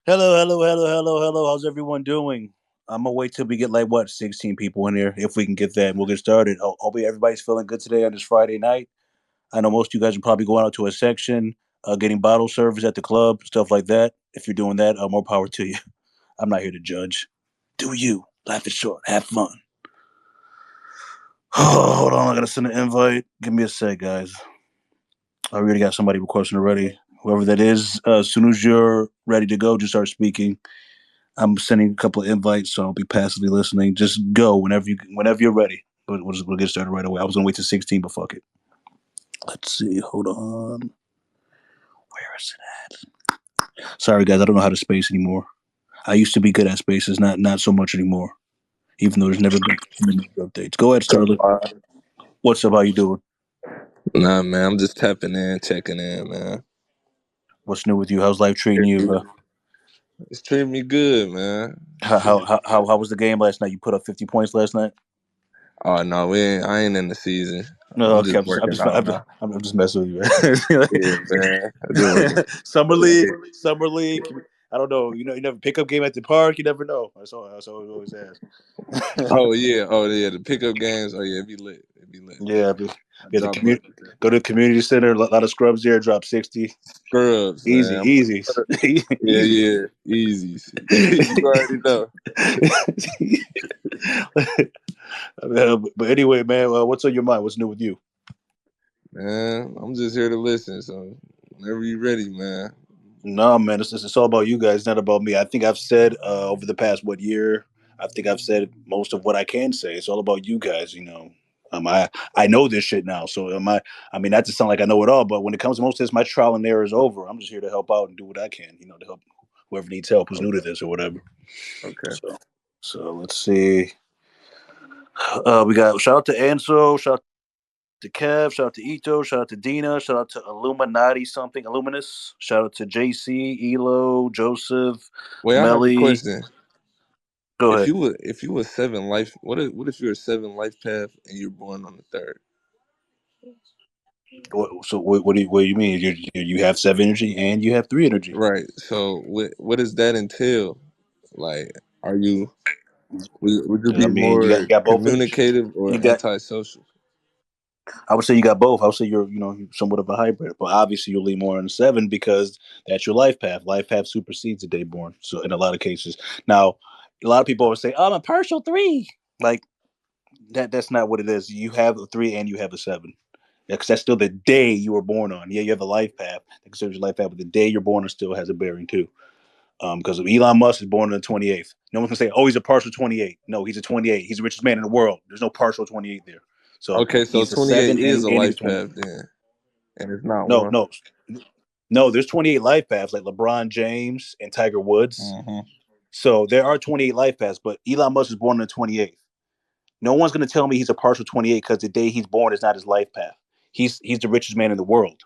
Hello. How's everyone doing? I'm gonna wait till we get 16 people in here. If we can get that, we'll get started. Hopefully everybody's feeling good today on this Friday night. I know most of you guys are probably going out to a section, getting bottle service at the club, stuff like that. If you're doing that, more power to you. I'm not here to judge. Do you? Life is short. Have fun. Oh, hold on, I gotta send an invite. Give me a sec, guys. I already got somebody requesting already. Whoever that is, as soon as you're ready to go, just start speaking. I'm sending a couple of invites, so I'll be passively listening. Just go whenever you're ready. But we'll get started right away. I was gonna wait till 16, but fuck it. Let's see. Hold on. Where is it at? Sorry, guys. I don't know how to space anymore. I used to be good at spaces, not so much anymore. Even though there's never been updates. Go ahead, Starlet. What's up? How you doing? Nah, man. I'm just tapping in, checking in, man. What's new with you? How's life treating you? It's treating me good, man. How was the game last night? You put up 50 points last night. Oh no, I ain't in the season. No, I'm okay. just working out now. I'm just messing with you, Yeah, man. I'm just working. Summer league. I don't know. You never pick up game at the park. You never know. That's all we always ask. Oh yeah. The pickup games. Oh yeah, it be lit. Yeah, go to the community center. A lot of scrubs there. Drop 60. Scrubs, man. Easy. Yeah. Easy. You already know. But anyway, man, what's on your mind? What's new with you? Man, I'm just here to listen. So whenever you ready, man. No, man, it's all about you guys, not about me. I think I've said over the past year. I think I've said most of what I can say. It's all about you guys, I know this shit now, so I mean, not to sound like I know it all, but when it comes to most of this, my trial and error is over. I'm just here to help out and do what I can, to help whoever needs help who's new to this or whatever. Okay. So let's see. We got shout out to Anso, shout out to Kev, shout out to Ito, shout out to Dina, shout out to Illuminati something, Illuminous, shout out to JC, Elo, Joseph, Wait, I have a Melly. question. Go ahead. If you were seven life, what if you're a seven life path and you're born on the third? What do you mean? You have 7 energy and you have 3 energy. Right. So what does that entail? Like, are you would you I be mean, you more got both. communicative or You got. antisocial? I would say you got both. I would say you're somewhat of a hybrid, but obviously you'll lean more on the 7 because that's your life path. Life path supersedes the day born. So in a lot of cases, now a lot of people always say, "Oh, I'm a partial 3." Like that's not what it is. You have a 3 and you have a 7. Because that's still the day you were born on. Yeah, you have a life path that considers your life path, but the day you're born on still has a bearing too. Because Elon Musk is born on the 28th. No one's gonna say, "Oh, he's a partial 28." No, he's a 28. He's the richest man in the world. There's no partial 28 there. So Okay, so he's a 28 7 is a and he's a life 20. path then, and it's not No, one. no, no. There's 28 life paths like LeBron James and Tiger Woods. Mm-hmm. So there are 28 life paths, but Elon Musk is born on the 28th. No one's gonna tell me he's a partial 28 because the day he's born is not his life path. He's the richest man in the world.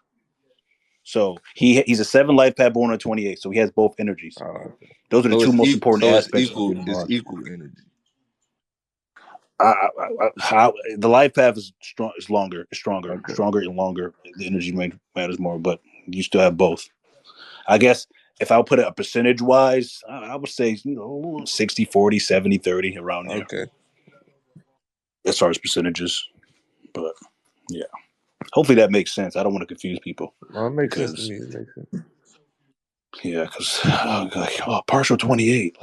So he's a 7 life path born on 28. So he has both energies. Okay. Those are the So two most important it's aspects of equal. being It's Mars. equal energy. The life path is strong, is longer, is Okay. stronger and longer. The energy matters more, but you still have both. I guess if I put it a percentage wise, I would say 60, 40, 70, 30 around there Okay. as far as percentages. But yeah, hopefully that makes sense. I don't want to confuse people Well, it makes sense to because me. It makes sense. yeah, because partial 28,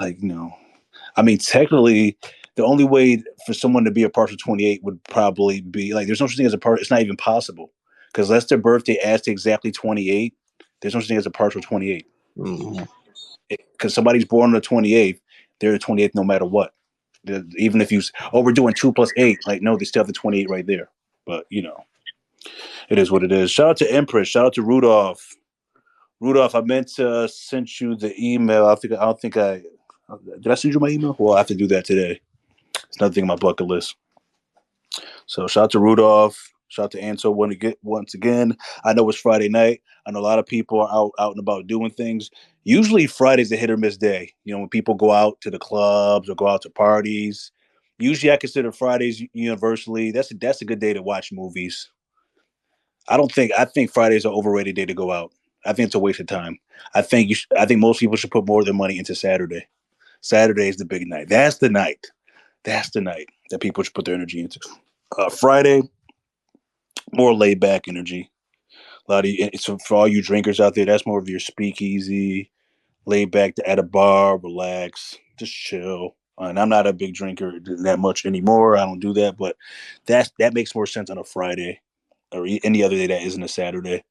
I mean, technically, the only way for someone to be a partial 28 would probably be like there's no such thing as a part. It's not even possible because unless their birthday adds to exactly 28, there's no such thing as a partial 28. Mm-hmm. Because somebody's born on the 28th, they're the 28th no matter what. Even if we're doing 2 plus 8, like no, they still have the 28 right there. But it is what it is. Shout out to Empress. Shout out to Rudolph. Rudolph, I meant to send you the email. I don't think I did. I send you my email? Well, I have to do that today. It's another thing on my bucket list. So shout out to Rudolph. Shout out to Anto once again. I know it's Friday night. I know a lot of people are out and about doing things. Usually Friday's a hit or miss day. When people go out to the clubs or go out to parties. Usually I consider Fridays universally. That's a good day to watch movies. I think Friday's an overrated day to go out. I think it's a waste of time. I think most people should put more of their money into Saturday. Saturday is the big night. That's the night. That's the night that people should put their energy into. Friday, more laid back energy. A lot of so for all you drinkers out there, that's more of your speakeasy, laid back at a bar, relax, just chill. And I'm not a big drinker that much anymore. I don't do that, but that makes more sense on a Friday or any other day that isn't a Saturday.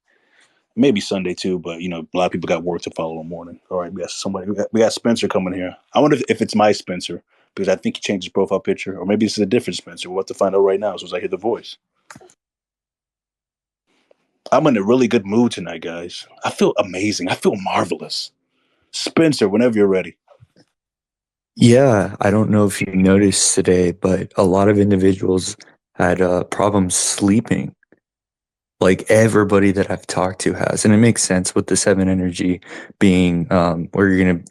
Maybe Sunday too, but a lot of people got work to follow in the morning. All right, we got somebody. We got Spencer coming here. I wonder if it's my Spencer because I think he changed his profile picture, or maybe this is a different Spencer. We'll have to find out right now as soon as I hear the voice. I'm in a really good mood tonight, guys. I feel amazing. I feel marvelous. Spencer, whenever you're ready. Yeah, I don't know if you noticed today, but a lot of individuals had problems sleeping. Like everybody that I've talked to has, and it makes sense with the 7 energy being where you're gonna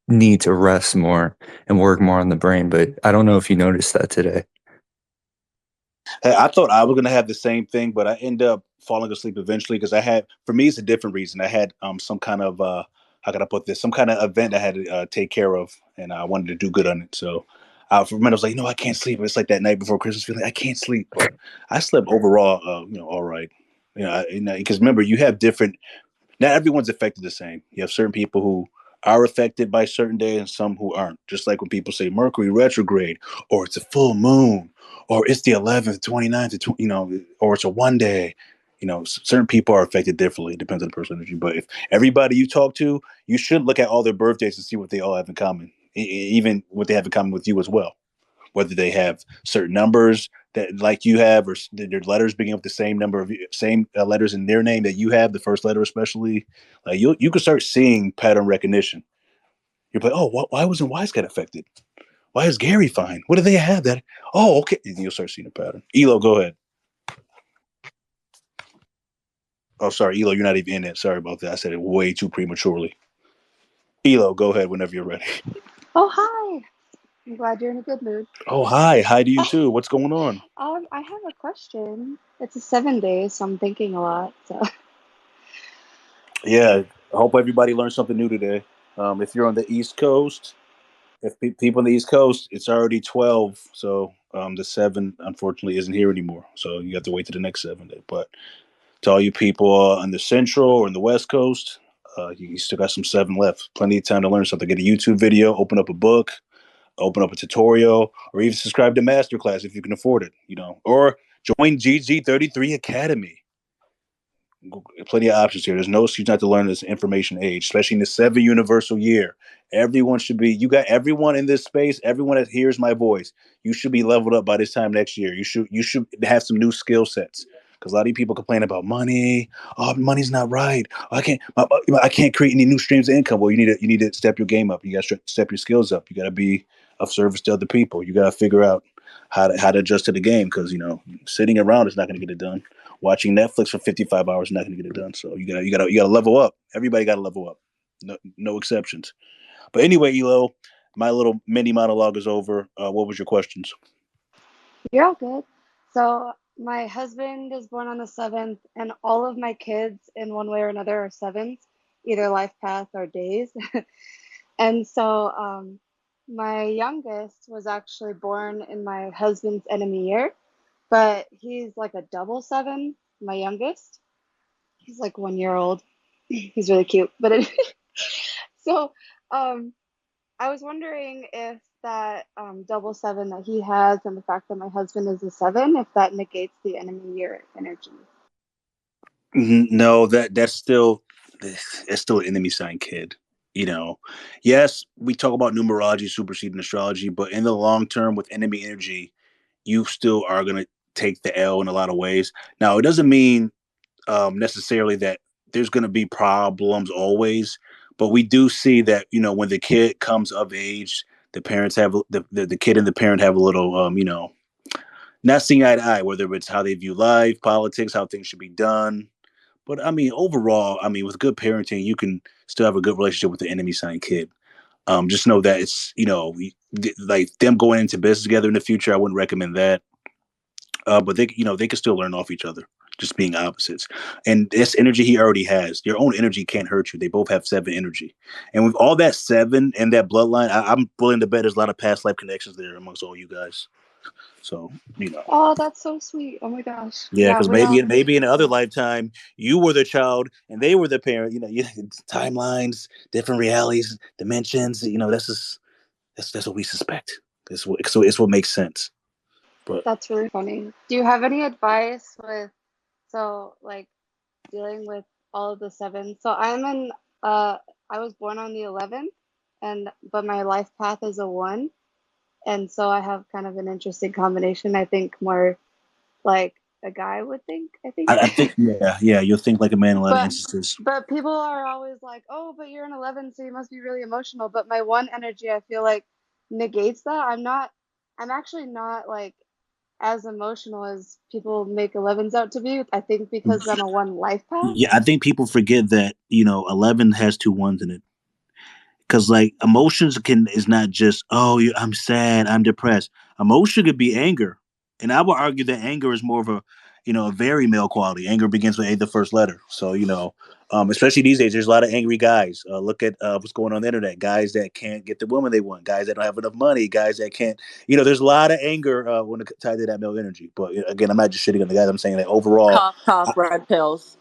need to rest more and work more on the brain. But I don't know if you noticed that today. Hey, I thought I was gonna have the same thing, but I end up falling asleep eventually because for me it's a different reason. I had some kind of how can I put this? Some kind of event I had to take care of, and I wanted to do good on it. So for a minute I was like, no, I can't sleep. It's like that night before Christmas feeling. I can't sleep, but I slept overall, all right. Because remember, you have different. Not everyone's affected the same. You have certain people who are affected by certain days and some who aren't. Just like when people say Mercury retrograde, or it's a full moon, or it's the 11th, 29th, or it's a one day. Certain people are affected differently. It depends on the person's energy. But if everybody you talk to, you should look at all their birthdays and see what they all have in common, even what they have in common with you as well. Whether they have certain numbers that like you have, or their letters beginning with the same number of same letters in their name that you have, the first letter especially, like you can start seeing pattern recognition. You're like, oh, why wasn't Wise get affected? Why is Gary fine? What do they have that? Oh, okay. And you'll start seeing a pattern. Elo, go ahead. Oh, sorry, Elo, you're not even in it. Sorry about that. I said it way too prematurely. Elo, go ahead whenever you're ready. Oh, hi. I'm glad you're in a good mood. Oh, hi. Hi to you too. What's going on? I have a question. It's a 7 day, so I'm thinking a lot. So Yeah, I hope everybody learned something new today. If you're on the East Coast, if people on the East Coast, it's already 12, so the 7 unfortunately isn't here anymore. So you have to wait to the next 7 day. But to all you people on the Central or in the West Coast, you still got some 7 left. Plenty of time to learn something. Get a YouTube video, open up a book, open up a tutorial, or even subscribe to Masterclass if you can afford it. Or join GG33 Academy. Plenty of options here. There's no excuse not to learn this information age, especially in the 7 universal year. Everyone should be. You got everyone in this space. Everyone that hears my voice. You should be leveled up by this time next year. You should have some new skill sets. Because a lot of people complain about money. Oh, money's not right. I can't create any new streams of income. Well, you need to step your game up. You got to step your skills up. You got to be of service to other people. You got to figure out how to adjust to the game. Because sitting around is not going to get it done. Watching Netflix for 55 hours is not going to get it done. So you gotta level up. Everybody got to level up. No exceptions. But anyway, Elo, my little mini monologue is over. What was your questions? you're all good. So my husband is born on the 7th, and all of my kids, in one way or another, are 7s, either life path or days. And so my youngest was actually born in my husband's enemy year, but he's like a double 7, my youngest. He's like 1 year old. He's really cute. But so um, I was wondering if that double 7 that he has and the fact that my husband is a 7, if that negates the enemy year energy. No, that's still an enemy sign kid. Yes, we talk about numerology superseding astrology, but in the long term, with enemy energy, you still are gonna take the L in a lot of ways. Now, it doesn't mean necessarily that there's going to be problems always, but we do see that when the kid comes of age, the parents have the kid and the parent have a little not seeing eye to eye, whether it's how they view life, politics, how things should be done. But I mean, overall, I mean, with good parenting, you can still have a good relationship with the enemy sign kid. Just know that it's like them going into business together in the future. I wouldn't recommend that. But they can still learn off each other, just being opposites. And this energy he already has, your own energy can't hurt you. They both have 7 energy, and with all that 7 and that bloodline, I'm willing to bet there's a lot of past life connections there amongst all you guys. So Oh, that's so sweet. Oh my gosh. yeah, Yeah, because we all. maybe in another Yeah. lifetime you were the child and they were the parent. Timelines, different realities, dimensions. That's what we suspect. It's what makes sense. But That's really funny. Do you have any advice with like dealing with all of the sevens? So I was born on the 11th, but my life path is a 1, and so I have kind of an interesting combination. I think more like a guy would think, I think. I think yeah, you'll think like a man in a lot of But instances. but people are always like, "Oh, but you're an 11, so you must be really emotional." But my 1 energy, I feel like negates that. I'm actually not like as emotional as people make 11s out to be. I think because I'm a 1 life path. Yeah, I think people forget that 11 has 2 ones in it. Because like emotions is not just I'm sad, I'm depressed. Emotion could be anger, and I would argue that anger is more of a very male quality. Anger begins with the first letter. So especially these days, there's a lot of angry guys. Look at what's going on the internet. Guys that can't get the woman they want. Guys that don't have enough money. Guys that can't. There's a lot of anger when it tied to that male energy. But again, I'm not just shitting on the guys. I'm saying that overall. Cough, red pills.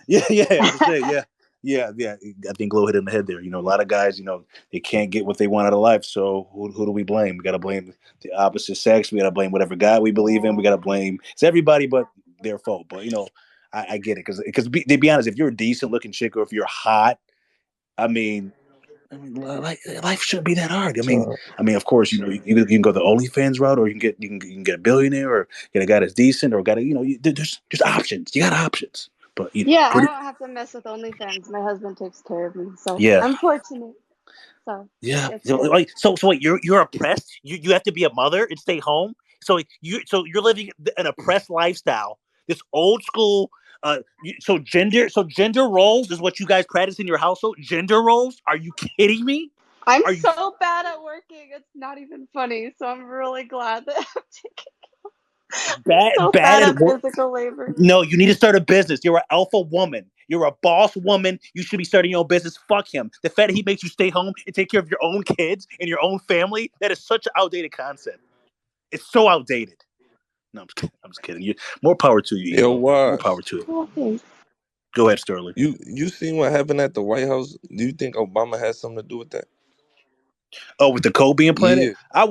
Yeah. I'm just saying, yeah. Yeah. I think Glow hit in the head there. A lot of guys, they can't get what they want out of life. So who do we blame? We got to blame the opposite sex. We got to blame whatever God we believe in. We got to blame it's everybody but their fault. But I get it because to be honest, if you're a decent looking chick or if you're hot, I mean, life shouldn't be that hard. Of course, you can go the OnlyFans route, or you can get a billionaire, or get a guy that's decent, or there's options. You got options, but Yeah, I pretty, don't have to mess with OnlyFans. My husband takes care of me, so yeah, I'm fortunate. So yeah. it's So, good. so wait, you're oppressed. You have to be a mother and stay home. So you're living an oppressed lifestyle. This old school. So gender roles is what you guys practice in your household. Gender roles? Are you kidding me? I'm Are you so bad at working. It's not even funny. So I'm really glad that I'm taking. I'm so bad bad at at work? physical labor. No, you need to start a business. You're an alpha woman. You're a boss woman. You should be starting your own business. Fuck him. The fact that he makes you stay home and take care of your own kids and your own family, that is such an outdated concept. It's so outdated. No, I'm just kidding. More power to you, Yo, ego. More Wash. power to it. Oh, thanks. Go ahead, Sterling. You seen what happened at the White House? Do you think Obama had something to do with that? Oh, with the code being planted? Yeah.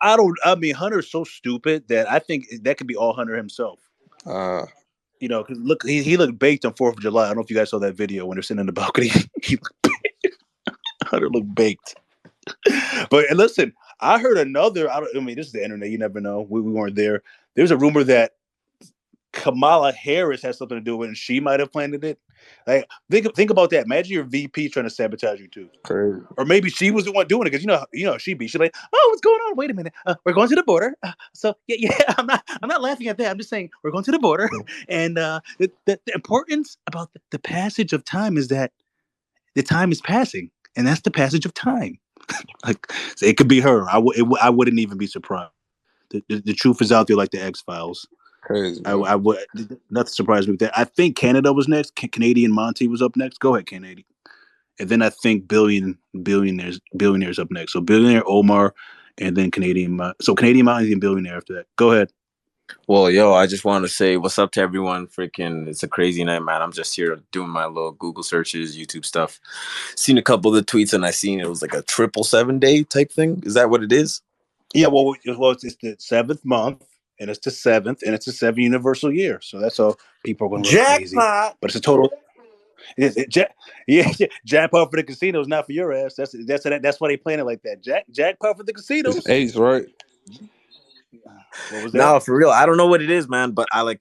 I mean, Hunter's so stupid that I think that could be all Hunter himself. Because look, he looked baked on 4th of July. I don't know if you guys saw that video when they're sitting in the balcony. Hunter looked baked. But listen, I heard another. I mean, this is the internet. You never know. We weren't there. There's a rumor that Kamala Harris has something to do with it, and she might have planted it. Like, think about that. Imagine your VP trying to sabotage you too. Crazy. Or maybe she was the one doing it because she's like, oh, what's going on? Wait a minute, we're going to the border. So yeah, I'm not laughing at that. I'm just saying we're going to the border, and the importance about the passage of time is that the time is passing, and that's the passage of time. Like, so it could be her. I wouldn't even be surprised. The truth is out there, like the X-Files. Crazy. I would nothing surprised me with that. I think Canada was next. Canadian Monty was up next. Go ahead, Canadian. And then I think billionaires up next. So billionaire Omar, and then Canadian. So Canadian Monty and billionaire after that. Go ahead. Well, yo, I just want to say what's up to everyone. Freaking, it's a crazy night, man. I'm just here doing my little Google searches, YouTube stuff. Seen a couple of the tweets, and I seen it was like a 777 day type thing. Is that what it is? Yeah, well, it's the 7th month, and it's the 7th, and it's the 7th universal year. So that's how people are going to go crazy. But it's a total. Jackpot for the casinos, not for your ass. That's why they playing it like that. Jackpot for the casinos. It's Ace, right? What was that? No, for real. I don't know what it is, man. But I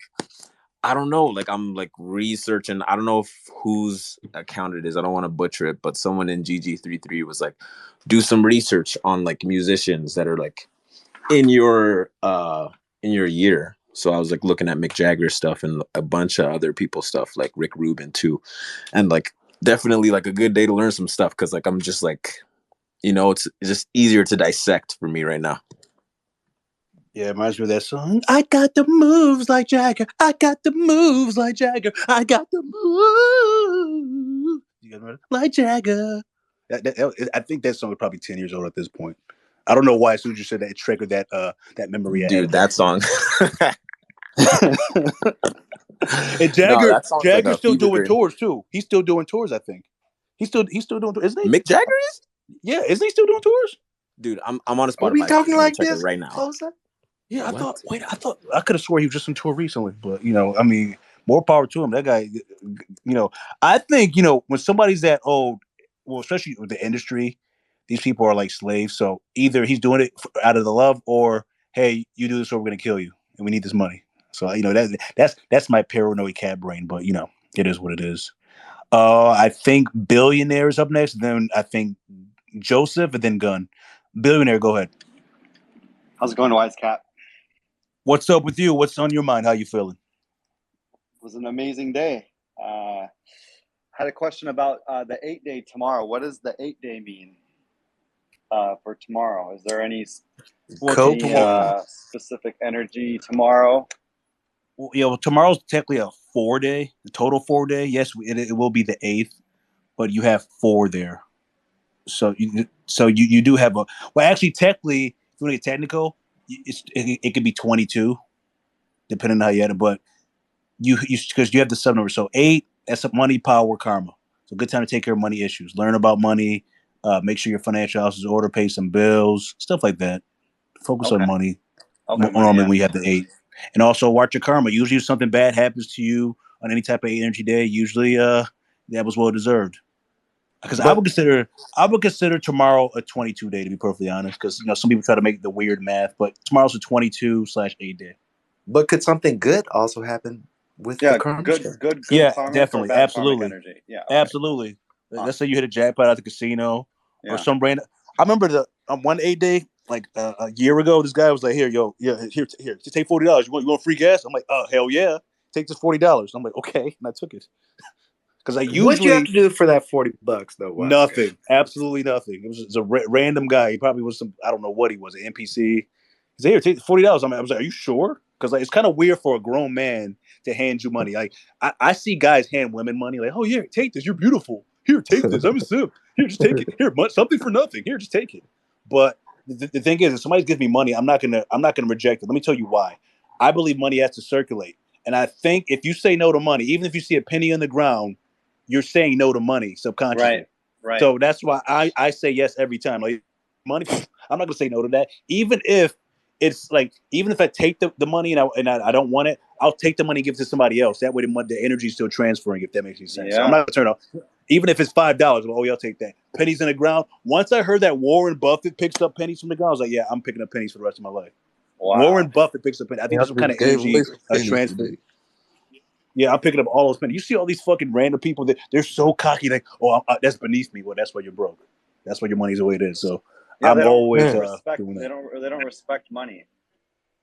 don't know. Like, I'm like researching. I don't know whose account it is. I don't want to butcher it, but someone in GG33 was like, do some research on like musicians that are like in your year. So I was like looking at Mick Jagger stuff and a bunch of other people's stuff, like Rick Rubin too, and like definitely like a good day to learn some stuff because like I'm just like, it's just easier to dissect for me right now. Yeah, it reminds me of that song. I got the moves like Jagger. I got the moves like Jagger. I got the moves. You guys remember? Like Jagger. I think that song is probably 10 years old at this point. I don't know why. As soon as you said that, it triggered that memory. Dude, that song. And Jagger, that song's like Jagger's a still fever doing dream. tours too. He's still doing tours. I think he's still doing tours. Isn't he? Mick Jagger is? Yeah, isn't he still doing tours? Dude, I'm on a Spotify. Are we talking like check this? it right now. Closer? Yeah, I thought I could have swore he was just on tour recently, but I mean, more power to him. That guy, I think when somebody's that old, well, especially with the industry, these people are like slaves. So either he's doing it out of the love, or hey, you do this or we're gonna kill you, and we need this money. So that's my paranoid cat brain, but it is what it is. I think Billionaire is up next. Then I think Joseph, and then Gunn. Billionaire, go ahead. How's it going, Wise Cat? What's up with you? What's on your mind? How you feeling? It was an amazing day. Had a question about the 8-day tomorrow. What does the 8-day mean for tomorrow? Is there any specific energy tomorrow? Well, tomorrow's technically a 4-day, the total 4-day. Yes, it will be the 8th, but you have 4 there. So you do have actually, technically, if you want to get technical, it could be 22, depending on how you had it. But because you have the sub number, so 8, that's a money, power, karma. So good time to take care of money issues, learn about money, make sure your financial house is in order, pay some bills, stuff like that. Focus on money. Normally, when you have the 8, and also watch your karma. Usually, if something bad happens to you on any type of energy day, usually that was well deserved. Because I would consider tomorrow a 22 day, to be perfectly honest. Because some people try to make the weird math, but tomorrow's a 22/8 day. But could something good also happen with the karma? Good yeah, karma, definitely, absolutely, energy. Yeah, okay. Absolutely. Let's say you hit a jackpot at the casino or some random. I remember the one 8 day like a year ago. This guy was like, "Here, here, just take $40. You want free gas?" I'm like, "Oh, hell yeah, take this $40." I'm like, "Okay," and I took it. Because I usually. What'd you have to do for that $40 though? Wow. Nothing, absolutely nothing. It was a random guy. He probably was I don't know what he was, an NPC. He said, "Here, take $40." I was like, "Are you sure?" Because it's kind of weird for a grown man to hand you money. Like I see guys hand women money, like, "Oh yeah, take this. You're beautiful. Here, take this. I'm a simp. Here, just take it. Here, something for nothing. Here, just take it." But the thing is, if somebody gives me money, I'm not gonna reject it. Let me tell you why. I believe money has to circulate, and I think if you say no to money, even if you see a penny on the ground, you're saying no to money subconsciously. Right. So that's why I say yes every time. Like money, I'm not gonna say no to that. Even if it's like, even if I take the money and I don't want it, I'll take the money and give it to somebody else. That way the energy is still transferring, if that makes any sense. Yeah. So I'm not gonna turn off. Even if it's $5, well, I'll take that. Pennies in the ground. Once I heard that Warren Buffett picks up pennies from the ground, I was like, yeah, I'm picking up pennies for the rest of my life. Wow. Warren Buffett picks up pennies. I think there's some kind of energy transfer. Yeah, I'm picking up all those pennies. You see all these fucking random people that they're so cocky, like, "Oh, that's beneath me." Well, that's why you're broke. That's why your money's the way it is. So yeah, I'm always doing that. They don't respect money.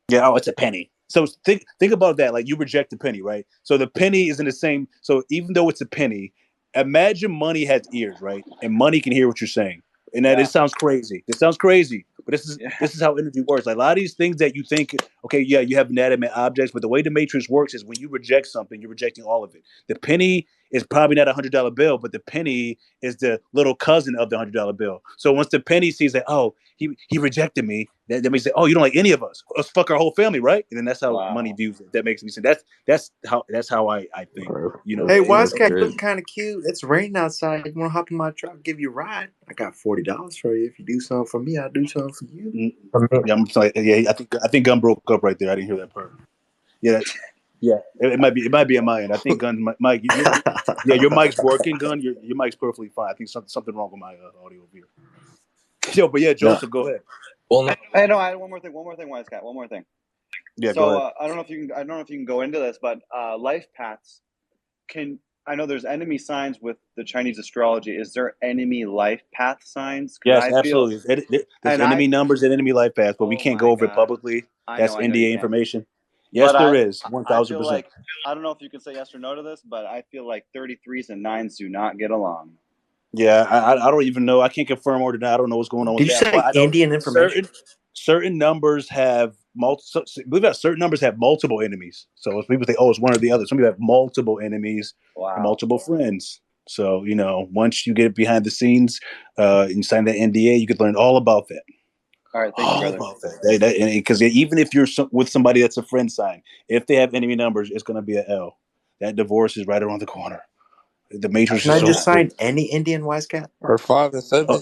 Yeah, it's a penny. So think about that. Like, you reject the penny, right? So the penny is in the same. So even though it's a penny, imagine money has ears, right? And money can hear what you're saying. And that it sounds crazy. This sounds crazy, but this is how energy works. Like, a lot of these things that you think, okay, yeah, you have inanimate objects, but the way the matrix works is when you reject something, you're rejecting all of it. The penny is probably not $100 bill, but the penny is the little cousin of the $100 bill. So once the penny sees that, oh, he rejected me, then they say, oh, you don't like any of us. Let's fuck our whole family, right? And then that's how money views it. That makes me sense. That's how I think. Hey, Wise Cat, you look kind of cute. It's raining outside. You want to hop in my truck? Give you a ride. I got $40 for you. If you do something for me, I'll do something for you. Yeah, I'm sorry. Yeah, I think Gun broke up right there. I didn't hear that part. Yeah. Yeah, it might be on my end. I think Gun, Mike, your mic's working, Gun. Your mic's perfectly fine. I think something wrong with my audio over here. Yo, but yeah, Joseph, go ahead. Well, no. Hey, no, I had one more thing, Wise Cat. One more thing. Yeah, so go ahead. I don't know if you can go into this, but life paths I know there's enemy signs with the Chinese astrology. Is there enemy life path signs? Yes, absolutely. There's enemy numbers and enemy life paths, but we can't go over it publicly. That's NDA information. Yes, there is. 1,000%. I don't know if you can say yes or no to this, but I feel like 33s and 9s do not get along. Yeah, I don't even know. I can't confirm or deny. I don't know what's going on with that. Did you say Indian information? certain numbers have believe it, certain numbers have multiple enemies. So if people think, oh, it's one or the other, some people have multiple enemies and multiple friends. So once you get behind the scenes, and you sign that NDA, you could learn all about that. All right, thank you, brother. About that. Because even if you're with somebody that's a friend sign, if they have enemy numbers, it's going to be an L. That divorce is right around the corner. The Matrix Can is I just so sign any Indian wise cat? Or 5 and 7.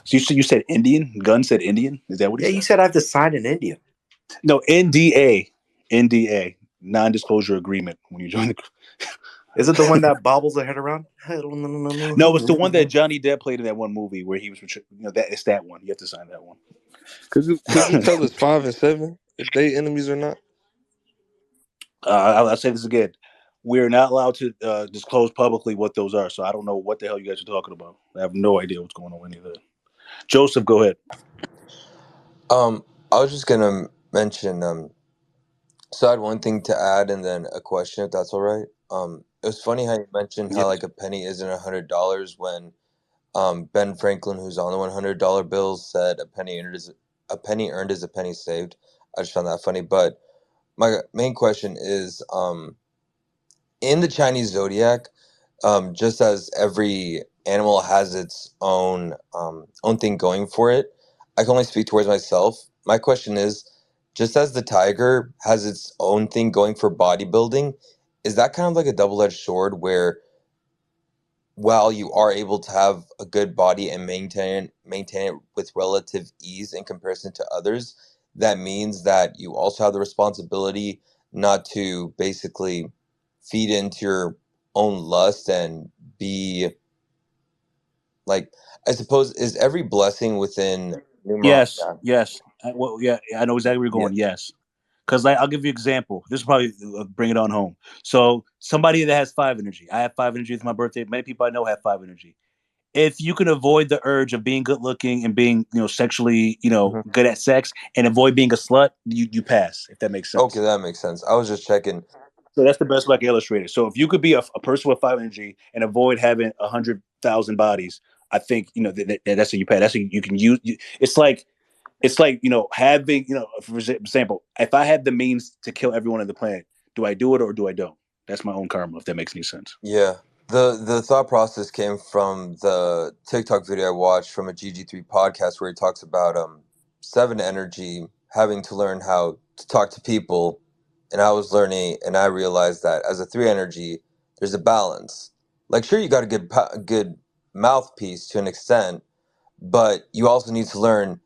So you said Indian? Gun said Indian? Is that what he said? Yeah, you said I have to sign an Indian. No, NDA, non-disclosure agreement when you join the. Is it the one that bobbles the head around? No, it's the one that Johnny Depp played in that one movie where he was. It's that one. You have to sign that one. Could you tell us 5 and 7 if they enemies or not? I'll say this again. We're not allowed to disclose publicly what those are, so I don't know what the hell you guys are talking about. I have no idea what's going on with any of that. Joseph, go ahead. I was just gonna mention. So I had one thing to add, and then a question, if that's all right. It was funny how you mentioned how like a penny isn't $100 when Ben Franklin, who's on the $100 bills, said a penny earned is a penny saved. I just found that funny. But my main question is, in the Chinese zodiac, just as every animal has its own thing going for it, I can only speak towards myself. My question is, just as the tiger has its own thing going for bodybuilding, is that kind of like a double-edged sword where while you are able to have a good body and maintain it with relative ease in comparison to others, that means that you also have the responsibility not to basically feed into your own lust and be like, I suppose, is every blessing within Yes. I know exactly where you're going. Yeah. Yes. Because I'll give you an example. This will probably bring it on home. So somebody that has 5 energy. I have 5 energy. It's my birthday. Many people I know have 5 energy. If you can avoid the urge of being good looking and being, sexually, good at sex and avoid being a slut, you pass, if that makes sense. Okay, that makes sense. I was just checking. So that's the best way I can illustrate it. So if you could be a person with 5 energy and avoid having 100,000 bodies, I think, that's what you pass. That's what you can use. It's like, having, for example, if I had the means to kill everyone on the planet, do I do it or do I don't? That's my own karma, if that makes any sense. Yeah. The thought process came from the TikTok video I watched from a GG3 podcast where he talks about 7 energy having to learn how to talk to people, and I was learning and I realized that as a 3 energy there's a balance. Like, sure, you got a good mouthpiece to an extent, but you also need to learn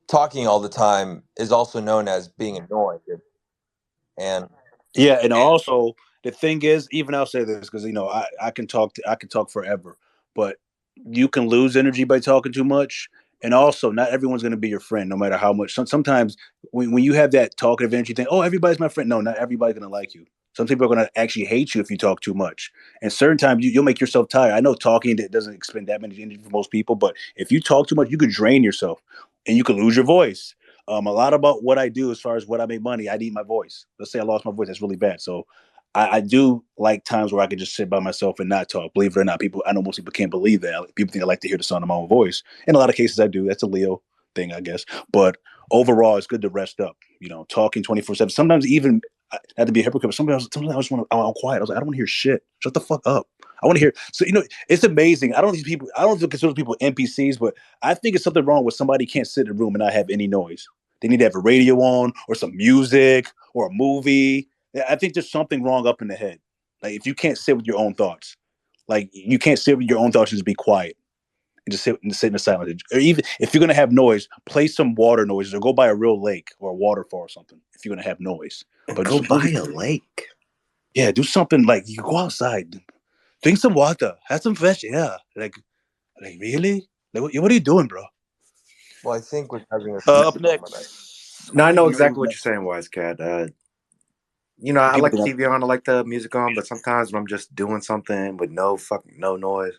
talking all the time is also known as being annoying. And yeah, and also the thing is, even I'll say this because I can talk forever, but you can lose energy by talking too much, and also not everyone's going to be your friend, no matter how much. Sometimes when you have that talkative energy thing, oh, everybody's my friend. No, not everybody's going to like you. Some people are going to actually hate you if you talk too much. And certain times you'll make yourself tired. I know talking doesn't expend that many energy for most people, but if you talk too much, you could drain yourself and you could lose your voice. A lot about what I do as far as what I make money, I need my voice. Let's say I lost my voice. That's really bad. So I do like times where I can just sit by myself and not talk. Believe it or not, I know most people can't believe that. People think I like to hear the sound of my own voice. In a lot of cases, I do. That's a Leo thing, I guess. But overall, it's good to rest up. Talking 24/7. Sometimes even, not to be a hypocrite, but sometimes I just want to. I'm quiet. I was like, I don't want to hear shit. Shut the fuck up. I want to hear. So it's amazing. I don't consider people NPCs, but I think it's something wrong with somebody can't sit in a room and not have any noise. They need to have a radio on or some music or a movie. I think there's something wrong up in the head. Like if you can't sit with your own thoughts, like you can't sit with your own thoughts and just be quiet and just sit in the silence. Or even if you're gonna have noise, play some water noises or go by a real lake or a waterfall or something. If you're gonna have noise, but go by a lake. Yeah, do something like you go outside, drink some water, have some fresh air. Like really? Like, what are you doing, bro? Well, I think we're having up next. No, I know exactly what you're saying, Wise Cat. I like the TV on, I like the music on, but sometimes when I'm just doing something with no noise,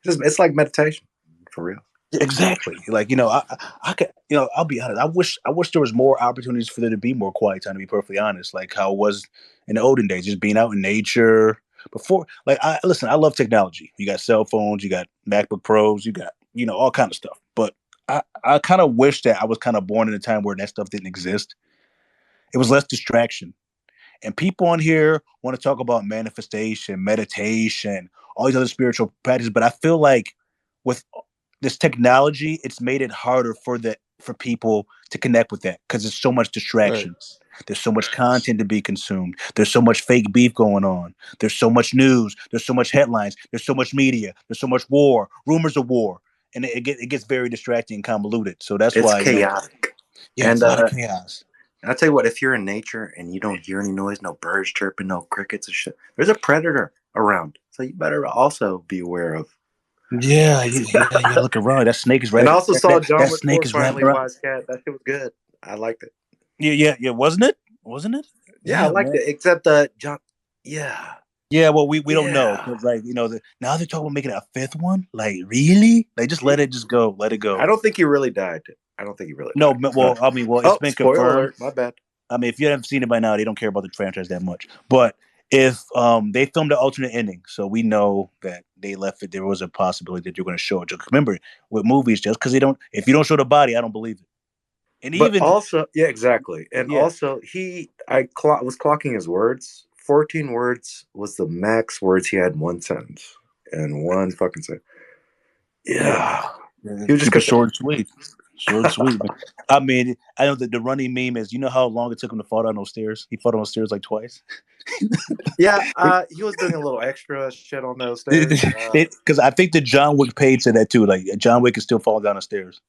it's like meditation, for real. Exactly. Like, I could, I'll be honest. I wish there was more opportunities for there to be more quiet time, to be perfectly honest, like how it was in the olden days, just being out in nature. Before, like, I love technology. You got cell phones, you got MacBook Pros, you got, all kind of stuff. But I kind of wish that I was kind of born in a time where that stuff didn't exist. It was less distraction. And people on here want to talk about manifestation, meditation, all these other spiritual practices. But I feel like with this technology, it's made it harder for people to connect with that because there's so much Right. distraction. There's so much content to be consumed. There's so much fake beef going on. There's so much news. There's so much headlines. There's so much media. There's so much war, rumors of war, and it gets very distracting and convoluted. So that's It's why chaotic. yeah, it's And a lot of chaos. I'll tell you what, if you're in nature and you don't hear any noise, no birds chirping, no crickets and shit, there's a predator around. So you better also be aware of. Yeah, you gotta look around. That snake is And right. I also saw John That Wick snake 4 is right finally, around. Wise Cat. That shit was good. I liked it. Yeah. Wasn't it? Wasn't it? Yeah, I liked man. it. Except John. Yeah. Yeah, well, we don't know because now they're talking about making a fifth one. Like, really? Like, just let it just go. Let it go. I don't think he really died. No, well, it's been spoiler confirmed. alert. My bad. I mean, if you haven't seen it by now, they don't care about the franchise that much. But if they filmed the alternate ending, so we know that they left it, there was a possibility that you're going to show it. Just remember, with movies, just because if you don't show the body, I don't believe it. And But even also, yeah, exactly. And yeah. also, was clocking his words. 14 words was the max words he had in one sentence. And one fucking sentence. Yeah. He was just short and sweet. Short and sweet. I mean, I know that the running meme is, you know how long it took him to fall down those stairs? He fell down those stairs like twice. Yeah, he was doing a little extra shit on those stairs. Because I think the John Wick page said that too. Like, John Wick is still falling down the stairs.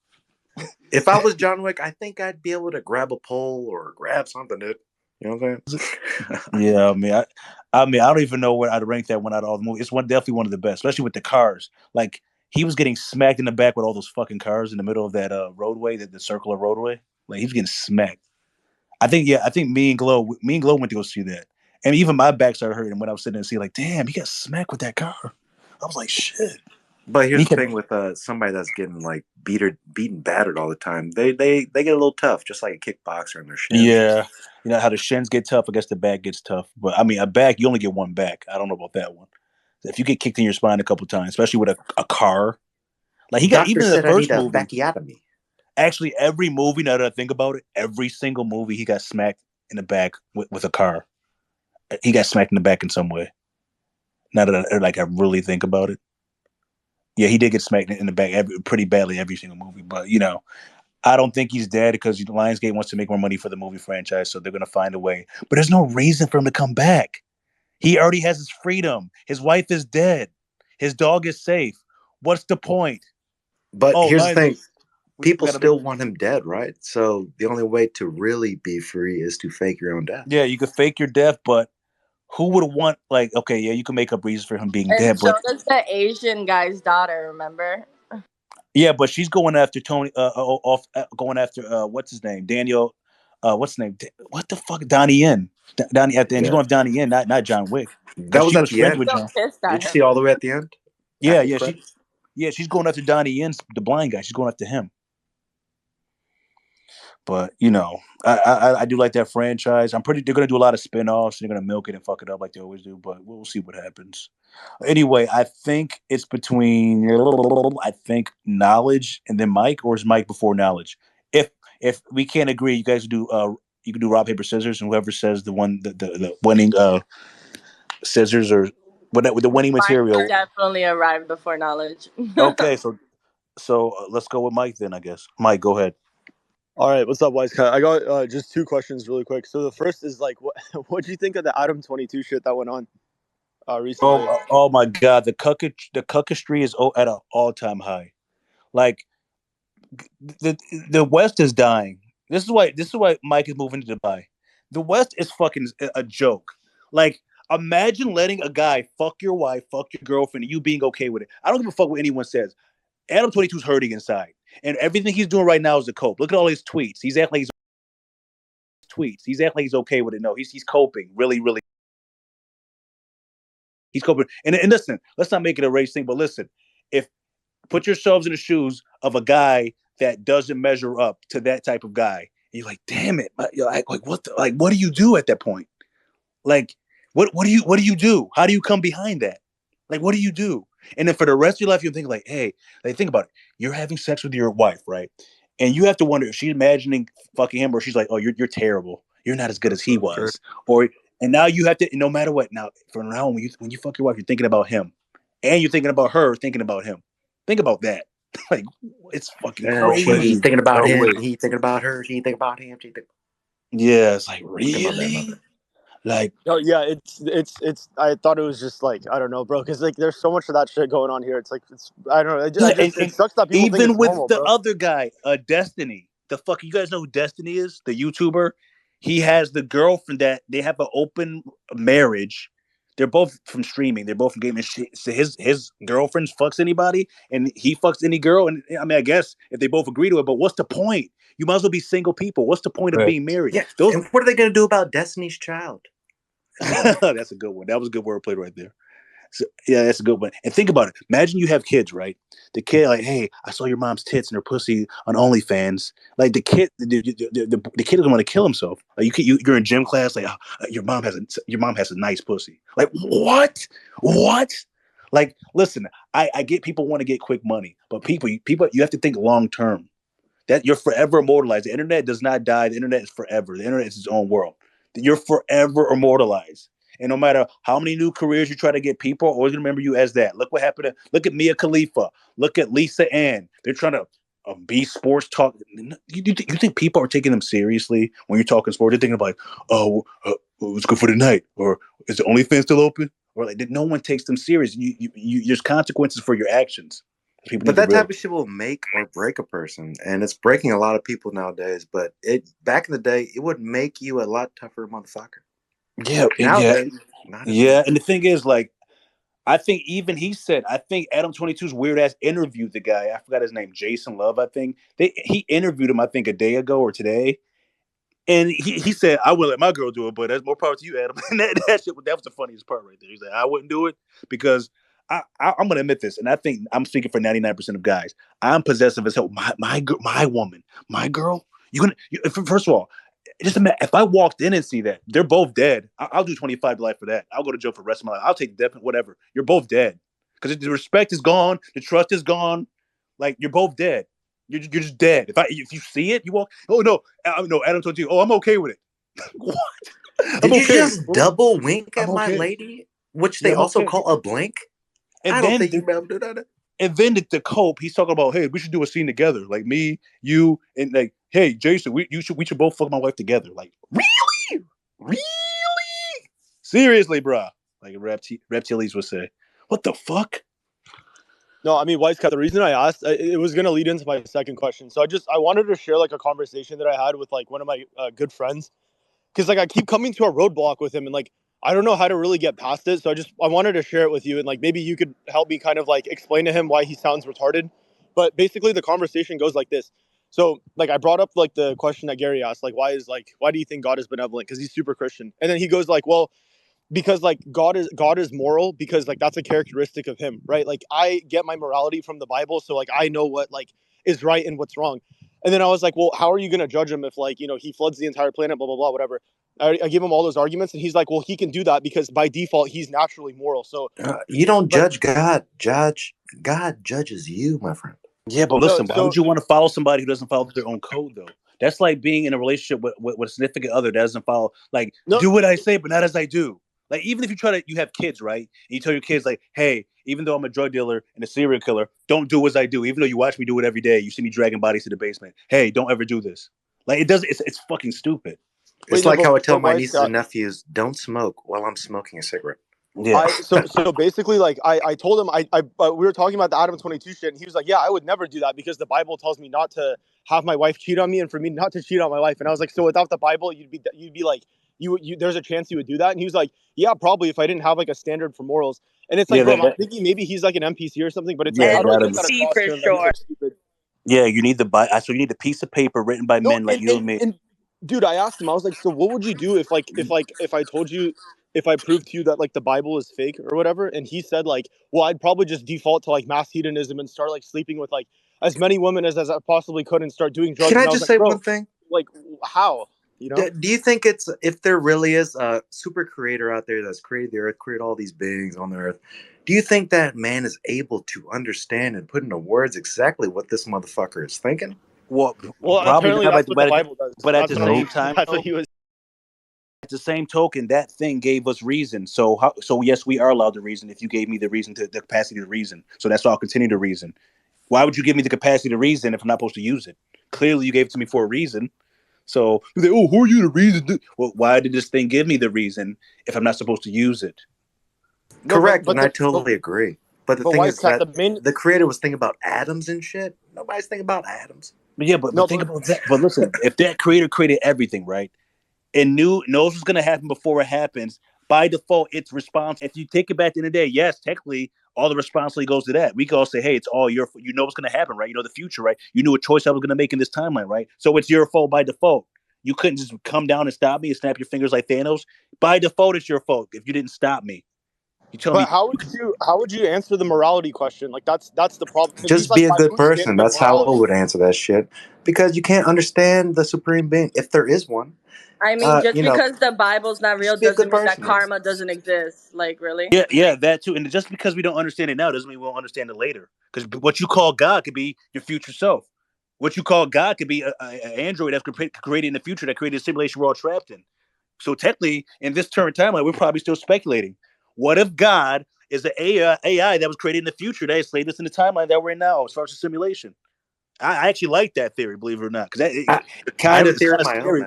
If I was John Wick, I think I'd be able to grab a pole or grab something, dude. You know what I'm saying? Yeah, I mean, I don't even know where I'd rank that one out of all the movies. It's definitely one of the best, especially with the cars. Like, he was getting smacked in the back with all those fucking cars in the middle of that roadway, the circular roadway. Like, he was getting smacked. I think me and Glow went to go see that, and even my back started hurting when I was sitting there and see, like, damn, he got smacked with that car. I was like, shit. But here's the thing with somebody that's getting like beaten, battered all the time. They get a little tough, just like a kickboxer in their shins. Yeah, you know how the shins get tough. I guess the back gets tough. But I mean, a back, you only get one back. I don't know about that one. If you get kicked in your spine a couple times, especially with a car, like he got even in the first movie. Backiotomy. Actually, every movie, now that I think about it, every single movie, he got smacked in the back with a car. He got smacked in the back in some way. Now that I really think about it. Yeah, he did get smacked in the back pretty badly every single movie. But, I don't think he's dead because Lionsgate wants to make more money for the movie franchise, so they're going to find a way. But there's no reason for him to come back. He already has his freedom. His wife is dead. His dog is safe. What's the point? But here's the thing. People still want him dead, right? So the only way to really be free is to fake your own death. Yeah, you could fake your death, but who would want, like, okay, yeah, you can make up reasons for him being dead. So does the Asian guy's daughter, remember? Yeah, but she's going after Tony, going after, what's his name? Daniel, what's his name? What the fuck? Donnie Yen. Donnie at the end. He's going after Donnie Yen, not John Wick. That was at the end. Did you see all the way at the end? Yeah, she's going after Donnie Yen, the blind guy. She's going after him. But, I do like that franchise. They're going to do a lot of spinoffs. They're going to milk it and fuck it up like they always do, but we'll see what happens. Anyway, I think it's between, knowledge and then Mike, or is Mike before knowledge? If we can't agree, you guys do, you can do rock, paper, scissors, and whoever says the winning scissors or whatever, the winning material. Mike definitely arrived before knowledge. Okay, so let's go with Mike then, I guess. Mike, go ahead. All right, what's up, Wise Cat? I got just two questions really quick. So the first is like, what do you think of the Adam 22 shit that went on recently? Oh my God, the cuckistry is at an all-time high. Like the West is dying. This is why Mike is moving to Dubai. The West is fucking a joke. Like, imagine letting a guy fuck your wife, fuck your girlfriend, and you being okay with it. I don't give a fuck what anyone says. Adam 22 is hurting inside. And everything he's doing right now is a cope. Look at all his tweets. He's acting like he's okay with it. No, he's coping. Really, really. He's coping. And listen, let's not make it a race thing, but listen, put yourselves in the shoes of a guy that doesn't measure up to that type of guy. And you're like, damn it. What do you do at that point? Like, what do you do? How do you come behind that? Like, what do you do? And then for the rest of your life, you think like, hey, like think about it. You're having sex with your wife, right? And you have to wonder if she's imagining fucking him, or she's like, oh, you're terrible. You're not as good as he was. Or and now you have to, no matter what. Now from now on, when you fuck your wife, you're thinking about him, and you're thinking about her, thinking about him. Think about that. Like it's fucking crazy. He's thinking about him. wait. He thinking about her. She thinking about him. Yeah, it's like Think about that, my really, bad. like Oh yeah, it's. I thought it was just like I don't know, bro. Because like there's so much of that shit going on here. It's like it's I don't know. yeah, It sucks that people think even it's with normal, the bro. other guy, Destiny. The fuck, you guys know who Destiny is? The YouTuber. He has the girlfriend that they have an open marriage. They're both from streaming. They're both from gaming. So his girlfriend fucks anybody, and he fucks any girl. And I mean, I guess if they both agree to it, but what's the point? You might as well be single people. What's the point of Right. being married? Yeah. Those. And what are they gonna do about Destiny's Child? That's a good one. That was a good wordplay right there. So, yeah, that's a good one. And think about it. Imagine you have kids, right? The kid, like, hey, I saw your mom's tits and her pussy on OnlyFans. Like the kid, the kid is gonna want to kill himself. Like you're in gym class, like your mom has a nice pussy. Like what? Like, listen, I get people want to get quick money, but people, you have to think long term. That you're forever immortalized. The internet does not die. The internet is forever. The internet is its own world. You're forever immortalized. And no matter how many new careers you try to get, people are always gonna remember you as that. Look what happened look at Mia Khalifa. Look at Lisa Ann. They're trying to be sports talk. You think people are taking them seriously when you're talking sports? They're thinking like, oh, it's good for the night, or is the OnlyFans still open? Or like, no one takes them serious. There's consequences for your actions. But that type of shit will make or break a person, and it's breaking a lot of people nowadays. But back in the day, it would make you a lot tougher motherfucker. Yeah, nowadays, not as yeah. much. And the thing is, like, I think even he said, I think Adam 22's weird ass interviewed the guy. I forgot his name, Jason Love. I think he interviewed him. I think a day ago or today, and he said, I wouldn't let my girl do it, but that's more power to you, Adam. And that was the funniest part right there. He said, I wouldn't do it because I'm going to admit this, and I think I'm speaking for 99% of guys. I'm possessive as hell. My woman, my girl. First of all, just imagine if I walked in and see that they're both dead. I'll do 25 to life for that. I'll go to jail for the rest of my life. I'll take death, whatever. You're both dead because the respect is gone, the trust is gone. Like you're both dead. You're just dead. If you see it, you walk. Oh no, Adam told you. Oh, I'm okay with it. What? Did you just double wink at my okay. lady, which they also call a blink? And I don't think you ever do that. And then the cope, he's talking about, hey, we should do a scene together, like me, you, and like, hey, Jason, we should both fuck my wife together. Like, really, seriously, bro. Like reptiles would say, what the fuck? No, I mean, Wisecap, the reason I asked, it was going to lead into my second question. So I wanted to share like a conversation that I had with like one of my good friends. Because like I keep coming to a roadblock with him and like, I don't know how to really get past it. So I wanted to share it with you. And like, maybe you could help me kind of like explain to him why he sounds retarded. But basically the conversation goes like this. So like I brought up like the question that Gary asked, like, why do you think God is benevolent? Because he's super Christian. And then he goes like, well, because like God is moral because like that's a characteristic of him, right? Like I get my morality from the Bible, so like I know what like is right and what's wrong. And then I was like, well, how are you going to judge him if like, he floods the entire planet, blah, blah, blah, whatever. I give him all those arguments and he's like, well, he can do that because by default, he's naturally moral. So you don't judge God. God judges you, my friend. Yeah, but listen, why would you want to follow somebody who doesn't follow their own code, though? That's like being in a relationship with a significant other that doesn't follow, like, do what I say, but not as I do. Like, even if you have kids, right? And you tell your kids, like, hey, even though I'm a drug dealer and a serial killer, don't do as I do. Even though you watch me do it every day, you see me dragging bodies to the basement. Hey, don't ever do this. Like, it's fucking stupid. It's like how I tell my nieces and nephews, don't smoke while I'm smoking a cigarette. Yeah. So basically, like I told him, we were talking about the Adam 22 shit, and he was like, yeah, I would never do that because the Bible tells me not to have my wife cheat on me and for me not to cheat on my wife. And I was like, so without the Bible, you'd be like, you there's a chance you would do that. And he was like, yeah, probably if I didn't have like a standard for morals. And it's like, bro, I'm thinking maybe he's like an NPC or something, but it's like, how do I get that across to him that he's like stupid? Yeah, you need so you need a piece of paper written by men like you and me. And dude, I asked him, I was like, so what would you do if I told you, if I proved to you that like the Bible is fake or whatever? And he said like, well, I'd probably just default to like mass hedonism and start like sleeping with like as many women as I possibly could and start doing drugs. Can I just say one thing? Like, how? Do you think if there really is a super creator out there that's created the earth, created all these beings on the earth, Do you think that man is able to understand and put into words exactly what this motherfucker is thinking? Well, Well, probably apparently not. that's what the Bible does. But at That's the what I same was. time, That's what he was. at the same token, that thing gave us reason. So yes, we are allowed to reason. If you gave me the capacity to reason, so that's why I'll continue to reason. Why would you give me the capacity to reason if I'm not supposed to use it? Clearly, you gave it to me for a reason. So you say, "Oh, who are you to reason?" Well, why did this thing give me the reason if I'm not supposed to use it? No, Correct, and I totally agree. But the thing is Wisecrack, that the creator was thinking about atoms and shit. Nobody's thinking about atoms. But yeah, but think about that. But listen, if that creator created everything, right, and knows what's going to happen before it happens, by default, it's responsible. If you take it back at the end of the day, yes, technically, all the responsibility goes to that. We can all say, hey, it's all your fault. You know what's going to happen, right? You know the future, right? You knew a choice I was going to make in this timeline, right? So it's your fault by default. You couldn't just come down and stop me and snap your fingers like Thanos. By default, it's your fault if you didn't stop me. You tell me. How would you answer the morality question? Like that's the problem. Just be a good person. That's how I would answer that shit. Because you can't understand the supreme being if there is one. I mean, just because the Bible's not real doesn't mean that karma doesn't exist. Like, really? Yeah, that too. And just because we don't understand it now doesn't mean we won't understand it later. Because what you call God could be your future self. What you call God could be an android that's created in the future that created a simulation we're all trapped in. So technically, in this current timeline, we're probably still speculating. What if God is the AI that was created in the future that enslaved us in the timeline that we're in now as far as a simulation? I actually like that theory, believe it or not, because it kind of scary.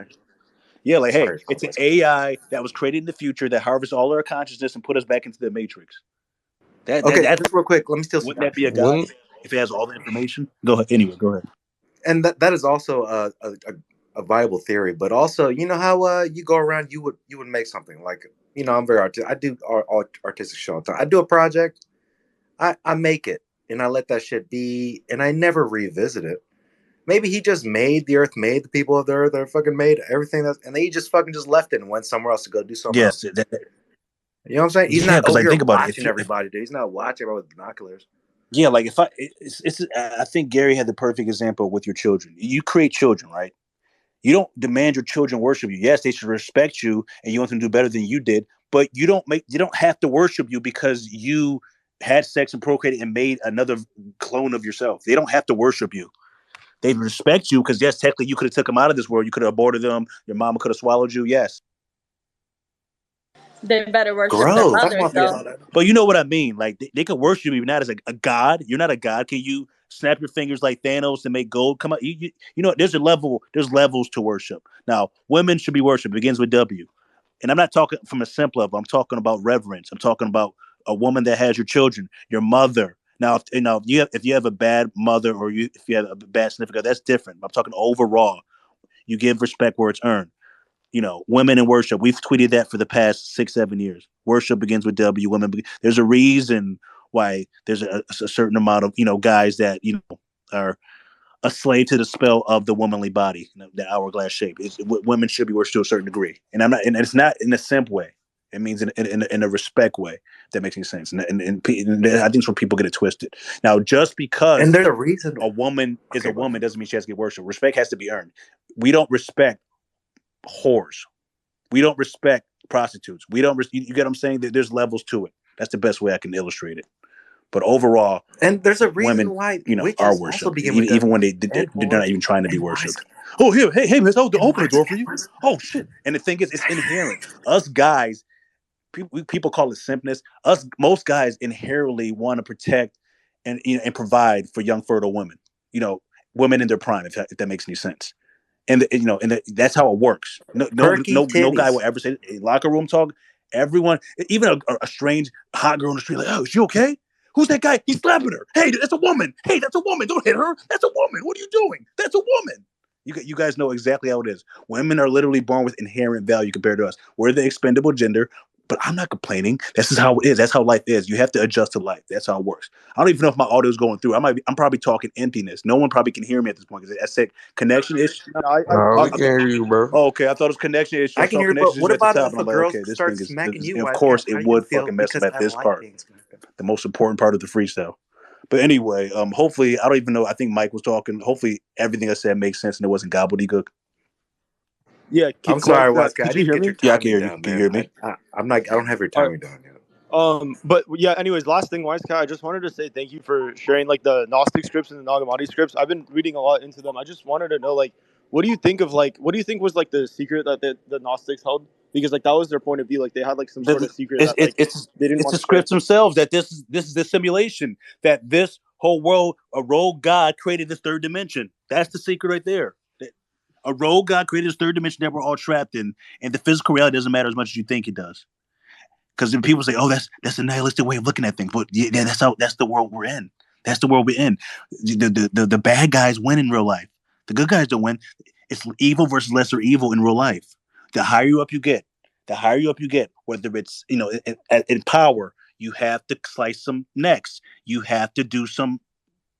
Yeah, like, hey, it's an AI that was created in the future that harvests all our consciousness and put us back into the matrix. That's just real quick. Let me steal some. Wouldn't that be a God if it has all the information? Go ahead. Anyway, go ahead. And that is also a viable theory. But also, you know how you go around, you would make something like, I'm very artistic. I do artistic show all the time. I do a project, I make it, and I let that shit be, and I never revisit it. Maybe he just made the earth, made the people of the earth, or fucking made everything and he just fucking just left it and went somewhere else to go do something else. You know what I'm saying? He's not over here watching everybody, dude. He's not watching everybody with binoculars. Yeah, like I think Gary had the perfect example with your children. You create children, right? You don't demand your children worship you. Yes, they should respect you and you want them to do better than you did, but you don't have to worship you because you had sex and procreated and made another clone of yourself. They don't have to worship you. They respect you because, yes, technically you could have took them out of this world. You could have aborted them. Your mama could have swallowed you. Yes. They better worship their mothers, though. But you know what I mean? Like, they could worship you not as a god. You're not a god. Can you snap your fingers like Thanos and make gold come out? You know, there's levels to worship. Now, women should be worshipped. It begins with W. And I'm not talking from a simple level. I'm talking about reverence. I'm talking about a woman that has your children, your mother. Now, if you have a bad mother or if you have a bad significant, that's different. I'm talking overall. You give respect where it's earned. Women in worship. We've tweeted that for the past 6-7 years. Worship begins with W. Women. There's a reason why there's a certain amount of guys that are a slave to the spell of the womanly body, the hourglass shape. Women should be worshipped to a certain degree, and it's not in a simp way. It means in a respect way. That makes any sense. And I think it's where people get it twisted. Now, just because and there's a reason a woman is a woman doesn't mean she has to get worshipped. Respect has to be earned. We don't respect whores. We don't respect prostitutes. We don't. You get what I'm saying? There's levels to it. That's the best way I can illustrate it. But overall, and there's a reason women, why are worshipped, even when they're not even trying to be worshipped. Oh, hey, miss, I'll open the door for you. Oh shit! And the thing is, it's inherent. Us guys, people call it simpness. Most guys inherently want to protect and provide for young fertile women. Women in their prime, if that makes any sense. And that's how it works. No guy will ever say locker room talk. Everyone, even a strange hot girl in the street, like, oh, is she okay? Who's that guy? He's slapping her. Hey, that's a woman. Hey, that's a woman. Don't hit her. That's a woman. What are you doing? That's a woman. You guys know exactly how it is. Women are literally born with inherent value compared to us. We're the expendable gender, but I'm not complaining. This is how it is. That's how life is. You have to adjust to life. That's how it works. I don't even know if my audio is going through. I'm probably talking emptiness. No one probably can hear me at this point because I said connection issue. No, we can hear you, bro. Oh, okay, I thought it was connection issue. I can hear you, but what about if a girl starts this smacking is, you? of course, it would fucking mess up at this part. The most important part of the freestyle. But anyway, hopefully, I don't even know. I think Mike was talking. Hopefully, everything I said makes sense and it wasn't gobbledygook. Yeah, I'm sorry, Wise Guy. Did you hear me? Yeah, I can hear you. Can you hear me? I don't have your timing down yet. But yeah, anyways, last thing, Wise Cat, I just wanted to say thank you for sharing like the Gnostic scripts and the Nagamati scripts. I've been reading a lot into them. I just wanted to know, like, what do you think was like the secret that the Gnostics held? Because like that was their point of view. Like they had like some sort of secret that like they didn't it's want the to scripts share. themselves that this is the simulation, that this whole world, a rogue God created this third dimension. That's the secret right there. A rogue God created this third dimension that we're all trapped in, and the physical reality doesn't matter as much as you think it does. Because then people say, "Oh, that's a nihilistic way of looking at things," but yeah, that's the world we're in. That's the world we're in. The bad guys win in real life. The good guys don't win. It's evil versus lesser evil in real life. The higher you up you get, whether it's in power, you have to slice some necks. You have to do some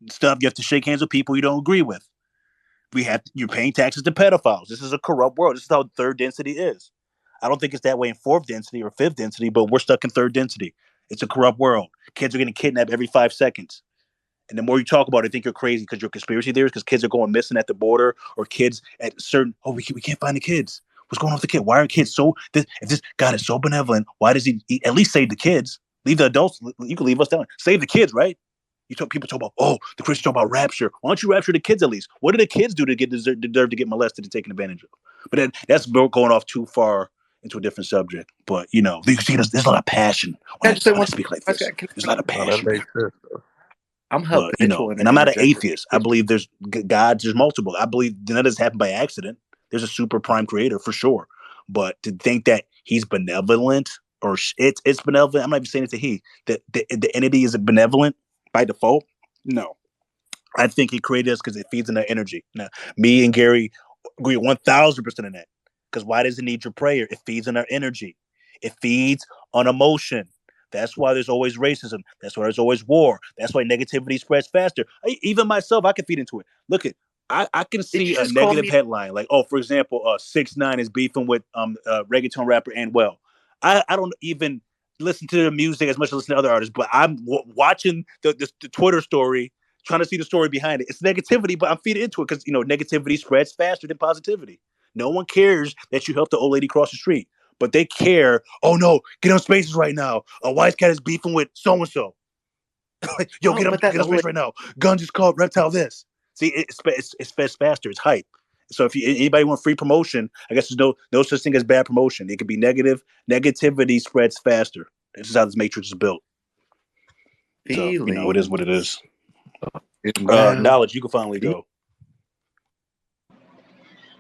stuff. You have to shake hands with people you don't agree with. You're paying taxes to pedophiles. This is a corrupt world. This is how third density is. I don't think it's that way in fourth density or fifth density, but we're stuck in third density. It's a corrupt world. Kids are getting kidnapped every 5 seconds. And the more you talk about it, I think you're crazy because you're conspiracy theorists, because kids are going missing at the border, or kids at certain, we can't find the kids. What's going on with the kid? Why are kids if this God is so benevolent, why does he at least save the kids? Leave the adults. You can leave us down. Save the kids, right? People talk about, the Christians talk about rapture. Why don't you rapture the kids at least? What do the kids do to deserve to get molested and taken advantage of? But that's going off too far into a different subject. But you see, there's a lot of passion when I speak like this. There's a lot of passion there. I'm But and I'm not an atheist. I believe there's gods. There's multiple. I believe none of this happened by accident. There's a super prime creator for sure. But to think that he's benevolent, or it's benevolent, I'm not even saying it's a he. That the entity is benevolent by default? No. I think he created us because it feeds in our energy. Now, me and Gary agree 1,000% on that. Because why does it need your prayer? It feeds on our energy. It feeds on emotion. That's why there's always racism. That's why there's always war. That's why negativity spreads faster. Even myself, I can feed into it. Look at, I can see a negative headline like, for example, 6ix9ine is beefing with reggaeton rapper Anuel. I don't even listen to the music as much as I listen to other artists, but I'm watching the Twitter story, trying to see the story behind it. It's negativity, but I'm feeding into it because negativity spreads faster than positivity. No one cares that you helped the old lady cross the street, but they care. Oh no, get on Spaces right now. A Wise Cat is beefing with so and so. Yo, get on Spaces right now. Gun just called Reptile this. See, it's faster. It's hype. So if anybody want free promotion, I guess there's no such thing as bad promotion. It could be negative. Negativity spreads faster. This is how this matrix is built. So it is what it is. Knowledge, you can finally go.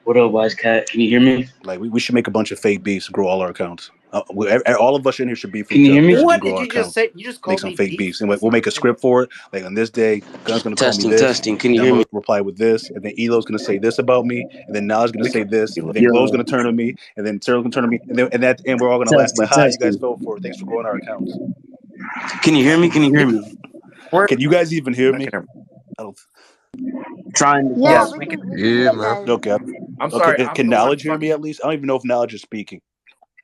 What up, Wise Cat? Can you hear me? Like we should make a bunch of fake beefs, grow all our accounts. All of us in here should beef. Can you hear me? What did you just say? You just called me fake beefs, and we'll make a script for it. Like on this day, Gun's gonna call me this. Testing. Can you hear me? Reply with this, and then Elo's gonna say this about me, and then Knowledge gonna say this, and then Glow's gonna turn on me, and then Cyril's gonna turn on me, and then at the end we're all gonna laugh. Like, hi, you guys fell for it. Thanks for growing our accounts. Can you hear me? Can you guys even hear me? I don't. Trying to. Yeah, we can hear you guys. Okay. I'm sorry. Can Knowledge hear me at least? I don't even know if Knowledge is speaking.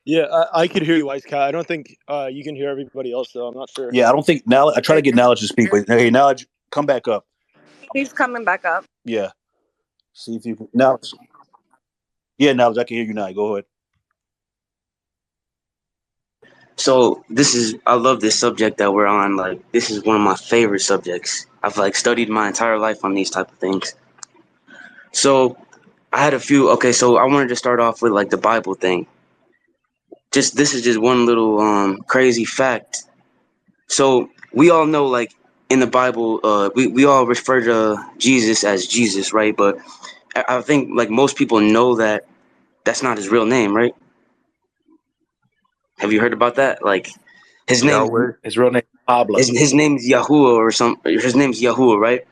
Yeah, I could hear you, Wise Cat. I don't think you can hear everybody else, though. I'm not sure. Yeah, I don't think Knowledge. I try to get Knowledge to speak, but hey, Knowledge, come back up. He's coming back up. Yeah. See if you can. Knowledge. Yeah, Knowledge, I can hear you now. Go ahead. So I love this subject that we're on. Like, this is one of my favorite subjects. I've studied my entire life on these type of things. So I had a few. Okay, so I wanted to start off with the Bible thing. This is just one little crazy fact. So we all know in the Bible, we all refer to Jesus as Jesus, right? But I think most people know that that's not his real name, right? Have you heard about that? His name, his real name is Pablo. His name's Yahuwah or something. His name's Yahuwah, right?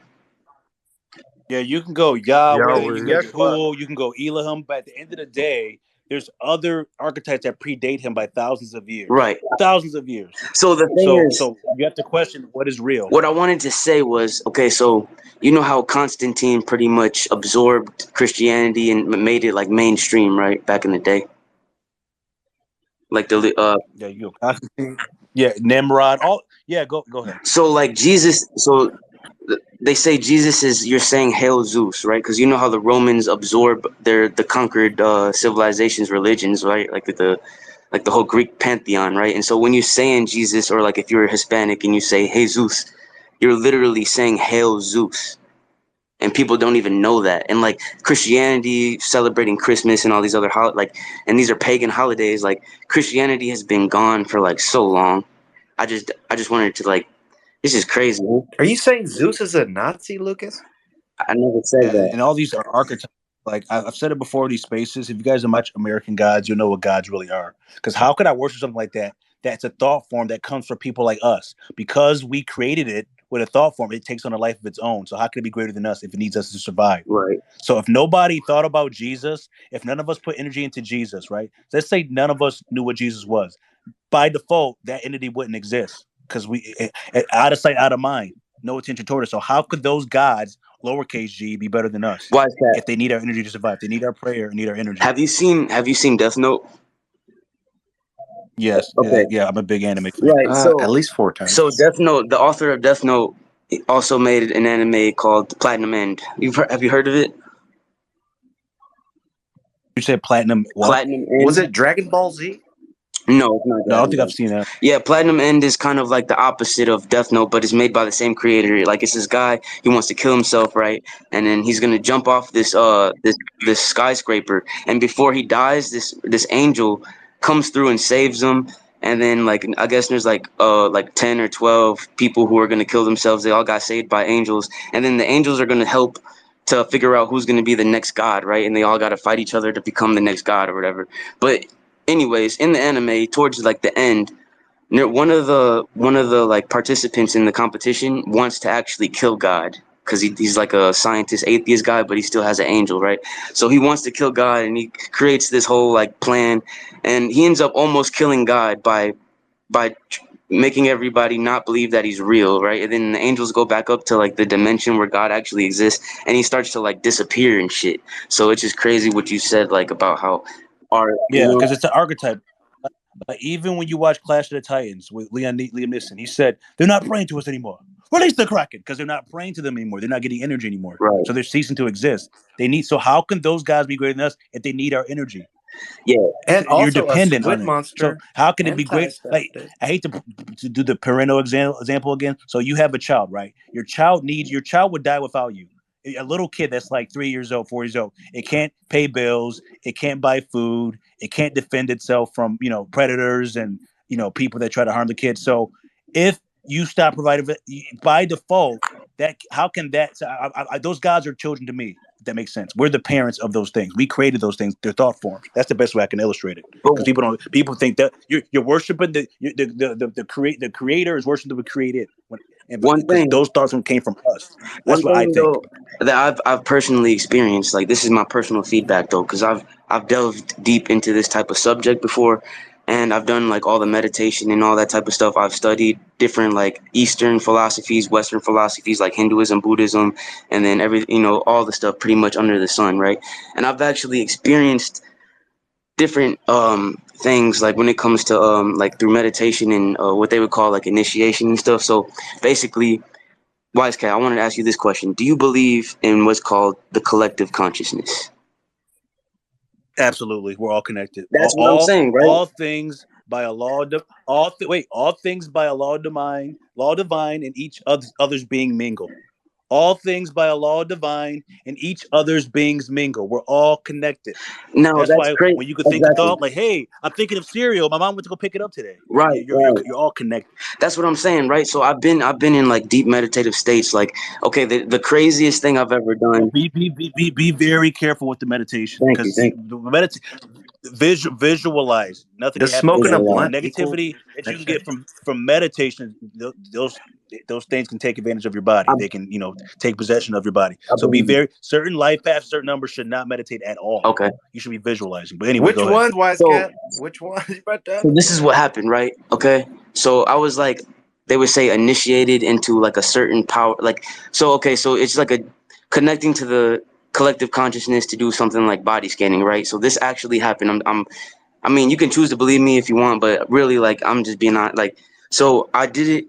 Yeah, you can go Yahweh, you can go Yahuwah, you can go Elohim, but at the end of the day, there's other archetypes that predate him by thousands of years. Right. Thousands of years. So the thing is, so you have to question what is real. What I wanted to say was, okay, so you know how Constantine pretty much absorbed Christianity and made it mainstream, right? Back in the day. Yeah, you go Constantine. Yeah, Nimrod. Go ahead. So Jesus, they say Jesus is, you're saying Hail Zeus, right? Because you know how the Romans absorb the conquered civilizations, religions, right? like the whole Greek pantheon, right? And so when you're saying Jesus, or like if you're Hispanic and you say Jesus, you're literally saying Hail Zeus. And people don't even know that. And like Christianity celebrating Christmas and all these other and these are pagan holidays. Like Christianity has been gone for like so long. I just wanted to like, this is crazy. Are you saying Zeus is a Nazi, Lucas? I never said that. And all these are archetypes. Like I've said it before in these spaces. If you guys are much American gods, you'll know what gods really are. Because how could I worship something like that? That's a thought form that comes from people like us. Because we created it with a thought form, it takes on a life of its own. So how can it be greater than us if it needs us to survive? Right. So if nobody thought about Jesus, if none of us put energy into Jesus, right? Let's say none of us knew what Jesus was. By default, that entity wouldn't exist because out of sight, out of mind, no attention toward us. So how could those gods, lowercase g, be better than us? Why is that? If they need our energy to survive, they need our prayer and need our energy. Have you seen Death Note? Yes. Okay. Yeah, I'm a big anime fan. Right. So At least 4 times. So Death Note, the author of Death Note, also made an anime called Platinum End. Have you heard of it? You said Platinum what? Platinum End. Was it Dragon Ball Z? No, it's not. No, I don't think I've seen that. Yeah, Platinum End is kind of like the opposite of Death Note, but it's made by the same creator. Like it's this guy, he wants to kill himself, right? And then he's gonna jump off this skyscraper, and before he dies, this angel comes through and saves him. And then like I guess there's like 10 or 12 people who are gonna kill themselves. They all got saved by angels, and then the angels are gonna help to figure out who's gonna be the next god, right? And they all got to fight each other to become the next god or whatever. But anyways, in the anime, towards like the end, one of the like participants in the competition wants to actually kill God because he's like a scientist, atheist guy, but he still has an angel, right? So he wants to kill God, and he creates this whole like plan, and he ends up almost killing God by making everybody not believe that he's real, right? And then the angels go back up to like the dimension where God actually exists, and he starts to like disappear and shit. So it's just crazy what you said, like about how because it's an archetype. Like even when you watch Clash of the Titans with Liam Neeson, he said they're not praying to us anymore. Release the Kraken, because they're not praying to them anymore. They're not getting energy anymore. Right. So they're ceasing to exist. So how can those guys be greater than us if they need our energy? Yeah, and you're also dependent a squid on it. monster. So how can it be great? Like I hate to do the parental example again. So you have a child, right? Your child would die without you. A little kid that's like 3 years old, 4 years old, it can't pay bills, it can't buy food, it can't defend itself from predators and people that try to harm the kid. So if you stop providing by default, how can that? So those gods are children to me. If that makes sense. We're the parents of those things. We created those things. They're thought forms. That's the best way I can illustrate it. Because people think that you're worshiping the creator is worshiping the created. One thing, those thoughts came from us. That's what I think. Though, that I've personally experienced, like this is my personal feedback though, because I've delved deep into this type of subject before, and I've done like all the meditation and all that type of stuff. I've studied different like Eastern philosophies, Western philosophies like Hinduism, Buddhism, and then all the stuff pretty much under the sun, right? And I've actually experienced different things like when it comes to like through meditation and what they would call like initiation and stuff. So basically, Wise Cat, I wanted to ask you this question: do you believe in what's called the collective consciousness? Absolutely, we're all connected. That's what I'm saying, right? All things by a law all things by a law divine, and each others being mingle. All things by a law divine, and each other's beings mingle. We're all connected. No, that's why great. When you could think of thought like, "Hey, I'm thinking of cereal. My mom went to go pick it up today." Right, you're all connected. That's what I'm saying, right? So I've been in like deep meditative states. Like, okay, the craziest thing I've ever done. Be very careful with the meditation, because visualize nothing. The smoking a blunt, negativity that you can get from meditation. Those things can take advantage of your body. They can take possession of your body. So be very certain life paths, certain numbers should not meditate at all. Okay, you should be visualizing. But anyway, which one, Wise Cat? Which one? So this is what happened, right? Okay, so I was like, they would say initiated into like a certain power, like so. Okay, so it's like a connecting to the collective consciousness to do something like body scanning, right? So this actually happened. I mean, you can choose to believe me if you want, but really, like, I'm just being honest. Like, so I did it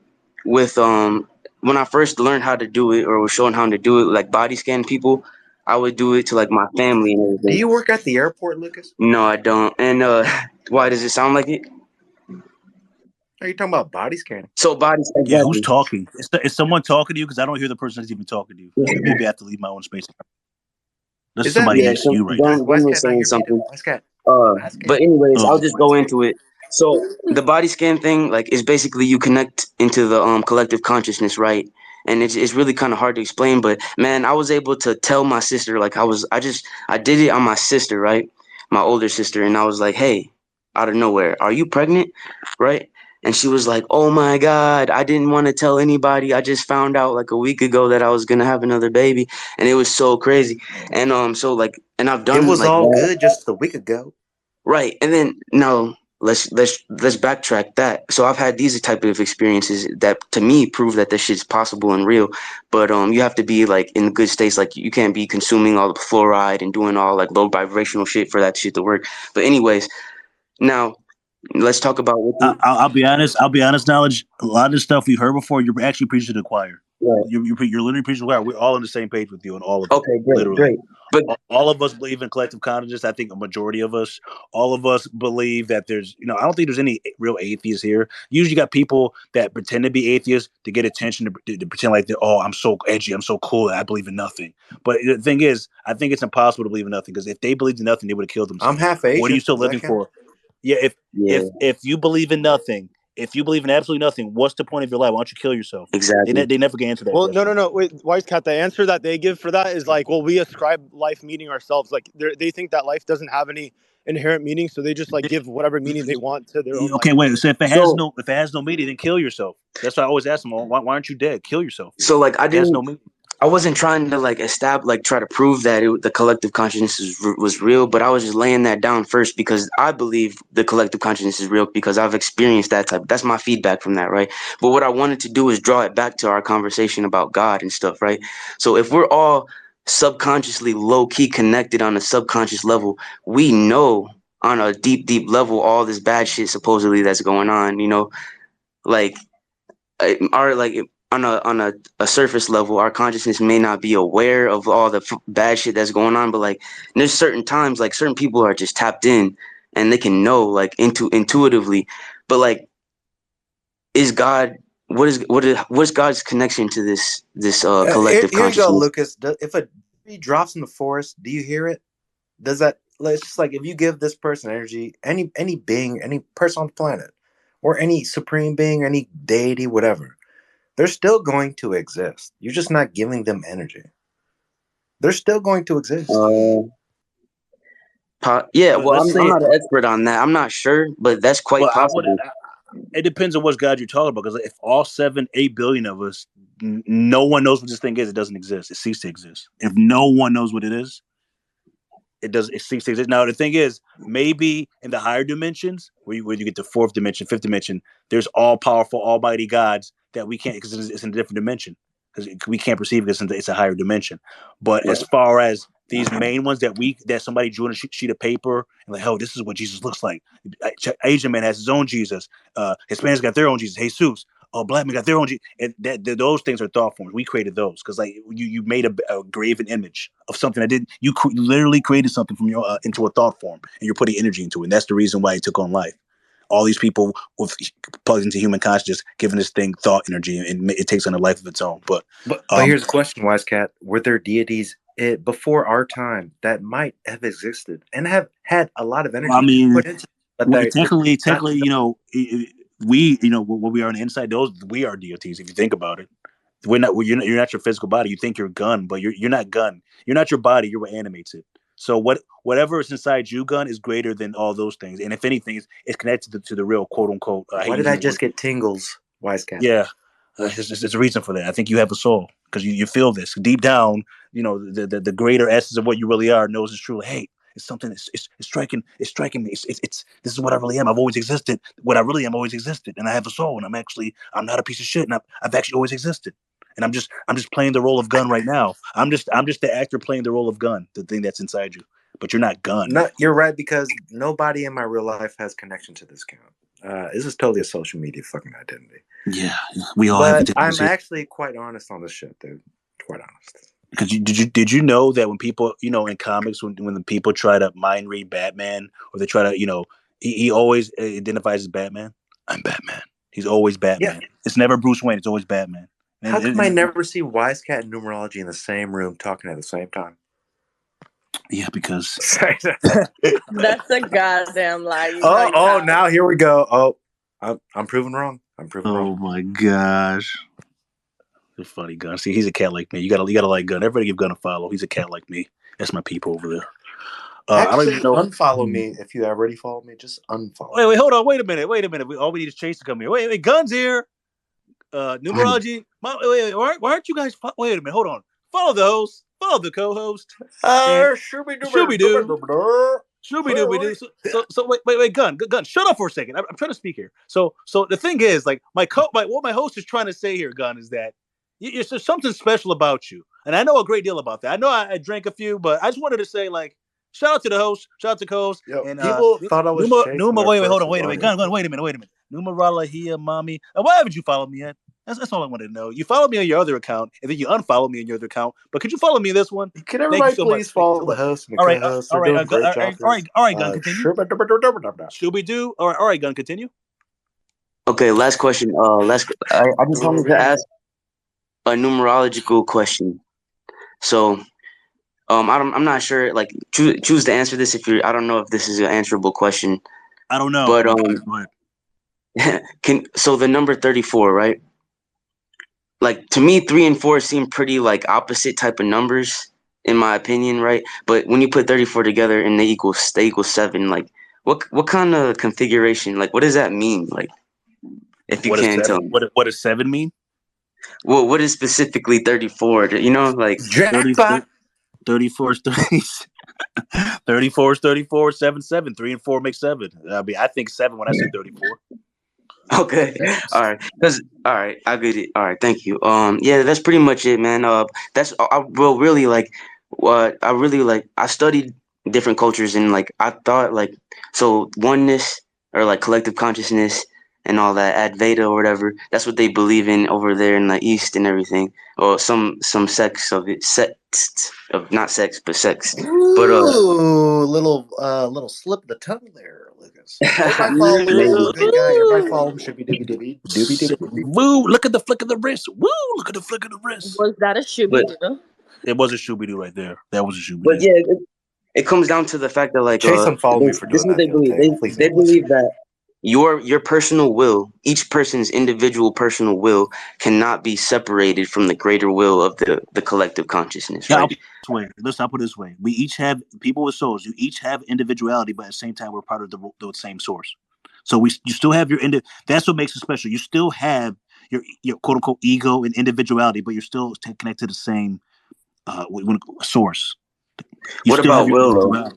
with when I first learned how to do it, or was shown how to do it, like body scan people. I would do it to like my family and Do everything. you work at the airport, Lucas? No, I don't. And why does it sound like it? Are you talking about body scanning? So bodies, Yeah, who's exactly. talking? Is someone talking to you? Because I don't hear the person that's even talking to you. Maybe I have to leave my own space. This is somebody Yeah, next to so you right now. Ben was saying something. But anyways, I'll just go into it. So the body scan thing, like, is basically you connect into the collective consciousness, right? And it's really kind of hard to explain, but man, I was able to tell my sister, like, I did it on my sister, right? My older sister, and I was like, hey, out of nowhere, are you pregnant, right? And she was like, oh my God, I didn't want to tell anybody. I just found out like a week ago that I was gonna have another baby, and it was so crazy. And so like, and I've done It was like all that. good just a week ago. Right. And then now let's backtrack that. So I've had these type of experiences that to me prove that this shit's possible and real. But you have to be like in good states. Like you can't be consuming all the fluoride and doing all like low vibrational shit for that shit to work. But anyways, now let's talk about what I'll be honest. Knowledge. A lot of the stuff we've heard before, you're actually preaching to the choir. Right. You're literally preaching to the choir. We're all on the same page with you on all of it. Okay, great, literally. great. But all of us believe in collective consciousness. I think a majority of us, all of us believe that there's, I don't think there's any real atheists here. Usually, you got people that pretend to be atheists to get attention, to pretend like I'm so edgy, I'm so cool, I believe in nothing. But the thing is, I think it's impossible to believe in nothing because if they believed in nothing, they would have killed themselves. I'm half Asian. What are you still living for? Yeah, if you believe in nothing, if you believe in absolutely nothing, what's the point of your life? Why don't you kill yourself? Exactly. They never get answer that. Well, question. no. Wait, Wise Cat. The answer that they give for that is like, well, we ascribe life meaning ourselves. Like they think that life doesn't have any inherent meaning, so they just like give whatever meaning they want to their own. Okay, life. wait. So if it has no meaning, then kill yourself. That's why I always ask them. Why aren't you dead? Kill yourself. So like No I wasn't trying to like try to prove that the collective consciousness was real, but I was just laying that down first because I believe the collective consciousness is real because I've experienced that type. That's my feedback from that, right? But what I wanted to do is draw it back to our conversation about God and stuff, right? So if we're all subconsciously low key connected on a subconscious level, we know on a deep level all this bad shit supposedly that's going on, like our like on a surface level, our consciousness may not be aware of all the bad shit that's going on, but like there's certain times like certain people are just tapped in and they can know like intuitively. But like, is God? What is God's connection to this collective Here you go, consciousness? Lucas. If a tree drops in the forest, do you hear it? Does that? It's just like if you give this person energy, any being, any person on the planet, or any supreme being, any deity, whatever, they're still going to exist. You're just not giving them energy. They're still going to exist. Yeah, well, I'm not an expert on that. I'm not sure, but that's quite possible. It depends on what God you're talking about. Because if all 7-8 billion of us, no one knows what this thing is, it doesn't exist. It ceases to exist. If no one knows what it is, it ceases to exist. Now the thing is, maybe in the higher dimensions, where you get the fourth dimension, fifth dimension, there's all powerful, almighty gods that we can't, because it's in a different dimension, because we can't perceive it. It's a higher dimension. But as far as these main ones that somebody drew on a sheet of paper and like, oh, this is what Jesus looks like. Asian man has his own Jesus. Hispanics got their own Jesus. Jesus. Oh, black men got their own Jesus. And those things are thought forms. We created those because like you made a graven image of something that didn't. You literally created something from your into a thought form, and you're putting energy into it. And that's the reason why it took on life. All these people with plugged into human consciousness, giving this thing thought energy, and it takes on a life of its own. But here's the question, Wise Cat: were there deities before our time that might have existed and have had a lot of energy? I mean, put into it, technically, we, what we are on the inside, we are deities. If you think about it, you're not your physical body. You think you're gun, but you're not gun. You're not your body. You're what animates it. So whatever is inside you, gun, is greater than all those things. And if anything, it's connected to the real quote unquote. Why did I just get tingles, Wise Cat? Yeah, there's a reason for that. I think you have a soul because you feel this deep down. The greater essence of what you really are knows it's true. Hey, it's something. It's striking. It's striking me. It's this is what I really am. I've always existed. What I really am always existed, and I have a soul. And I'm not a piece of shit. And I've actually always existed. And I'm just playing the role of gun right now. I'm just the actor playing the role of gun, the thing that's inside you. But you're not gun. No, you're right, because nobody in my real life has connection to this account. This is totally a social media fucking identity. Yeah, we all but have it. I'm actually quite honest on this shit, dude. Quite honest. Because did you know that when people, in comics, when the people try to mind read Batman, or they try to, he always identifies as Batman. I'm Batman. He's always Batman. Yeah. It's never Bruce Wayne. It's always Batman. How come I never see Wisecat and Numerology in the same room talking at the same time? Yeah, because that's a goddamn lie. Now here we go. Oh, I'm proven wrong. Oh my gosh. You're funny, Gun. See, he's a cat like me. You gotta like Gun. Everybody give Gun a follow. He's a cat like me. That's my people over there. I don't even know. Unfollow me if you already follow me. Just unfollow. Wait, hold on. Wait a minute. All we need is Chase to come here. Wait, Gun's here. Numerology. Wait, why aren't you guys? Wait a minute. Hold on. Follow the host. Follow the co-host. Shooby-doo. So wait, Gun. Shut up for a second. I'm trying to speak here. So the thing is, like, what my host is trying to say here, Gun, is that there's something special about you, and I know a great deal about that. I know I drank a few, but I just wanted to say, like, shout out to the host, shout out to co-host. And people thought I was Numa. Wait, hold on. Wait a minute, Gun. Wait a minute. Numerology, mommy. Why haven't you followed me yet? That's all I wanted to know. You follow me on your other account, and then you unfollow me on your other account. But could you follow me in this one? Can everybody please follow the host and the co-host? All right, Gun, continue. Shooby-doo. All right, Gun, continue. Okay, last question. I just wanted to ask a numerological question. So, I'm not sure. Like, choose to answer this if you're. I don't know if this is an answerable question. I don't know. But so the number 34, right? Like, to me, 3 and 4 seem pretty like opposite type of numbers, in my opinion, right? But when you put 34 together and they equal 7, like, what kind of configuration? Like, what does that mean? Like, if you can tell me. What does 7 mean? Well, what is specifically 34? Like 34 is 30. 34 is 34. 7, 3 and 4 make 7. I mean, I think 7 when I say 34. Okay. All right. I get it. All right. Thank you. Yeah, that's pretty much it, man. I studied different cultures, and like I thought, like, so oneness or like collective consciousness and all that, Advaita or whatever, that's what they believe in over there in the East and everything, or some sects of it, not sex, but sex. Ooh, little slip of the tongue there, Lucas. Everybody follow Lucas, good guy. Everybody follow him. Doobie. Woo! Look at the flick of the wrist. Woo! Look at the flick of the wrist. Was that a Shooby-Doo? It was a Shooby-Doo right there. That was a Shooby-Doo. But yeah, it comes down to the fact that, like, Chase unfollowed me for doing that. They believe. They believe that your personal will, each person's individual personal will, cannot be separated from the greater will of the collective consciousness. Right? I'll put it this way. We each have, people with souls, you each have individuality, but at the same time, we're part of the same source. So you still have that's what makes it special. You still have your quote unquote ego and individuality, but you're still connected to the same source. What about will?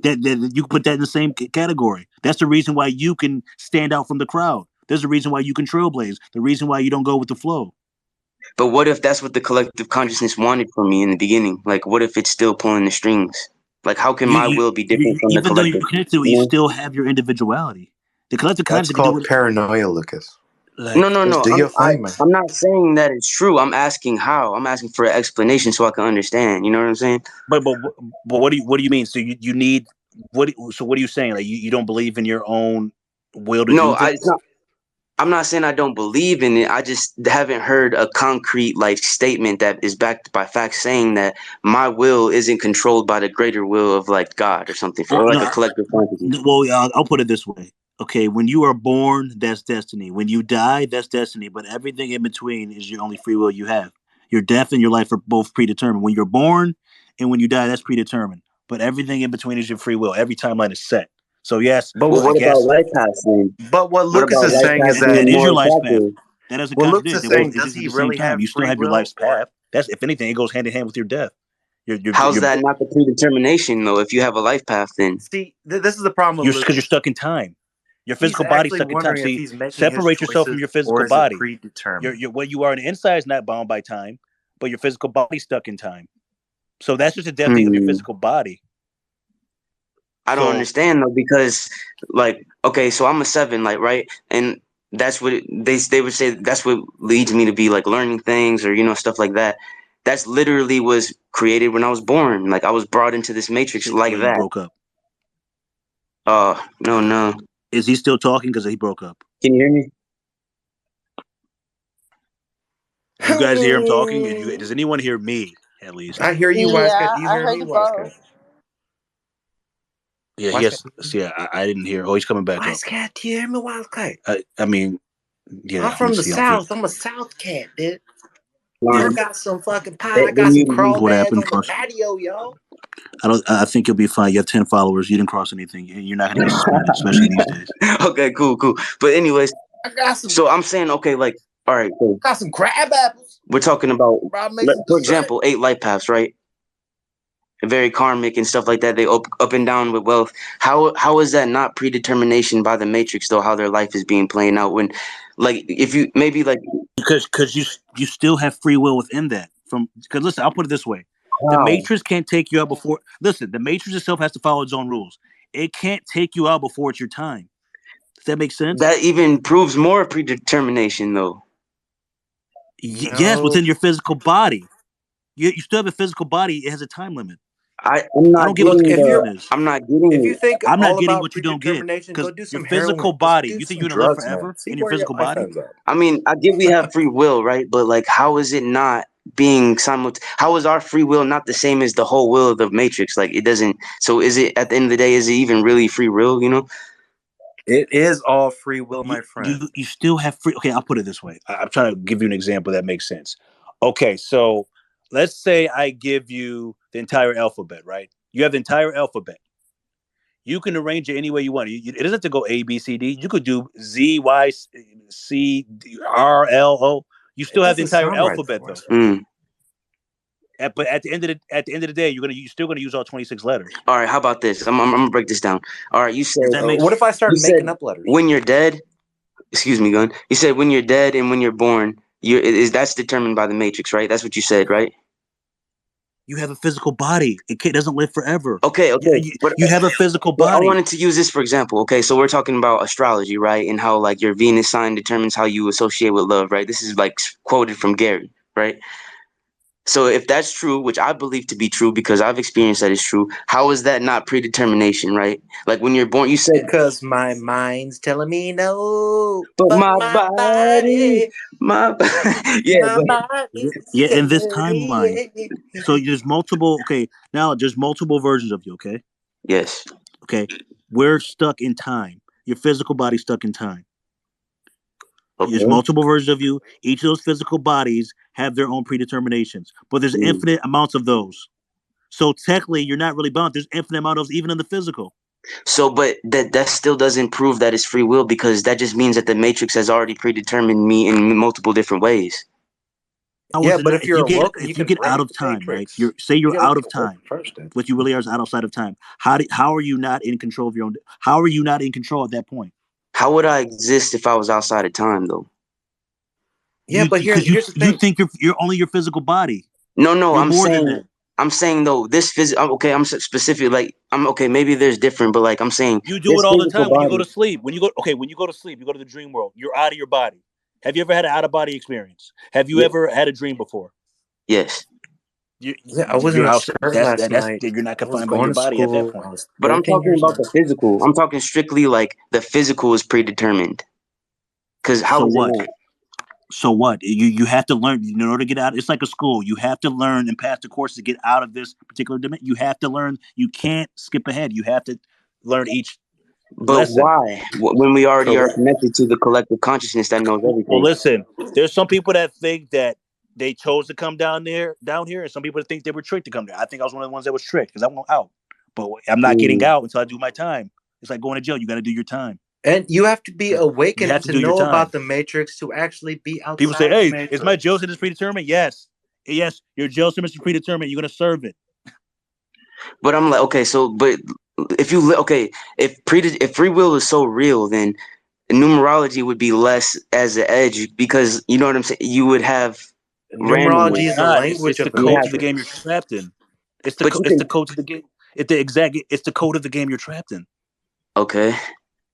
That you can put that in the same category. That's the reason why you can stand out from the crowd. There's the reason why you can trailblaze. The reason why you don't go with the flow. But what if that's what the collective consciousness wanted from me in the beginning? Like, what if it's still pulling the strings? Like, how can my will be different from the collective? Even though you're connected, you still have your individuality. The collective consciousness. That's called paranoia, Lucas. Like, no. I'm not saying that it's true. I'm asking how. I'm asking for an explanation so I can understand. You know what I'm saying? But what do you mean? So you need what? So what are you saying? Like you don't believe in your own will to do things? I'm not saying I don't believe in it. I just haven't heard a concrete like statement that is backed by facts saying that my will isn't controlled by the greater will of like God or something, a collective consciousness. Well, I'll put it this way. Okay, when you are born, that's destiny. When you die, that's destiny. But everything in between is your only free will you have. Your death and your life are both predetermined. When you're born and when you die, that's predetermined. But everything in between is your free will. Every timeline is set. So yes, but what about life paths then? But what Lucas is saying is that it is your life's path. That doesn't contradict. Lucas is saying, does he really have you still have your life's path? That's, if anything, it goes hand in hand with your death. How's that not the predetermination though? If you have a life path, then see, this is the problem. Because you're stuck in time. Your physical body's stuck in time. See, separate yourself from your physical body. What you are on the inside is not bound by time, but your physical body's stuck in time. So that's just a death thing of your physical body. I don't understand though, because like, okay, so I'm a 7, like, right, and that's what they would say. That's what leads me to be like learning things or stuff like that. That's literally was created when I was born. Like I was brought into this matrix like You that. broke up. No. Is he still talking? Because he broke up. Can you hear me? You guys hear him talking? Does anyone hear me, at least? I hear you, Wise Cat. Do you I hear heard me, you Wise both. Cat? Yeah, Wise yes. Yeah, I didn't hear. Oh, he's coming back Wise up. Cat, do you hear me, Wise Cat? I mean, yeah. I'm from the South. I'm a South cat, dude. Yeah. I got some fucking pie. They I got some muted me. crawl What bags happened? on the patio, yo. I think you'll be fine. You have 10 followers. You didn't cross anything. You're not gonna get suspended, especially these days. Okay, cool. But anyways, I got some. so I'm saying, okay, like, all right, cool. Got some crab apples. We're talking about, Bro, make some for dessert. example, 8 life paths, right? Very karmic and stuff like that. They up and down with wealth. How is that not predetermination by the matrix though? How their life is being played out when, like, if you maybe like because you still have free will within that. Because listen, I'll put it this way: the how matrix can't take you out before. Listen, the matrix itself has to follow its own rules. It can't take you out before it's your time. Does that make sense? that even proves more predetermination though. Yes, within your physical body. You still have a physical body. It has a time limit. I'm I not don't give a getting fuck. I'm not getting If you it. think I'm not all getting about what you don't get. predetermination, go Because do your some physical heroin. body, Do you think some you're gonna live drugs, man. forever See in your where your physical body? iPhone's at. I mean, I get we have free will, right? But like, how is it not being how is our free will not the same as the whole will of the matrix? Like, it doesn't. So, is it at the end of the day? Is it even really free will? You know? It is all free will, my friend. You still have free. Okay, I'll put it this way. I'm trying to give you an example that makes sense. Okay, so let's say I give you the entire alphabet, right? You have the entire alphabet. You can arrange it any way you want. It doesn't have to go A, B, C, D. You could do Z, Y, C, R, L, O. You still have the entire alphabet, though. But at the end of the day, you're still gonna use all 26 letters. All right, how about this? I'm gonna break this down. All right, you said. What if I start making up letters? When you're dead, excuse me, Gun. You said when you're dead and when you're born, that's determined by the matrix, right? That's what you said, right? You have a physical body. It doesn't live forever. Okay. You have a physical body. I wanted to use this for example. Okay, so we're talking about astrology, right? And how like your Venus sign determines how you associate with love, right? This is like quoted from Gary, right? So if that's true, which I believe to be true because I've experienced that it's true, how is that not predetermination, right? Like when you're born, you said because my mind's telling me no, but my body, yeah, in this timeline. So there's multiple. Okay, now there's multiple versions of you. Okay. Yes. Okay, we're stuck in time. Your physical body's stuck in time. Okay. There's multiple versions of you. Each of those physical bodies have their own predeterminations, but there's infinite amounts of those. So technically, you're not really bound. There's infinite amount of those, even in the physical. So, but that still doesn't prove that it's free will because that just means that the matrix has already predetermined me in multiple different ways. Yeah, but if you're awoke, if you get out of time, right? You're out of time, but you really are outside of time. How are you not in control of your own? How are you not in control at that point? How would I exist if I was outside of time, though? Yeah, but here's the thing. You think you're only your physical body. No, you're I'm saying. I'm saying though, this okay. I'm specific. Like I'm okay. Maybe there's different, but like I'm saying, you do it all the time when you go to sleep. When you go to sleep, you go to the dream world. You're out of your body. Have you ever had an out of body experience? Have you ever had a dream before? Yes. I was in last night. You're not confined by your body at that point. But I'm talking about the physical. I'm talking strictly like the physical is predetermined. Because how is it not? So what? You have to learn in order to get out. It's like a school. You have to learn and pass the course to get out of this particular dimension. You have to learn. You can't skip ahead. You have to learn each lesson. Why? When we already are connected to the collective consciousness that knows everything. Well, listen. There's some people that think that they chose to come down here, and some people that think they were tricked to come there. I think I was one of the ones that was tricked because I went out, but I'm not getting out until I do my time. It's like going to jail. You got to do your time. And you have to be awakened to know about the matrix to actually be outside. People say, "Hey, is my jail sentence predetermined?" Yes, your jail sentence is predetermined. You're gonna serve it. But I'm like, okay, so but if free will is so real, then numerology would be less as an edge because you know what I'm saying. You would have numerology is the language of the code of the game you're trapped in. It's the code of the game. It's the code of the game you're trapped in. Okay.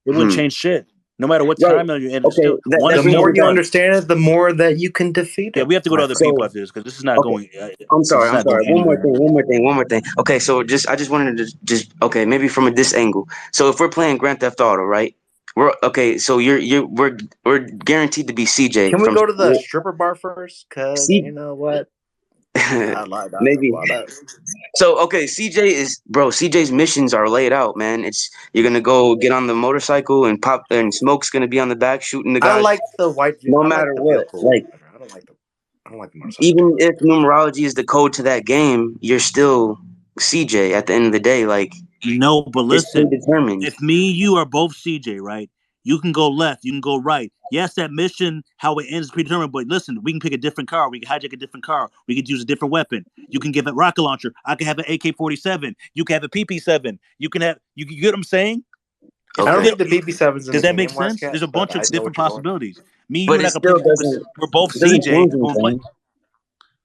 It wouldn't change shit. No matter what Right. time you're in, Okay. still one The is still more you one. understand it, the more that you can defeat it. Yeah, we have to go to other So, people after this because this is not okay. going. I'm This is sorry. not going anywhere. One more thing. Okay, so I just wanted to okay, maybe from this angle. So if we're playing Grand Theft Auto, right? So we're guaranteed to be CJ Can we from go to the stripper bar first? Cause C. you know what? I lied. Maybe. So okay, CJ's missions are laid out, man. You're gonna go get on the motorcycle and pop, and Smoke's gonna be on the back shooting the I guys. like the white. No I matter like the what, vehicle. like I don't like the motorcycle. even if numerology is the code to that game, you're still CJ at the end of the day. Like No, but listen, predetermined. if me and you are both CJ, right? You can go left, you can go right. Yes, that mission, how it ends is predetermined, but listen, we can pick a different car. We can hijack a different car. We could use a different weapon. You can give a rocket launcher. I can have an AK-47. You can have a PP-7. You get what I'm saying? Okay. I don't think the PP7's in Does the that make game, sense? Cat, There's a bunch but I of know different what you're going. possibilities. Me, you, But and I it can play. still doesn't. We're both It doesn't CJ. change We're play,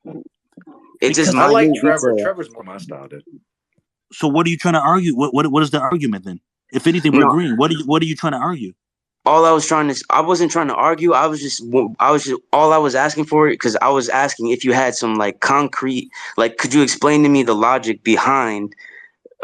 anything. It's just I like minute Trevor. detail. Trevor's more my style, dude. so what are you trying to argue? What is the argument then? If anything, we're No. agreeing. What are you trying to argue? I wasn't trying to argue. I was just all I was asking for it because I was asking if you had some like concrete, like, could you explain to me the logic behind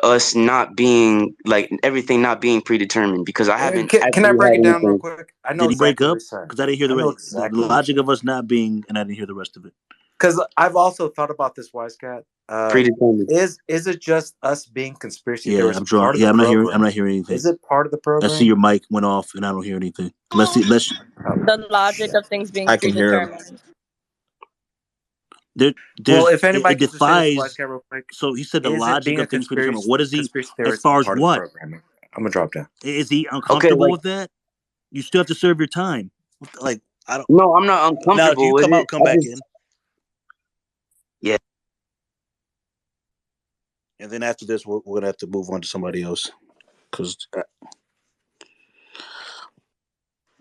us not being like everything not being predetermined? Because I haven't Can I actually break had it down real anything quick? I know Did he break exactly what up? he's saying. Because I didn't hear I know the exactly what logic he's of us not being, and I didn't hear the rest of it. Because I've also thought about this, Wise Cat. predetermined. Is it just us being conspiracy Yeah, theorists I'm sure. part of Yeah, the I'm not program? hearing anything. Is it part of the program? I see your mic went off, and I don't hear anything. Let's see. The logic of things being predetermined. Well, if anybody it can just say this, defies. Wise Cat, real quick. So he said the Is it logic being of a things predetermined. What is he? conspiracy As theorist far as part what? of the programming? I'm gonna drop down. Is he uncomfortable with that? You still have to serve your time. Like I don't. No, I'm not uncomfortable. Now, if you with come it, out, come back in. Yeah. And then after this, we're gonna have to move on to somebody else.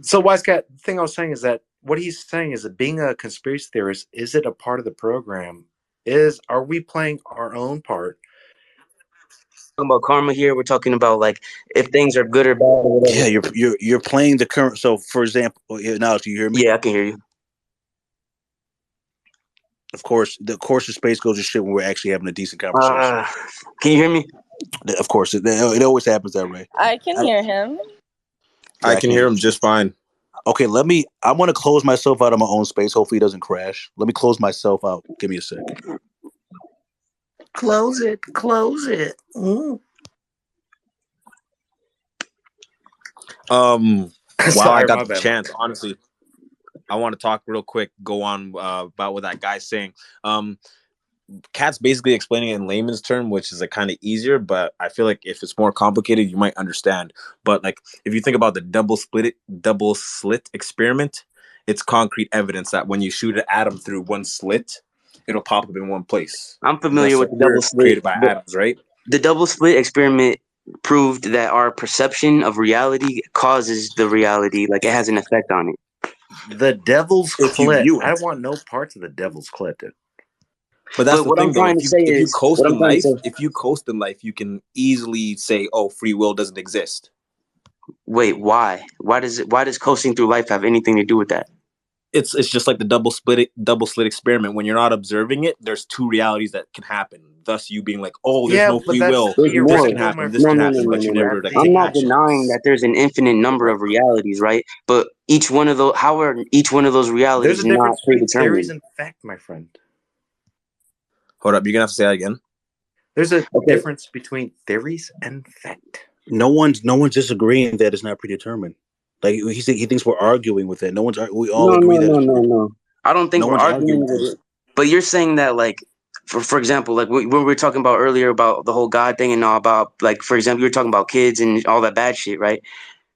So, Wise Cat, the thing I was saying is that what he's saying is that being a conspiracy theorist, is it a part of the program? Are we playing our own part? Talking about karma here. We're talking about like if things are good or bad or whatever. Yeah, you're playing the current. So, for example, now do you hear me? Yeah, I can hear you. Of course, the course of space goes to shit when we're actually having a decent conversation. Can you hear me? Of course, it always happens that way. I can hear him. I can hear him just fine. Okay, I want to close myself out of my own space. Hopefully it doesn't crash. Let me close myself out. Give me a sec. Close it. While I got the chance, honestly, I want to talk real quick, go on about what that guy's saying. Cat's basically explaining it in layman's term, which is like kind of easier, but I feel like if it's more complicated, you might understand. But like if you think about the double slit experiment, it's concrete evidence that when you shoot an atom through one slit, it'll pop up in one place. I'm familiar with the double split created by atoms, right? The double split experiment proved that our perception of reality causes the reality, like it has an effect on it. The devil's clit. I want no parts of the devil's clit, dude. But that's the thing, though. If you coast in life, you can easily say, "Oh, free will doesn't exist." Wait, why? Why does coasting through life have anything to do with that? It's just like the double slit experiment. When you're not observing it, there's two realities that can happen. Thus, you being like, "Oh, there's no free will. This can happen. This can happen." But you never like. I'm not denying that there's an infinite number of realities, right? But each one of those, how are each one of those realities there's a difference not between predetermined? theories and fact, my friend. Hold up, you're gonna have to say that again. There's a difference between theories and fact. No one's disagreeing that it's not predetermined. Like he thinks we're arguing with it. No one's. We all agree that. No. I don't think we're arguing with it. But you're saying that, like, for example, like when we were talking about earlier about the whole God thing and all about, like, for example, you were talking about kids and all that bad shit, right?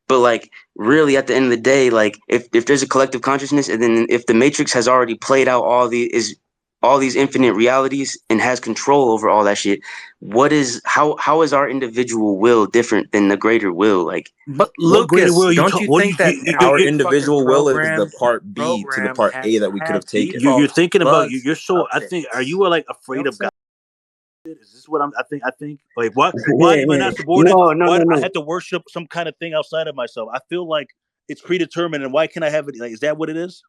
But like, really, at the end of the day, like, if there's a collective consciousness, and then if the Matrix has already played out all these infinite realities and has control over all that shit, how is our individual will different than the greater will? Like, but Lucas, don't you think that our individual will is the part B to the part A that we could have taken? You're thinking about you're so. I think are you like afraid of God? Is this what I think like what? Why am I not subordinate? No. I have to worship some kind of thing outside of myself. I feel like it's predetermined, and why can't I have it? Like, is that what it is?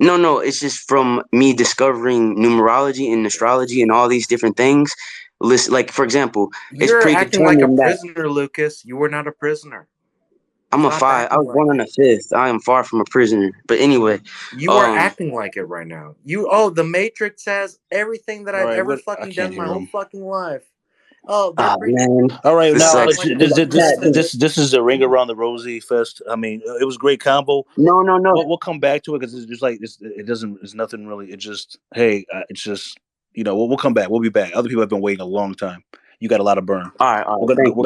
No, it's just from me discovering numerology and astrology and all these different things. Listen, like for example, it's You're acting like a predetermined that prisoner, Lucas. You were not a prisoner. I'm a Stop 5. I acting was like born on it. the 5th. I am far from a prisoner. But anyway, You are acting like it right now. The Matrix says everything that All I've right, ever what? I fucking done can't in my hear whole him. fucking life. Oh, they're man, All right, this now sucks. this is a ring around the rosy fest. I mean, it was a great combo. No. We'll come back to it because it's just like it doesn't. It's nothing really. It's just it's just we'll come back. We'll be back. Other people have been waiting a long time. You got a lot of burn. All right.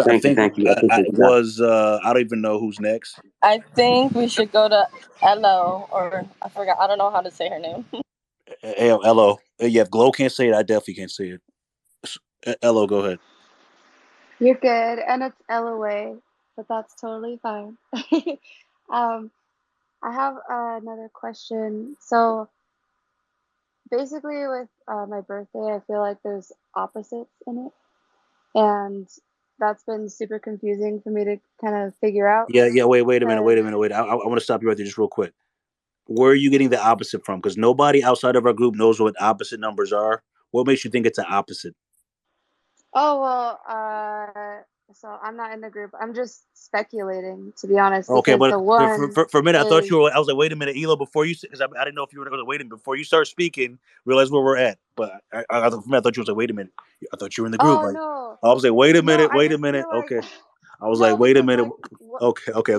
Thank you. I appreciate It that. was. I don't even know who's next. I think we should go to Elo, or I forgot. I don't know how to say her name. Elo. Yeah, if Glow can't say it, I definitely can't say it. Elo, go ahead. You're good, and it's LOA, but that's totally fine. I have another question. So basically, with my birthday, I feel like there's opposites in it, and that's been super confusing for me to kind of figure out. Yeah. Wait a minute. I want to stop you right there just real quick. Where are you getting the opposite from? Because nobody outside of our group knows what opposite numbers are. What makes you think it's an opposite? Oh, well, so I'm not in the group. I'm just speculating, to be honest, Okay, because but the one for a minute, I thought is, you were. I was like, wait a minute, Elo. Before you, because I didn't know if you were going to wait a minute before you start speaking. Realize where we're at. But I thought you was like, wait a minute. I thought you were in the group. oh, Like, no, I was like, wait a no, minute, I wait a just minute. feel like, Okay, I was like, no, wait a because, minute. like, what, yeah, Okay,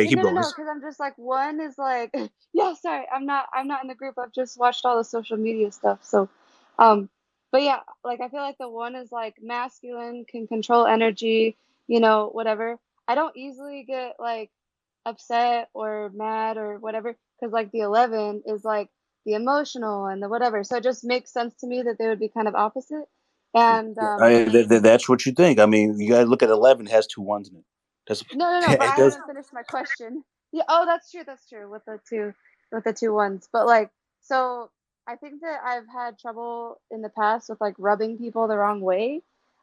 yeah, keep going. no, because I'm just like, one is like, yeah, sorry, I'm not in the group. I've just watched all the social media stuff. So, um, but yeah, like, I feel like the one is like masculine, can control energy, whatever. I don't easily get like upset or mad or whatever because like the 11 is like the emotional and the whatever, so it just makes sense to me that they would be kind of opposite. And That's what you think. I mean, you got to look at 11. It has 2 ones in it. That's no, but it I does. haven't finished my question. Yeah, oh, that's true with the two ones, but like, so I think that I've had trouble in the past with like rubbing people the wrong way.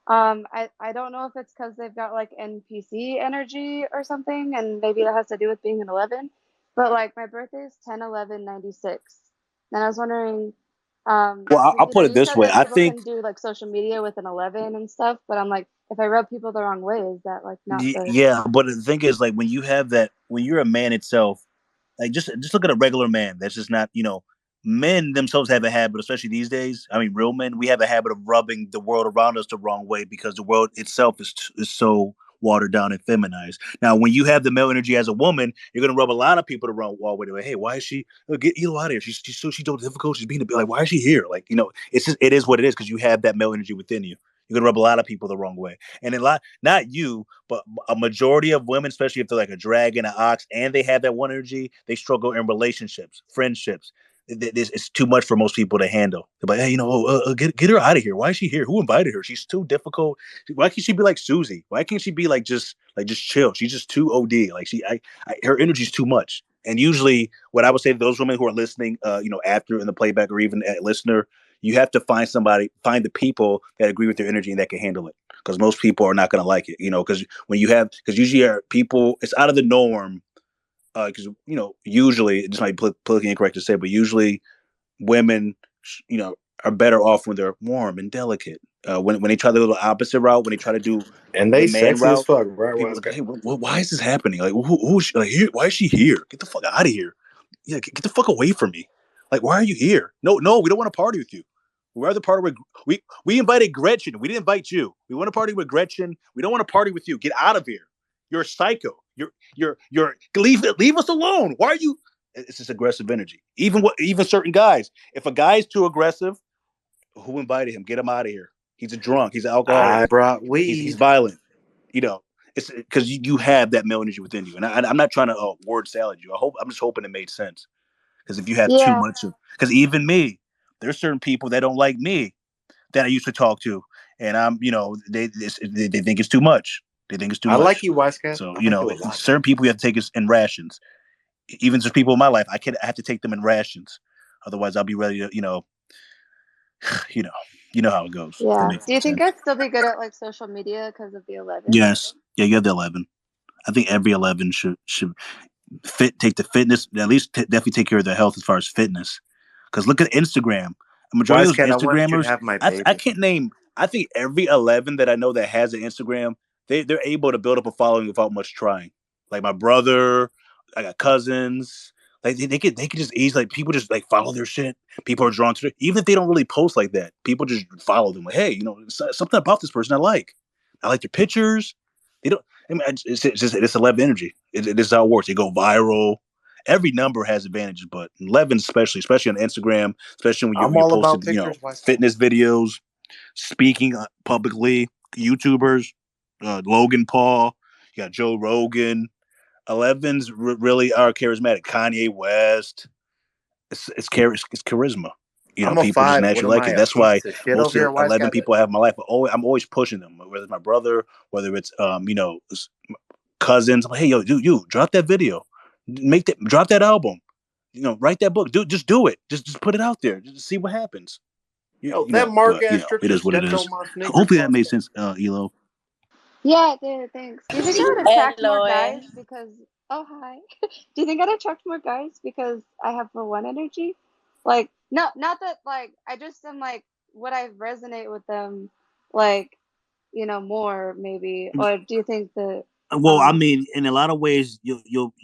I don't know if it's because they've got like NPC energy or something, and maybe that has to do with being an 11. But like my birthday is 10/11/96, and I was wondering, Well, I'll because put it you this said way. that I people think can do like social media with an 11 and stuff, but I'm like, if I rub people the wrong way, is that like not good? Yeah, but the thing is, like, when you have that, when you're a man itself, like, just look at a regular man. That's just not, men themselves have a habit, especially these days. I mean, real men, we have a habit of rubbing the world around us the wrong way because the world itself is so watered down and feminized. Now, when you have the male energy as a woman, you're gonna rub a lot of people the wrong way. Like, hey, why is she get Elo out of here? She's so difficult. She's being like, why is she here? Like, it is what it is because you have that male energy within you. You're gonna rub a lot of people the wrong way, and a lot, not you, but a majority of women, especially if they're like a dragon, an ox, and they have that one energy, they struggle in relationships, friendships. It's too much for most people to handle. They're like, hey, get her out of here. Why is she here? Who invited her? She's too difficult. Why can't she be like Susie? Why can't she be like just chill? She's just too OD. Like her energy's too much. And usually, what I would say to those women who are listening, after in the playback or even a listener, you have to find the people that agree with their energy and that can handle it. Because most people are not going to like it, because usually people, it's out of the norm. Because usually, it just might be politically incorrect to say, but usually women, are better off when they're warm and delicate. When they try to go the opposite route, when they try to do and the they man sexy as route, fuck, right? people like, hey, why is this happening? Like, who's she? Like, here? Why is she here? Get the fuck out of here! Yeah, get the fuck away from me! Like, why are you here? No, we don't want to party with you. We're the party with we invited Gretchen. We didn't invite you. We want to party with Gretchen. We don't want to party with you. Get out of here. You're a psycho. You're leave us alone. Why are you? It's just aggressive energy. Even certain guys. If a guy's too aggressive, who invited him? Get him out of here. He's a drunk. He's an alcoholic. I brought He's weed. violent. It's because you have that male energy within you, and I'm not trying to word salad you. I'm just hoping it made sense. Because if you have too Yeah, much of, because even me, there's certain people that don't like me that I used to talk to, and they think it's too much. They think it's too I much. like you, Wisecast. So I like you a lot. certain people you have to take in rations. Even just people in my life, I have to take them in rations. Otherwise, I'll be ready to you know how it goes. If that yeah. makes Do you think sense. I'd still be good at like social media because of the 11? Yes. Yeah, you have the 11. I think every 11 should take the fitness, at least definitely take care of their health as far as fitness. Because look at Instagram. A majority of those Cat, I wanted you to Instagrammers, have my I baby. can't name. I think every 11 that I know that has an Instagram, they're able to build up a following without much trying. Like my brother, I got cousins. Like they could just easily, like, people just like follow their shit. People are drawn to it, even if they don't really post like that. People just follow them. Like, hey, you know, something about this person I like. I like their pictures. They don't. I mean, it's 11 energy. It is how it works. They go viral. Every number has advantages, but 11 especially on Instagram, especially when I'm you're all about posting, pictures. fitness videos, speaking publicly, YouTubers, Logan Paul, you got Joe Rogan. 11s really are charismatic. Kanye West. It's charisma. You know, I'm a people just 5. What naturally am like I, it. a That's why piece of shit most over of here, the 11 Cat? people I have in my life, I'm always pushing them. Whether it's my brother, whether it's cousins. I'm like, hey, yo, you drop that video, drop that album, write that book, just do it, just put it out there, just see what happens. That Mark But ass it just is what it stepped is. on my sneakers. Hopefully that made sense, Elo. Yeah, it did. Thanks. Do you think I would attract more Hello. guys because? Oh, hi. Do you think I'd attract more guys because I have the one energy? Like, no, not that. Like, I just am like, would I resonate with them? Like, more maybe, or do you think that? Well, I mean, in a lot of ways, you'll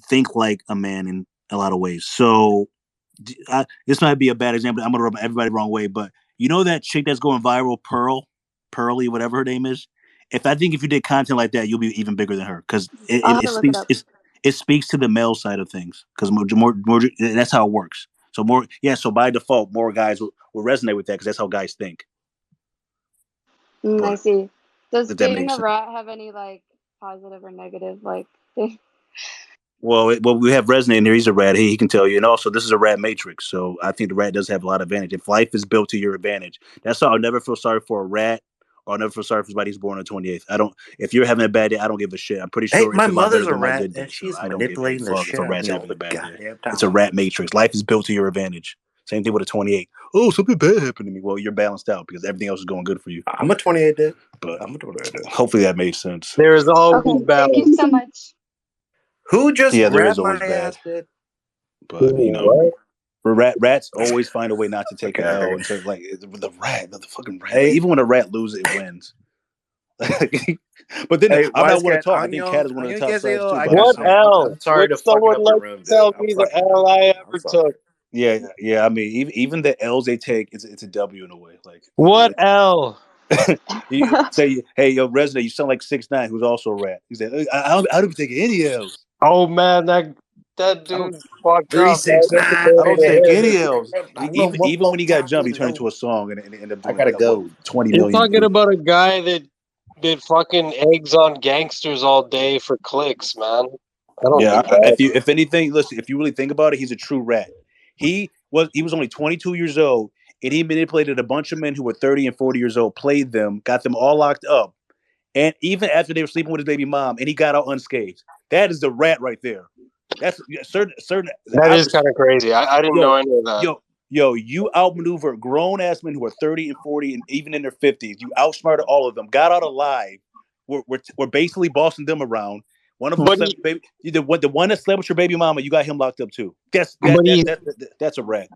think like a man in a lot of ways. So this might be a bad example. I'm gonna rub everybody the wrong way, but you know that chick that's going viral, Pearly, whatever her name is. If you did content like that, you'll be even bigger than her because I'll have to look it up. it speaks to the male side of things because more that's how it works. So so by default, more guys will resonate with that because that's how guys think. I see. Does That being makes a sense. rat have any like positive or negative like? Well, we have Resonate in here. He's a rat. He can tell you. And also, this is a rat matrix. So I think the rat does have a lot of advantage. If life is built to your advantage, that's why I'll never feel sorry for a rat, or I'll never feel sorry for somebody who's born on the 28th. I don't. If you're having a bad day, I don't give a shit. I'm pretty Hey, sure my it's a lot better mother's a than my rat, good day. and So she's I don't give a manipulating the fuck if shit a out of rat's me all having the a bad day. goddamn It's a time. rat matrix. Life is built to your advantage. Same thing with a 28. Oh, something bad happened to me. Well, you're balanced out because everything else is going good for you. I'm a 28 dude. But hopefully that made sense. There is always Okay, balance. thank you so much. Who just there is grabbed my always bad. ass, dude? But What? rats always find a way not to take an L. And so, like the fucking rat. Hey. Like, even when a rat loses, it wins. But then Hey, I'm not Wise one to Cat, talk. I think Cat is one of the top sides too. But What L? I'm sorry Would to fucking someone up the like room, to tell dude. me the L I ever took? Yeah. I mean, even the L's they take, it's a W in a way. Like what L? You say, hey, yo, Resonate, you sound like 6ix9ine, who's also a rat. He said, I don't take any L's. Oh man, that dude fucked up. 369. I don't take any L's. Even when he got jumped, he turned into into a song and ended up doing I gotta go. 20 You're million. talking about a guy that did fucking eggs on gangsters all day for clicks, man. I don't do that. If anything, listen, if you really think about it, he's a true rat. He was only 22 years old, and he manipulated a bunch of men who were 30 and 40 years old, played them, got them all locked up, and even after they were sleeping with his baby mom, and he got out unscathed. That is the rat right there. That's certain. That is kind of crazy. I didn't know any of that. You outmaneuver grown ass men who are 30 and 40 and even in their 50s. You outsmarted all of them, got out alive. We're basically bossing them around. One of them slept with baby. The one that slept with your baby mama, you got him locked up too. That's a rat.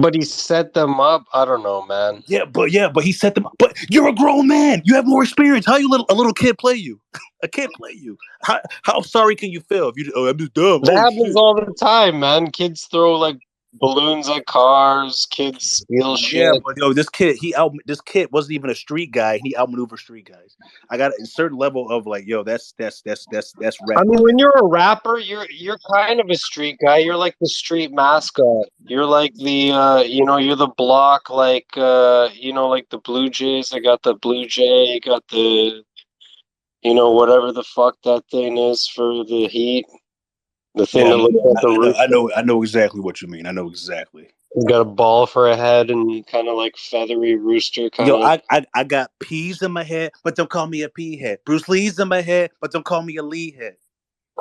But he set them up. I don't know, man. Yeah, but he set them up. But you're a grown man. You have more experience. How a little kid play you? A kid play you. How sorry can you feel if you? Oh, I'm just dumb. That happens all the time, man. Kids throw like balloons at cars. Kids steal shit. Yeah, but this kid wasn't even a street guy. He outmaneuvered street guys. I got a certain level of like, that's rap. I mean, when you're a rapper, you're kind of a street guy. You're like the street mascot. You're like the you're the block, like like the Blue Jays. I got the Blue Jay. You got the whatever the fuck that thing is for the Heat. The thing that looks like the roof. I know exactly what you mean. I know exactly. He's got a ball for a head and kind of like feathery rooster kind of. I got peas in my head, but don't call me a pea head. Bruce Lee's in my head, but don't call me a Lee head.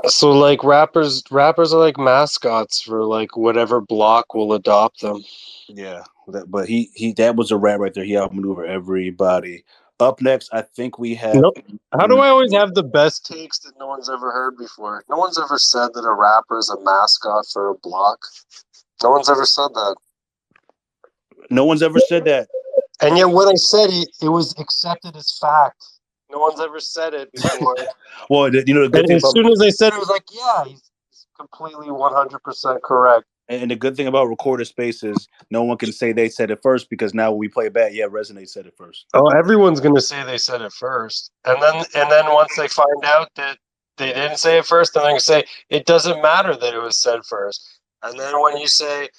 So like rappers are like mascots for like whatever block will adopt them. Yeah, but he that was a rat right there. He outmaneuvered everybody. Up next, I think we have. Nope. How do I always have the best takes that no one's ever heard before? No one's ever said that a rapper is a mascot for a block. No one's ever said that. No one's ever said that. And yet when I said it, it was accepted as fact. No one's ever said it before. Well, the good thing as soon as I said it, was like, yeah, he's completely 100% correct. And the good thing about recorded space is no one can say they said it first, because now when we play back, Resonate said it first. Oh, everyone's going to say they said it first. And then once they find out that they didn't say it first, then they're going to say it doesn't matter that it was said first. And then when you say,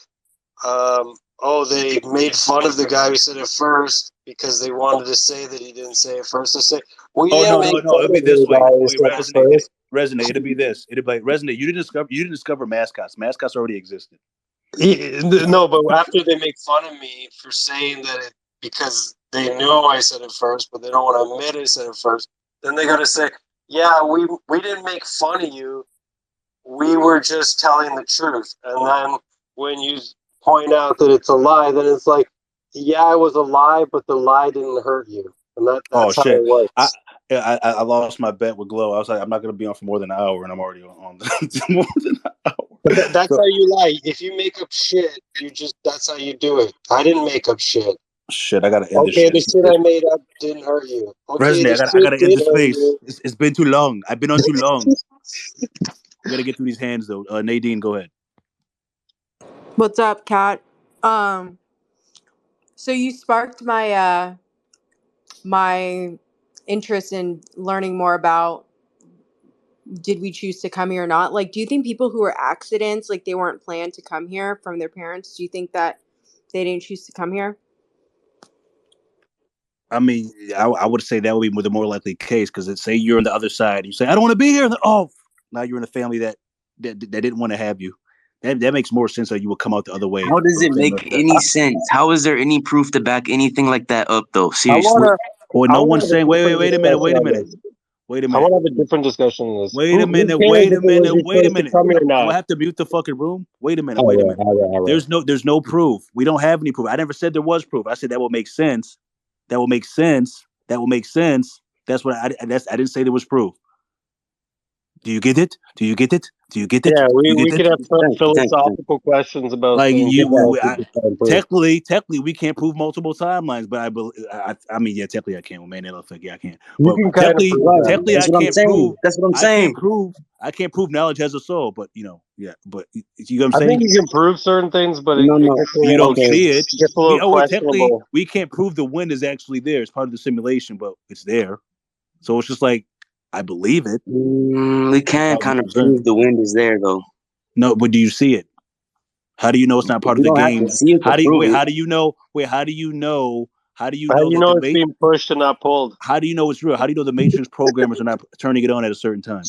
they made fun of the guy who said it first because they wanted to say that he didn't say it first, they say, well, no, it'll be this way. Resonate. It'll be this. It'll be like, Resonate. You didn't discover mascots. Mascots already existed. No, but after they make fun of me for saying that because they knew I said it first, but they don't want to admit I said it first, then they got to say, yeah, we didn't make fun of you. We were just telling the truth. And then when you point out that it's a lie, then it's like, yeah, it was a lie, but the lie didn't hurt you. And that's how it works. I lost my bet with Glow. I was like, I'm not going to be on for more than an hour, and I'm already on more than an hour. But that's how you lie. If you make up shit, that's how you do it. I didn't make up shit. Shit, I got to end this shit. Okay, the shit I made up didn't hurt you. Okay, Resonate, I got to end this space. It's been too long. I've been on too long. We got to get through these hands, though. Nadine, go ahead. What's up, Kat? So you sparked my my interest in learning more about, did we choose to come here or not? Like, do you think people who are accidents, like they weren't planned to come here from their parents, do you think that they didn't choose to come here? I mean, I would say that would be the more likely case, because say you're on the other side, you say, I don't want to be here. Now you're in a family that didn't want to have you. That makes more sense that you would come out the other way. How does it make any sense? How is there any proof to back anything like that up, though? Seriously. No one's saying, wait a minute. I want to have a different discussion on this. Wait a minute. Do I have to mute the fucking room? Wait a minute. There's no proof. We don't have any proof. I never said there was proof. I said that will make sense. That will make sense. That's what I didn't say there was proof. Do you get it? Yeah, we could have philosophical questions about technically we can't prove multiple timelines, but I mean, technically I can. Well, man, I can't. But technically I can't prove. That's what I'm saying. I can't prove knowledge has a soul, but you know what I'm saying. I think you can prove certain things, but you don't see it. Technically, we can't prove the wind is actually there. It's part of the simulation, but it's there. So it's just like, I believe it. We can kind of prove the wind is there, though. No, but do you see it? How do you know it's not part of the game? How do you know it's being pushed and not pulled? How do you know it's real? How do you know the Matrix programmers are not turning it on at a certain time?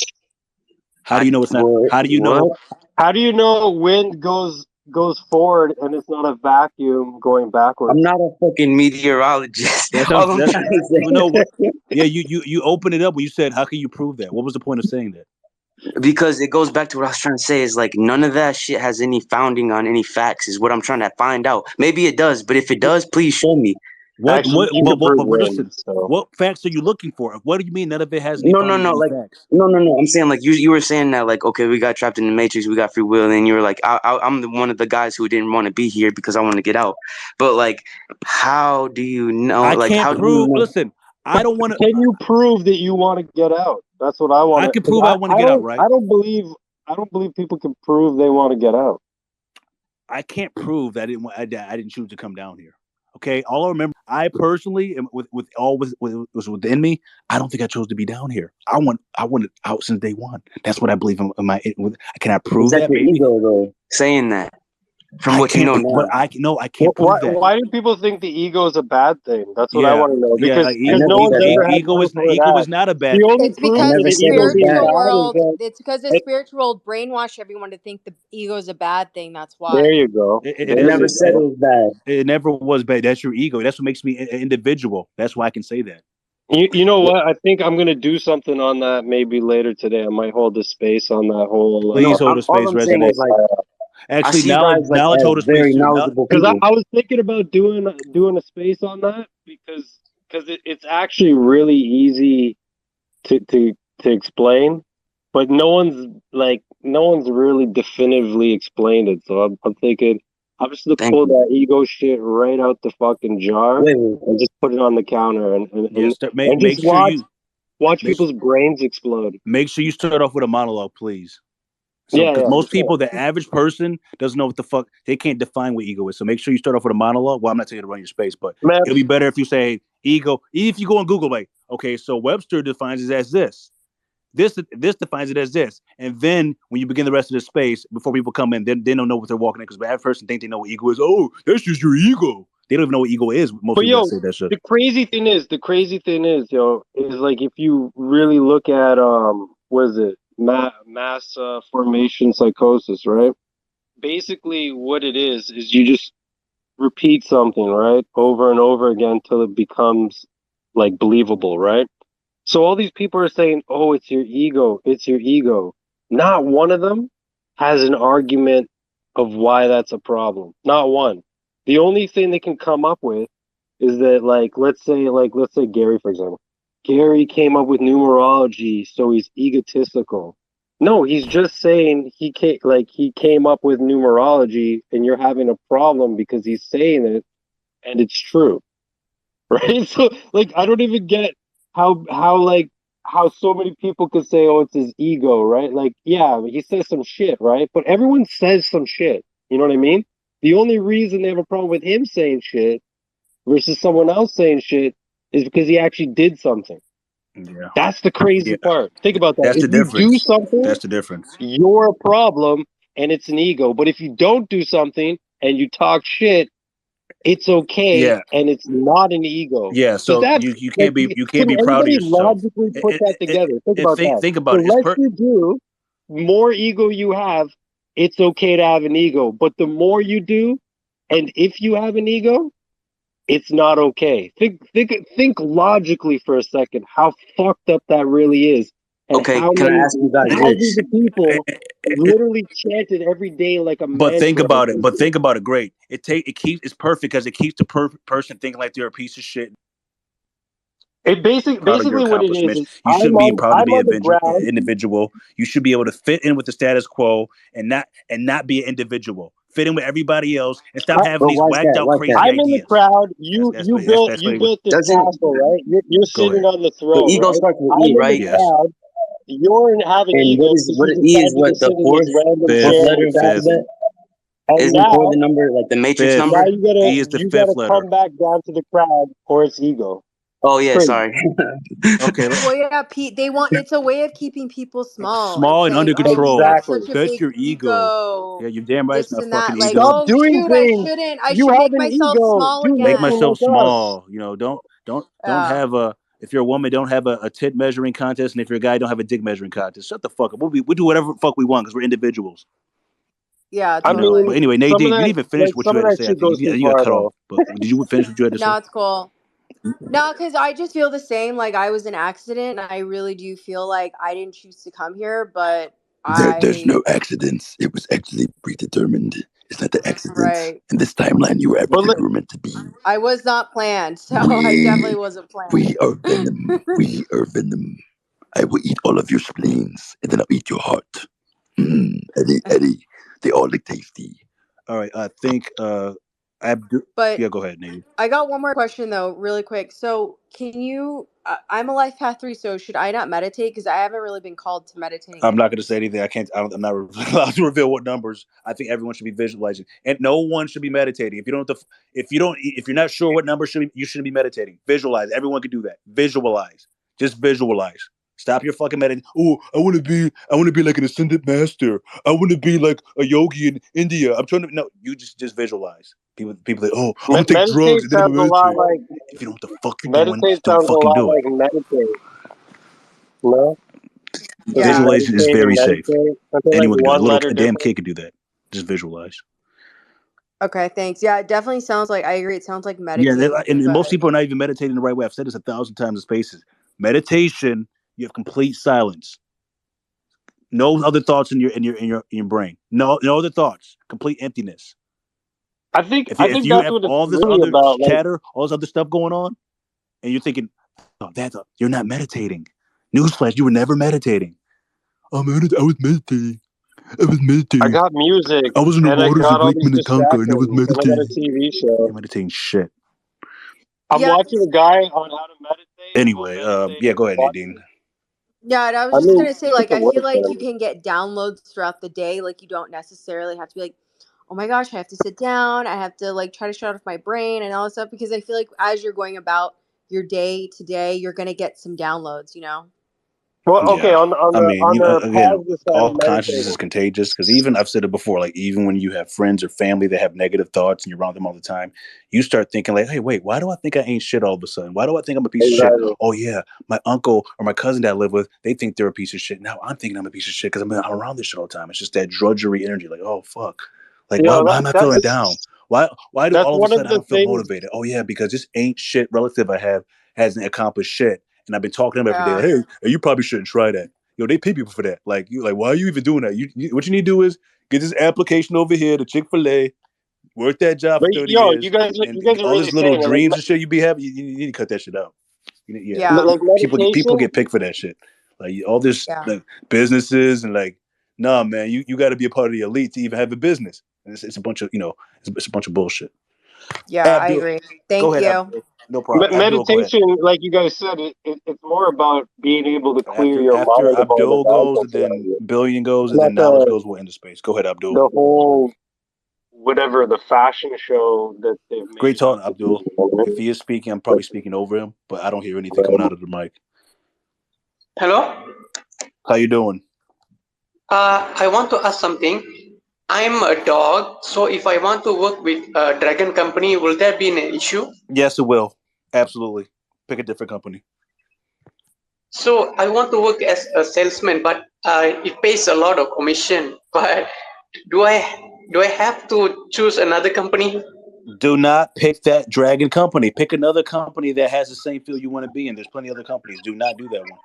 How do you know it's not? How do you know? How do you know wind goes forward and it's not a vacuum going backwards? I'm not a fucking meteorologist. You open it up when you said, how can you prove that? What was the point of saying that? Because it goes back to what I was trying to say, is like none of that shit has any founding on any facts, is what I'm trying to find out. Maybe it does, but if it does, please show me. What facts are you looking for? What do you mean none of it has any facts? No. I'm saying, like, you were saying that, like, okay, we got trapped in the Matrix, we got free will, and you were like, I'm one of the guys who didn't want to be here because I want to get out. But like, how do you know? I can't prove. Listen, I don't want to. Can you prove that you want to get out? That's what I want. I can prove I want to get out, right? I don't believe people can prove they want to get out. I can't prove that I didn't choose to come down here. Okay, all I remember, I personally, with was within me, I don't think I chose to be down here. I wanted out since day one. That's what I believe in my. Can I prove that? Your ego, though, saying that from what you know now. But I can't prove that. Why do people think the ego is a bad thing? That's what I want to know. Because ego is not a bad thing. It's because the spiritual world brainwash everyone to think the ego is a bad thing. That's why. There you go. It never said it was bad. It never was bad. That's your ego. That's what makes me an individual. That's why I can say that. You know what? I think I'm going to do something on that maybe later today. I might hold a space on that whole. Please hold a space, Resonate. Actually, knowledge hold a space. Because I was thinking about doing a space on that, because because it's actually really easy to explain, but no one's really definitively explained it. So I'm thinking I'm just gonna Thank pull you. that ego shit right out the fucking jar Wait, and just put it on the counter and Make just sure you watch people's brains explode. make sure you start off with a monologue, please. So, Yeah, because yeah. most people, the average person doesn't know what the fuck, they can't define what ego is. So make sure you start off with a monologue. Well, I'm not telling you to run your space, but Man, it'll be better if you say ego. If you go on Google, like, okay, so Webster defines it as this. This defines it as this. And then when you begin the rest of the space, before people come in, then they don't know what they're walking in. Because the average person think they know what ego is. Oh, that's just your ego. They don't even know what ego is. Most but people that yo, say that shit. the crazy thing is, yo, is like if you really look at what is it, mass formation psychosis, right? Basically, what it is you just repeat something, right, over and over again till it becomes like believable, right? So all these people are saying, "Oh, it's your ego. It's your ego." Not one of them has an argument of why that's a problem. Not one. The only thing they can come up with is that, let's say Gary, for example. Gary came up with numerology, so he's egotistical. No, he's just saying he came up with numerology, and you're having a problem because he's saying it, and it's true. Right? So like I don't even get how so many people could say, "Oh, it's his ego," right? Like, yeah, he says some shit, right? But everyone says some shit. You know what I mean? The only reason they have a problem with him saying shit versus someone else saying shit is because he actually did something. Yeah. That's the crazy part. Think about that. That's If the you do difference. something, That's the difference. you're a problem and it's an ego. But if you don't do something and you talk shit, it's okay and it's not an ego. Yeah. Does So that you can't like be can proud of anybody yourself. logically put that together? Think about that. Think The about it. less you do, more ego you have, it's okay to have an ego. But the more you do, and if you have an ego, it's not okay. Think logically for a second how fucked up that really is. And okay, how can I many ask you guys thousands this? of people literally chanted every day like a But think mantra. about it. But think about it. Great. It's perfect because it keeps the person thinking like they're a piece of shit. It Proud of your basically what it accomplishments. is You shouldn't be proud to I'm be on an the ground. individual. You should be able to fit in with the status quo and not be an individual. Fit in with everybody else and stop having these whacked out crazy I'm in the ideas. crowd. You built this castle, right? You're sitting on the So throne, ego right? starts with I'm E, in the right? Yes. crowd. You're having And ego because what you is E is decided to what the sit in this random fourth chair letter in of the the Fifth. alphabet? And Isn't four the number like the matrix Fifth. now number? E is the you fifth gotta letter. come back down to the crowd or it's ego. Oh It's yeah, crazy. sorry. Okay. Well, yeah, Pete. They want it's a way of keeping people small Small and saying, under "Oh, you control. have Exactly. such a That's big your ego. ego." Yeah, you're damn right. It's This not and that. fucking Like, ego. Stop oh doing shoot, I things. shouldn't. I You should have make an myself ego. small Do Make nothing again. myself like us. small. Don't Yeah, have a. If you're a woman, don't have a tit measuring contest, and if you're a guy, don't have a dick measuring contest. Shut the fuck up. We do whatever the fuck we want because we're individuals. yeah, I But totally. mean, anyway, Nadine, you didn't even finish what you some of had to that say. I shit think goes too you got far cut off. though. But did you finish what you had to say? No, it's cool. No, because I just feel the same. Like I was an accident, and I really do feel like I didn't choose to come here, but There's no I accidents. It was actually predetermined. It's not the accident. right. In this timeline, you were But everything you were meant to be. I was not planned, so I definitely We wasn't planned. we are venom. We are venom. I will eat all of your spleens, and then I'll eat your heart. Eddie, they all look tasty. All right. I think. But Yeah. Go ahead, Nadine. I got one more question though, really quick. So, can you? I'm a life path 3, so should I not meditate? Because I haven't really been called to meditating I'm not going to anyways. say anything. I'm not allowed to reveal what numbers. I think everyone should be visualizing, and no one should be meditating. If you're not sure what number you shouldn't be meditating. Visualize. Everyone can do that. Visualize. Just visualize. Stop your fucking meditating. Oh, I want to be like an ascended master. I want to be like a yogi in India. I'm trying to. No, you just visualize. People like, oh, I'm gonna take drugs meditate and then I'm sounds a gonna lot meditate. like If you know what the fuck you're doing, meditate don't sounds a fucking lot do it. like meditate. No? Doesn't Yeah. Visualization is meditating very safe. meditate? I feel like Anyone can do it. one letter A damn different. kid can do that. Just visualize. Okay, thanks. Yeah, it definitely sounds like I agree. It sounds like Yeah, meditating, and most but people are not even meditating the right way. I've said this 1,000 times in spaces. Meditation, you have complete silence. No other thoughts in your brain. No other thoughts. Complete emptiness. I think If you that's have what it's all this really other about. Like chatter, all this other stuff going on, and you're thinking, oh, you're not meditating. Newsflash, you were never meditating. I was meditating. I got music, I was in the and I waters got of all Lake these Minnetonka, and I was distractions, and I got a meditating. TV show. You're meditating shit. I'm Yeah. watching a guy on how to meditate. Anyway, yeah, go ahead, Nadine. Yeah, and I was just gonna say, like, I feel like you can get downloads throughout the day. Like, you don't necessarily have to be like, oh my gosh, I have to sit down. I have to like try to shut off my brain and all that stuff, because I feel like as you're going about your day to day, you're gonna get some downloads. You know. Well, okay, Yeah. on the Again, positive side all of consciousness is meditating. contagious, because even I've said it before, like even when you have friends or family that have negative thoughts and you're around them all the time, you start thinking like, hey, wait, why do I think I ain't shit all of a sudden? Why do I think I'm a piece of shit? Oh yeah, my uncle or my cousin that I live with, they think they're a piece of shit. Now I'm thinking I'm a piece of shit because I'm around this shit all the time. It's just that drudgery energy, like, oh fuck. Like, why am I feeling down? Why do That's all of a one of sudden I the don't feel things. motivated? Oh yeah, because this ain't shit relative I have hasn't accomplished shit. And I've been talking to them every day. Like, hey, you probably shouldn't try that. Yo, they pay people for that. Like, why are you even doing that? What you need to do is get this application over here to Chick-fil-A, work that job for 30 years, you guys and are all really this little saying it. Like, dreams and shit you be having. You need to cut that shit out. Yeah. Like people meditation. get picked for that shit. Like all this like businesses and like, nah, man, you got to be a part of the elite to even have a business. And it's a bunch of it's a bunch of bullshit. Yeah, Abdul, I agree. Thank go ahead, you. Abdul. No problem. Abdul, go ahead. Meditation, like you guys said, it's more about being able to clear your After mind of all the Abdul goes, and nonsense around then you. Billion goes, and Not then Knowledge goes, we'll end the space. Go ahead, Abdul. the whole whatever the fashion show that they've made. Great talk, Abdul. If he is speaking, I'm probably speaking over him, but I don't hear anything coming out of the mic. Hello? How you doing? I want to ask something. I'm a dog, so if I want to work with a dragon company, will there be an issue? Yes, it will. Absolutely. Pick a different company. So I want to work as a salesman, but it pays a lot of commission. But do I have to choose another company? Do not pick that dragon company. Pick another company that has the same field you want to be in. There's plenty of other companies. Do not do that one.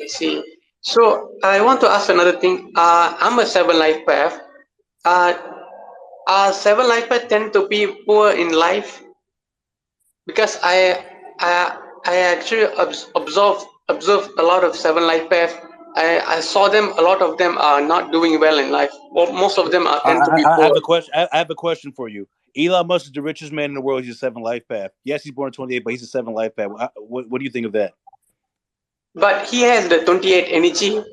I see. So I want to ask another thing. I'm a 7 life path. Are 7 life path tend to be poor in life? Because I actually observed a lot of 7 life path. I saw them. A lot of them are not doing well in life. Well, most of them tend to be I poor. have a question. I have a question for you. Elon Musk is the richest man in the world. He's a 7 life path. Yes, he's born in 28, but he's a 7 life path. What do you think of that? But he has the 28 energy.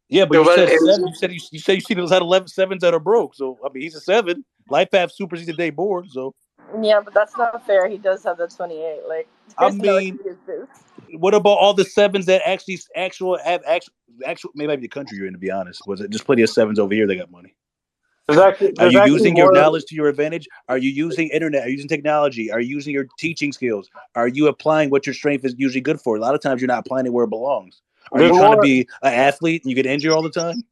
Yeah, but you said 7. You said you see those 11 sevens that are broke. So I mean, he's a 7 life path. Supersedes the day bored. So yeah, but that's not fair. He does have the 28. Like, I mean, what about all the 7s that actually maybe the country you're in, to be honest? Was it just plenty of 7s over here that got money? Are you using your knowledge to your advantage? Are you using internet? Are you using technology? Are you using your teaching skills? Are you applying what your strength is usually good for? A lot of times you're not applying it where it belongs. Are you trying to be an athlete and you get injured all the time?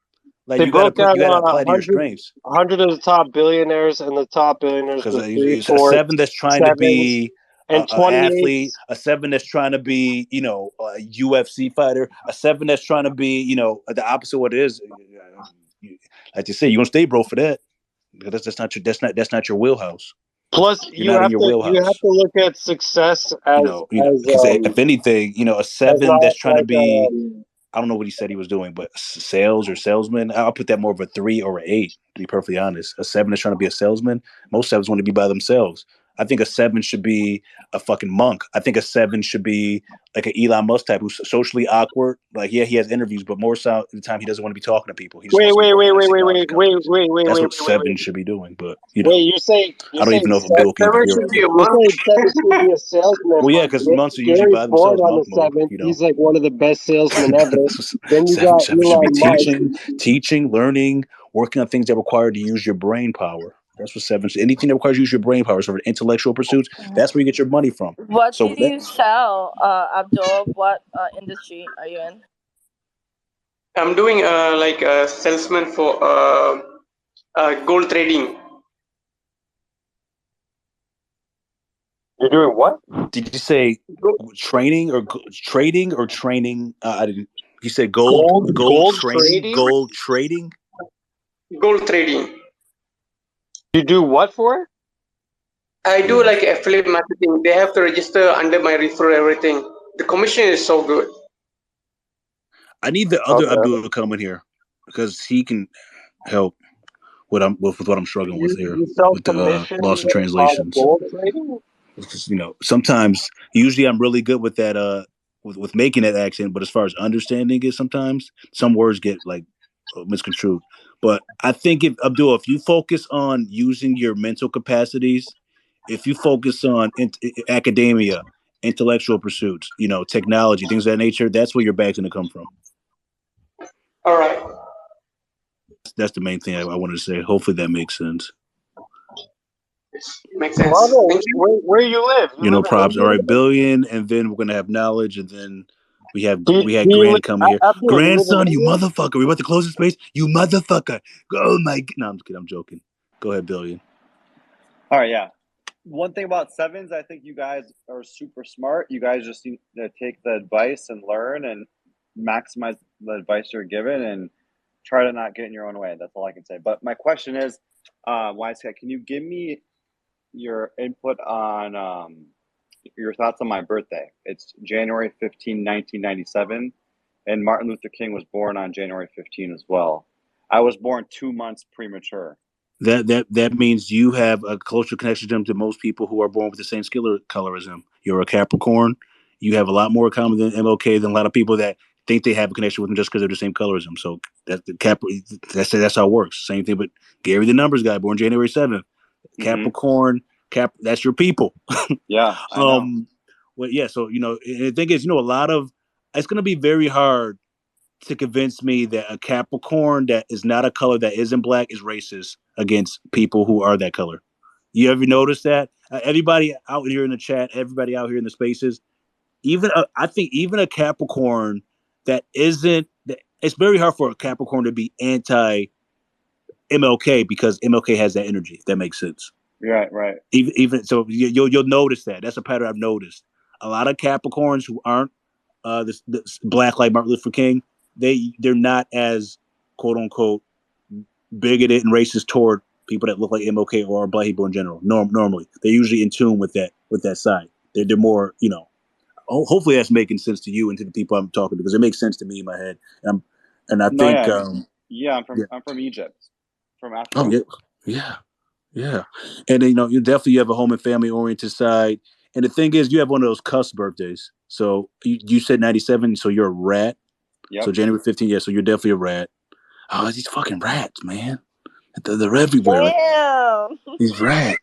Like they you got to apply to your 100, strengths. 100 of the top billionaires, and the top billionaires. Because a 7 that's trying to be an athlete, a 7 that's trying to be, a UFC fighter, a 7 that's trying to be, the opposite of what it is. Like you say, you're gonna stay broke for that. Because that's not your wheelhouse. Plus, you have to look at success as if anything, a 7 that's trying to be. I don't know what he said he was doing, but sales or salesman, I'll put that more of a 3 or an 8, to be perfectly honest. A 7 is trying to be a salesman. Most 7s want to be by themselves. I think a 7 should be a fucking monk. I think a 7 should be like an Elon Musk type who's socially awkward. Like, yeah, he has interviews, but more so the time he doesn't want to be talking to people. He just wait. That's what 7 should be doing. But you say I don't even know if Bill can hear should be a monk. You say 7 should be a salesman. Well, yeah, because monks are usually by themselves. On the 7th, he's like one of the best salesmen ever. Then you got 7 should be teaching, learning, working on things that require to use your brain power. That's what 7. Anything that requires you to use your brain power, so for intellectual pursuits, that's where you get your money from. What do you sell, Abdul? What industry are you in? I'm doing like a salesman for gold trading. You're doing what? Did you say training or trading or training? I didn't. You said gold training, gold trading. Gold trading. You do what for? I do like affiliate marketing. They have to register under my referral, everything. The commission is so good. I need the other Abdul to come in here because he can help with what I'm struggling with here You sell with the commission lost in on translations. gold trading? Because, sometimes usually I'm really good with that with making that accent, but as far as understanding it, sometimes some words get like misconstrued. But I think if you focus on using your mental capacities, if you focus on academia, intellectual pursuits, technology, things of that nature, that's where your bag's going to come from. All right. That's the main thing I wanted to say. Hopefully that makes sense. Makes sense. Bravo, Thank you. where you live? You live in Props. All India? right, Billion, and then we're gonna have knowledge, and then we had Do you Granny coming here. Abdul, you live in Grandson, you India? motherfucker. We about to close the space. You motherfucker. Oh my. No, I'm just kidding. I'm joking. Go ahead, Billion. All right, yeah. One thing about sevens, I think you guys are super smart. You guys just need to take the advice and learn and maximize the advice you're given and try to not get in your own way. That's all I can say. But my question is, Wisecap, can you give me your input on your thoughts on my birthday? It's January 15, 1997, and Martin Luther King was born on January 15 as well. I was born 2 months premature. That means you have a closer connection to him to most people who are born with the same skill color as him. You're a Capricorn. You have a lot more in common than MLK than a lot of people that think they have a connection with him just because they're the same color as him. So that's how it works. Same thing, but Gary the numbers guy, born January 7th. Capricorn, that's your people. Yeah, I know. Well, yeah. So the thing is, a lot of it's going to be very hard to convince me that a Capricorn that is not a color that isn't black is racist against people who are that color. You ever notice that? Everybody out here in the chat, everybody out here in the spaces, I think even a Capricorn that isn't, it's very hard for a Capricorn to be anti MLK because MLK has that energy. If that makes sense. Right. Even so, you'll notice that. That's a pattern I've noticed. A lot of Capricorns who aren't this black like Martin Luther King, they're not as quote unquote bigoted and racist toward people that look like MLK or black people in general. Normally, they're usually in tune with that side. They're more, hopefully that's making sense to you and to the people I'm talking to because it makes sense to me in my head. And I think, I'm from Egypt, from Africa. Oh yeah. And then, you definitely have a home and family oriented side. And the thing is, you have one of those cusp birthdays. So you said 97, so you're a rat. Yep. So January 15th, yeah, so you're definitely a rat. Oh, these fucking rats, man. They're everywhere. Damn. These rats.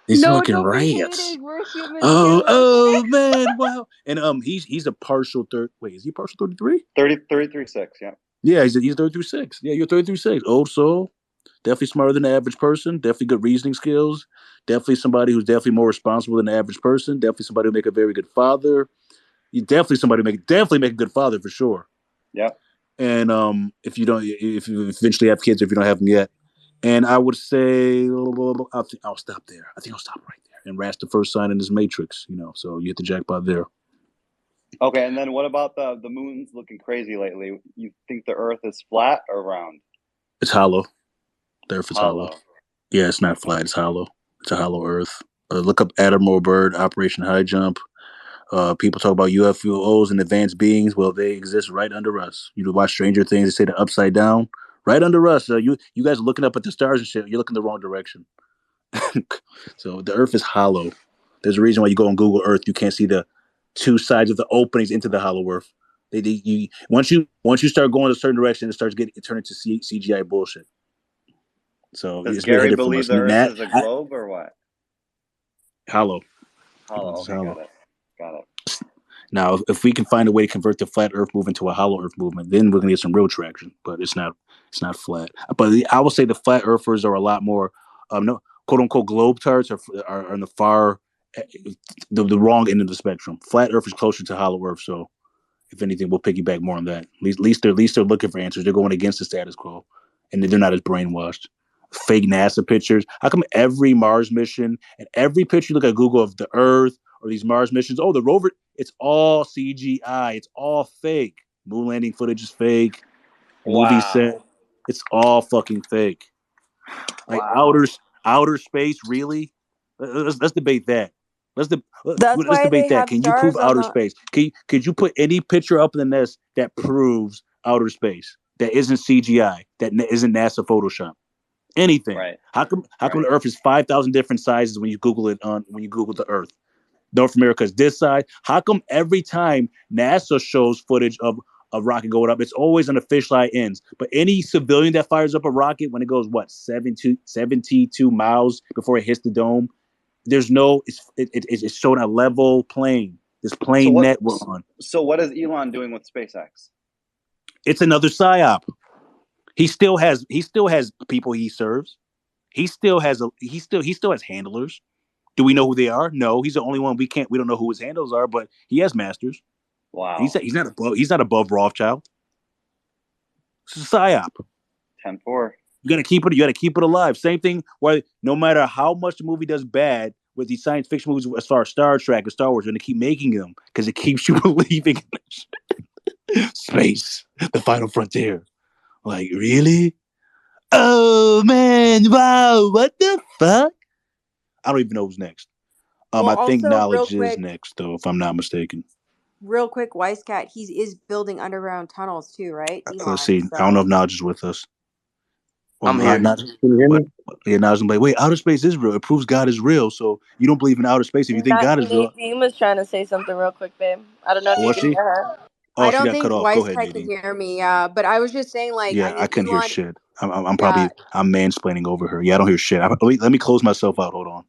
These No, fucking don't be rats. hating. We're humans Oh, too, okay? man, wow. And he's a partial third. Wait, is he partial 33? 33.6, yeah. Yeah, he's 33.6. Yeah, you're 33.6. Old soul. Definitely smarter than the average person. Definitely good reasoning skills. Definitely somebody who's definitely more responsible than the average person. Definitely somebody who make a very good father. You definitely somebody definitely make a good father for sure. Yeah. And if you eventually have kids, if you don't have them yet, and I would say I'll stop there. I think I'll stop right there. And Rat's the first sign in this matrix, so you hit the jackpot there. Okay, and then what about the moon's looking crazy lately? You think the Earth is flat or round? It's hollow. The Earth is hollow. Yeah, it's not flat. It's hollow. It's a hollow Earth. Look up Admiral Byrd, Operation High Jump. People talk about UFOs and advanced beings. Well, they exist right under us. You watch Stranger Things, they say the upside down. Right under us. You guys are looking up at the stars and shit. You're looking the wrong direction. So the Earth is hollow. There's a reason why you go on Google Earth, you can't see the two sides of the openings into the hollow Earth. Once you start going a certain direction, it turns into CGI bullshit. So does Gary believe the Earth is a globe or what? Hollow. Okay, got it. Now, if we can find a way to convert the flat Earth movement to a hollow Earth movement, then we're gonna get some real traction. But it's not flat. But I will say the flat Earthers are a lot more, no, quote unquote globe tarts are on the far, the wrong end of the spectrum. Flat Earth is closer to hollow Earth, so if anything, we'll piggyback more on that. At least they're looking for answers. They're going against the status quo, and they're not as brainwashed. Fake NASA pictures. How come every Mars mission and every picture you look at Google of the Earth or these Mars missions, the rover, it's all CGI. It's all fake. Moon landing footage is fake. Movie set, it's all fucking fake. Like outer space, really? Let's debate that. Let's That's why they debate that. have Can you prove stars on outer the. space? Could you put any picture up in the nest that proves outer space that isn't CGI, that isn't NASA Photoshop? Anything? Right. How come the Earth is 5,000 different sizes when you Google it when you Google the Earth? North America is this side. How come every time NASA shows footage of a rocket going up, it's always on the fisheye ends? But any civilian that fires up a rocket when it goes 72 miles before it hits the dome, there's no. It's shown a level plane. This plane net we're on. So what is Elon doing with SpaceX? It's another psyop. He still has people he serves. He still has handlers. Do we know who they are? No, he's the only one we don't know who his handlers are, but he has masters. Wow. He's not above Rothschild. It's a psyop. 10-4. You gotta keep it alive. Same thing where no matter how much the movie does bad with these science fiction movies as far as Star Trek and Star Wars, you're gonna keep making them because it keeps you believing in space, the final frontier. Like, really? Oh man, wow, what the fuck? I don't even know who's next. I think knowledge is next, though, if I'm not mistaken. Real quick, Wisecat, he is building underground tunnels too, right? Elon, let's see. I don't know if knowledge is with us. Well, I'm here. Can you hear me? Yeah, Knowledge is like, wait, outer space is real. It proves God is real. So you don't believe in outer space if you think God is real. Nadine was trying to say something real quick, babe. I don't know if you can hear her. Oh, I she don't got think cut off. Go ahead, Wisecat can Nadine. hear me. Yeah, but I was just saying, like, Yeah, I mean, couldn't hear Elon, shit. I'm mansplaining over her. Yeah, I don't hear shit. Let me close myself out. Hold on.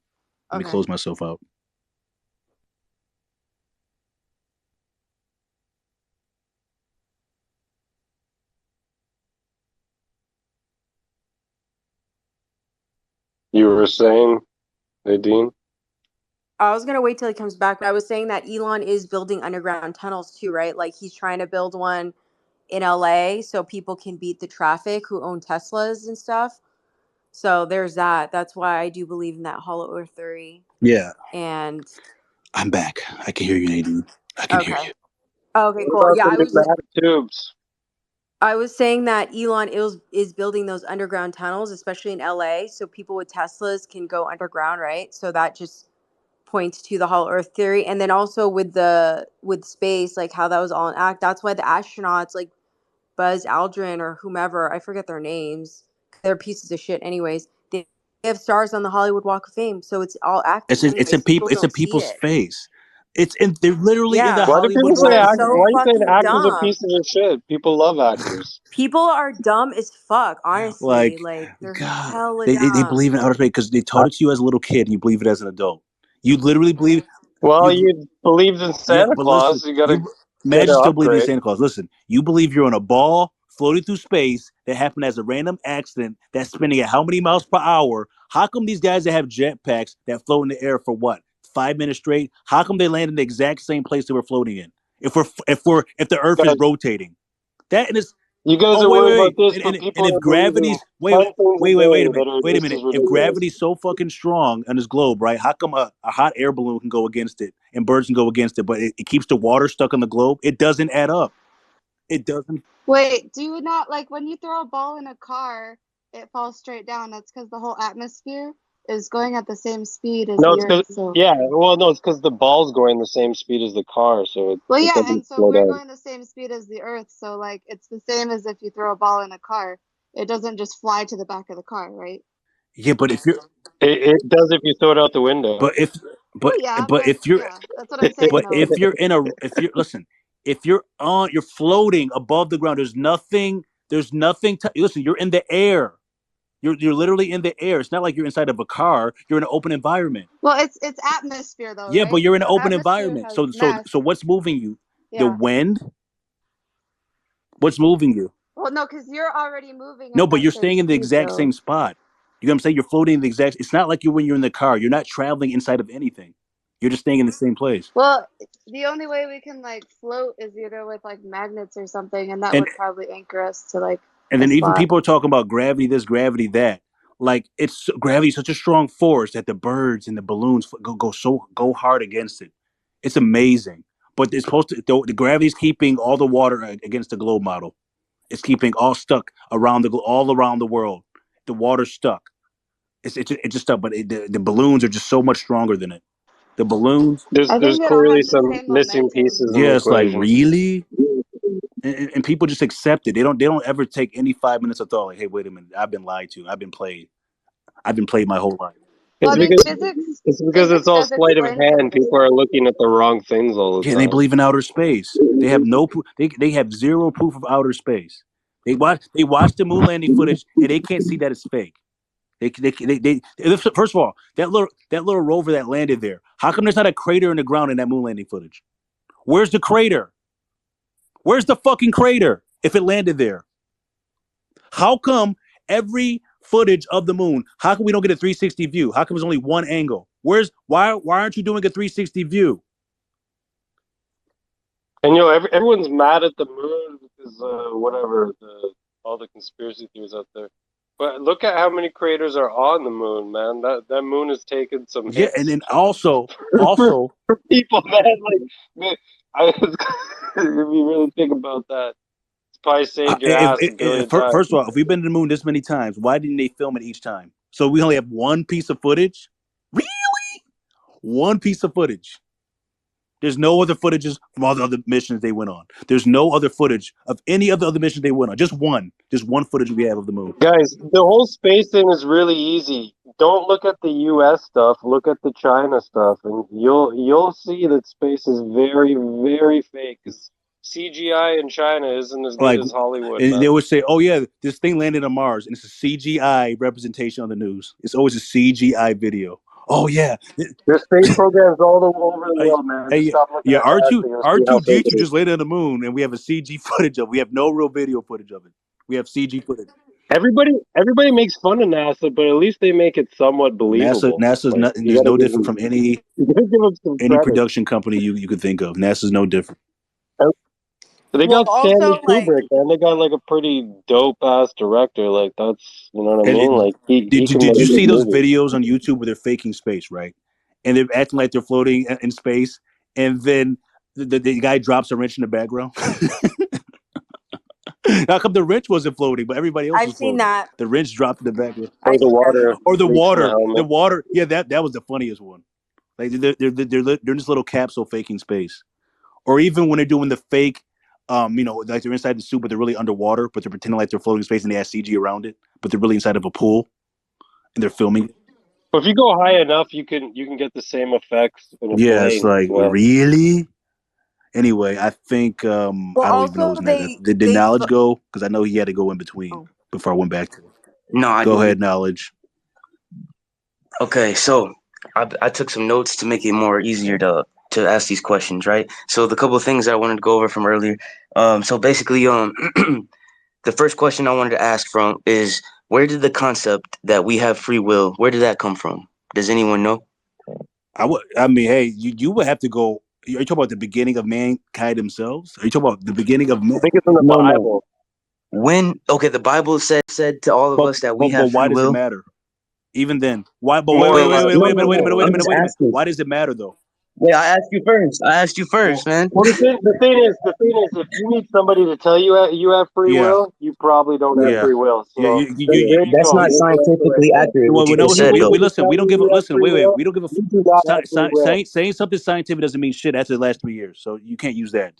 Let me close myself out. You were saying, Nadine? I was gonna wait till he comes back, but I was saying that Elon is building underground tunnels too, right? Like he's trying to build one in LA so people can beat the traffic who own Teslas and stuff. So there's that. That's why I do believe in that hollow earth theory. Yeah. And I'm back. I can hear you, Nadine. I can hear you. Okay, cool. Yeah, I was saying that Elon is building those underground tunnels, especially in LA, so people with Teslas can go underground, right? So that just points to the hollow earth theory. And then also with space, like how that was all an act. That's why the astronauts like Buzz Aldrin or whomever, I forget their names, they're pieces of shit anyways, they have stars on the Hollywood Walk of Fame, so it's all acting. It's a people's face. They're literally in the Why do Hollywood people say Walk of why Fame. are you saying actors are dumb. pieces of shit? People love actors. People are dumb as fuck, honestly. Like they're hella dumb. They believe in outer space because they taught it to you as a little kid and you believe it as an adult. You literally believe. Well, you believed in Santa Claus. Listen, you gotta imagine still believing in upgrade. Santa Claus. Listen, you believe you're on a ball floating through space that happened as a random accident that's spinning at how many miles per hour? How come these guys that have jetpacks that float in the air for what, 5 minutes straight? How come they land in the exact same place they were floating in? If the Earth is rotating, that is. You guys are worried about this, but people And if are believing gravity's wait a a minute. If gravity's so fucking strong on this globe, right? How come a hot air balloon can go against it and birds can go against it, but it keeps the water stuck on the globe? It doesn't add up. It doesn't. Wait, do you not like when you throw a ball in a car, it falls straight down? That's because the whole atmosphere is going at the same speed as the Earth. So. Yeah, well, no, it's because the ball's going the same speed as the car, so it. Well, it yeah, doesn't and so slow we're down. going the same speed as the Earth. So, like, it's the same as if you throw a ball in a car. It doesn't just fly to the back of the car, right? Yeah, but if you're. It does if you throw it out the window. But if you're. Yeah, that's what I'm saying. But if you're listen, if you're floating above the ground, there's nothing. Listen, you're in the air. You're literally in the air. It's not like you're inside of a car. You're in an open environment. Well, it's atmosphere though. Yeah, right? but you're in an open environment. So what's moving you? Yeah. The wind. What's moving you? Well, no, because you're already moving. No, but you're staying in the exact same spot. You know what I'm saying? You're floating in the exact. It's not like when you're in the car. You're not traveling inside of anything. You're just staying in the same place. Well, the only way we can like float is either with like magnets or something, and that would probably anchor us to like. And then even people are talking about gravity this, gravity that. Like gravity is such a strong force that the birds and the balloons go hard against it. It's amazing, but it's supposed to. The gravity's keeping all the water against the globe model. It's keeping all stuck all around the world. The water's stuck. It's just stuff, but the balloons are just so much stronger than it. The balloons. I There's think it all clearly has the some same missing momentum. pieces in the Yeah, it's like equation. really, and people just accept it. They don't ever take any 5 minutes of thought. Like, hey, wait a minute, I've been lied to. I've been played my whole life. Well, I It's mean, because it's physics all does sleight of explain some hand. of this People are stuff. looking at the wrong things all the Yeah, and they time. believe in outer space. They have no proof. They have zero proof of outer space. They watch the moon landing footage and they can't see that it's fake. First of all, that little rover that landed there. How come there's not a crater in the ground in that moon landing footage? Where's the crater? Where's the fucking crater if it landed there? How come every footage of the moon, how come we don't get a 360 view? How come there's only one angle? Why aren't you doing a 360 view? And everyone's mad at the moon because whatever all the conspiracy theories out there. But look at how many craters are on the moon, man. That moon has taken some hits. Yeah, and then also for people, man. Like, if you really think about that, it's probably saved your ass a billion times. First of all, if we've been to the moon this many times, why didn't they film it each time? So we only have one piece of footage? Really? One piece of footage. There's no other footages from all the other missions they went on. There's no other footage of any of the other missions they went on. Just one footage we have of the moon. Guys, the whole space thing is really easy. Don't look at the U.S. stuff. Look at the China stuff, and you'll see that space is very, very fake. CGI in China isn't as good as Hollywood. And they would say, "Oh yeah, this thing landed on Mars, and it's a CGI representation on the news. It's always a CGI video." Oh yeah, there's space programs all over the world, man. Hey, stop looking yeah, at R2D2 just landed on the moon, and we have a CG footage of it. We have no real video footage of it. We have CG footage. Everybody makes fun of NASA, but at least they make it somewhat believable. NASA's like, there's no different from any production company you could think of. NASA's no different. They got Stanley Kubrick, and they got like a pretty dope ass director. Like that's you know what I mean. Like did you see those videos on YouTube where they're faking space, right? And they're acting like they're floating in space, and then the guy drops a wrench in the background. How come the wrench wasn't floating, but everybody else was floating? That. The wrench dropped in the background. Or the water. Or the water. Yeah, that was the funniest one. Like they're in this little capsule faking space. Or even when they're doing the fake, like they're inside the suit, but they're really underwater, but they're pretending like they're floating in space and they have CG around it, but they're really inside of a pool and they're filming. But if you go high enough, you can get the same effects in a plane. It's like, really? Anyway, I think I don't even know his name. Did Knowledge go? Because I know he had to go in between before I went back to it. No, I go didn't. ahead, Knowledge. Okay, so I took some notes to make it more easier to ask these questions, right? So the couple of things I wanted to go over from earlier. So basically, the first question I wanted to ask from is, where did the concept that we have free will, where did that come from? Does anyone know? I mean, hey, you would have to go. Are you talking about the beginning of mankind themselves? Are you talking about the beginning of man? I think it's in the Bible. No. The Bible said to all of us that we have free will. Why does it matter? Even then, why? But wait a minute. Why does it matter though? Wait, I asked you first, man. Well, the thing is, if you need somebody to tell you you have free will, you probably don't have free will. So that's not scientifically accurate. We don't give a saying something scientific doesn't mean shit after the last 3 years. So you can't use that.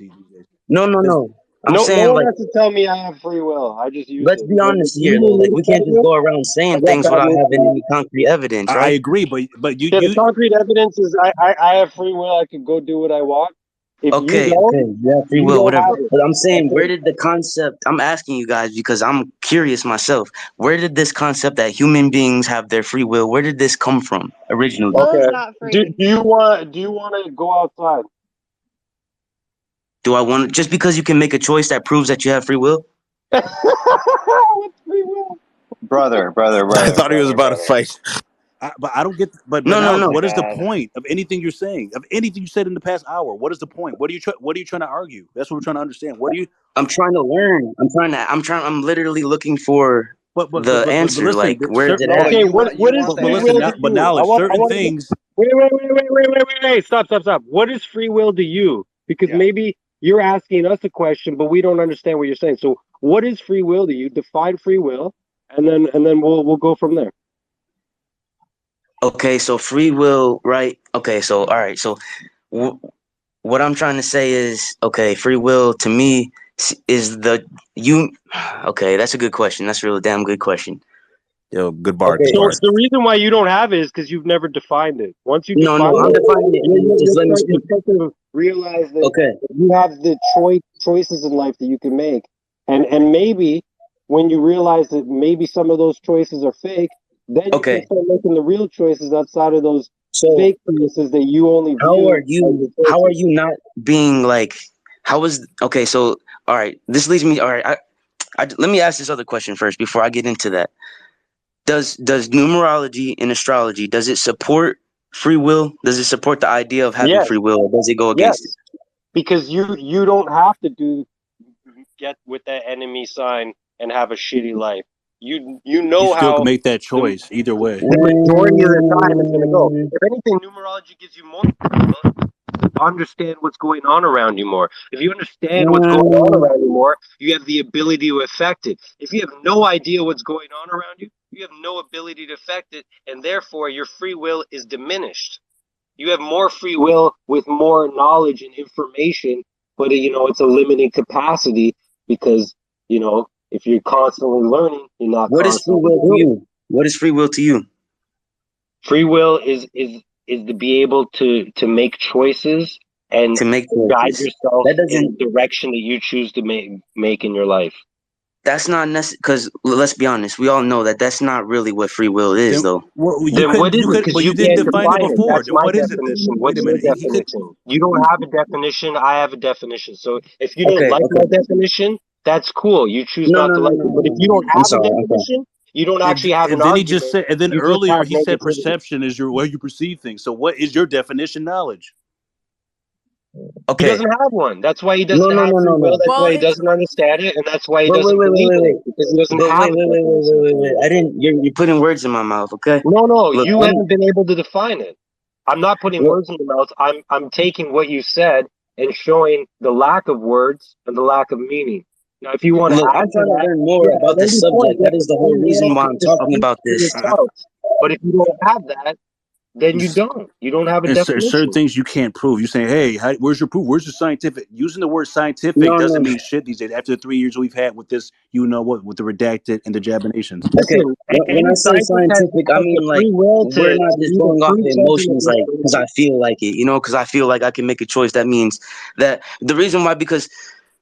No. I'm saying, no one has to tell me I have free will. I just use Let's be honest here, though. Like, we can't just go around saying things without having any concrete evidence, right? I agree, but the concrete evidence is I have free will. I can go do what I want. You have free will, whatever. But I'm saying, where did the concept? I'm asking you guys because I'm curious myself. Where did this concept that human beings have their free will? Where did this come from originally? Do you want to go outside? Do I want just because you can make a choice that proves that you have free will? What's free will? Brother. I thought he was about to fight. But I don't get. But no. What is the point of anything you're saying? Of anything you said in the past hour? What is the point? What are you trying to argue? That's what we're trying to understand. I'm trying to learn. I'm literally looking for the answer. Listen, like, where is it at? Okay, what is free will? But knowledge, certain things. Wait! Stop! What is free will to you? Because maybe you're asking us a question, but we don't understand what you're saying. So, what is free will to you? Define free will, and then we'll go from there. Okay, so free will, right? Okay, so all right, so what I'm trying to say is, okay, free will to me is you. Okay, that's a good question. That's a real damn good question. Yo, good bar, Okay. good bar. So the reason why you don't have it is because you've never defined it. Once you define I'm it, defining it. Just let me speak. you start to realize that Okay. you have the choices in life that you can make, and maybe when you realize that maybe some of those choices are fake, then you can start making the real choices outside of those fake choices that you only view. How are you not being like? Okay? So all right, this leads me. All right, let me ask this other question first before I get into that. Does numerology and astrology, does it support free will? Does it support the idea of having Yes, free will, or does it go against it? because you don't have to get with that enemy sign and have a shitty life. You know You still can how make that choice either way. the majority of the time it's gonna go. If anything, numerology gives you more to understand what's going on around you more. If you understand what's going on around you more, you have the ability to affect it. If you have no idea what's going on around you, you have no ability to affect it, and therefore your free will is diminished. You have more free will with more knowledge and information, but it's a limited capacity because if you're constantly learning, you're not. What is free will to you? What is free will to you? Free will is to be able to make choices and to make guide yourself in the direction that you choose to make in your life. That's not necessary, because let's be honest, we all know that that's not really what free will is, though. Then what is it? Because you didn't can't define it before. That's Then my what is it then? definition. Wait What's a your minute. definition? You don't have a definition. I have a definition. So if you don't like my definition, that's cool. You choose not to like it. But if you don't have a definition, you don't actually have an then argument. he just said, and then You just earlier have he said negativity. perception is your way you perceive things. So what is your definition knowledge? He doesn't have one. That's why he doesn't have free will. That's why he doesn't understand it, and that's why he doesn't believe in it, because he doesn't have it. Wait. You're putting words in my mouth, okay? No, look, you haven't been able to define it. I'm not putting words in your mouth. I'm taking what you said and showing the lack of words and the lack of meaning. Now, if you want to I'm trying to learn more about this subject. That is the whole reason why I'm talking about this. But if you don't have that, then you don't. You don't have a definition. Certain things you can't prove. You say, "Hey, where's your proof? Where's the scientific?" Using the word scientific doesn't mean shit these days. After the 3 years we've had with this, with the redacted and the jabinations. Okay, when I say scientific, I mean like we're not just going off the emotions, like because I feel like it, because I feel like I can make a choice. That means that the reason why, because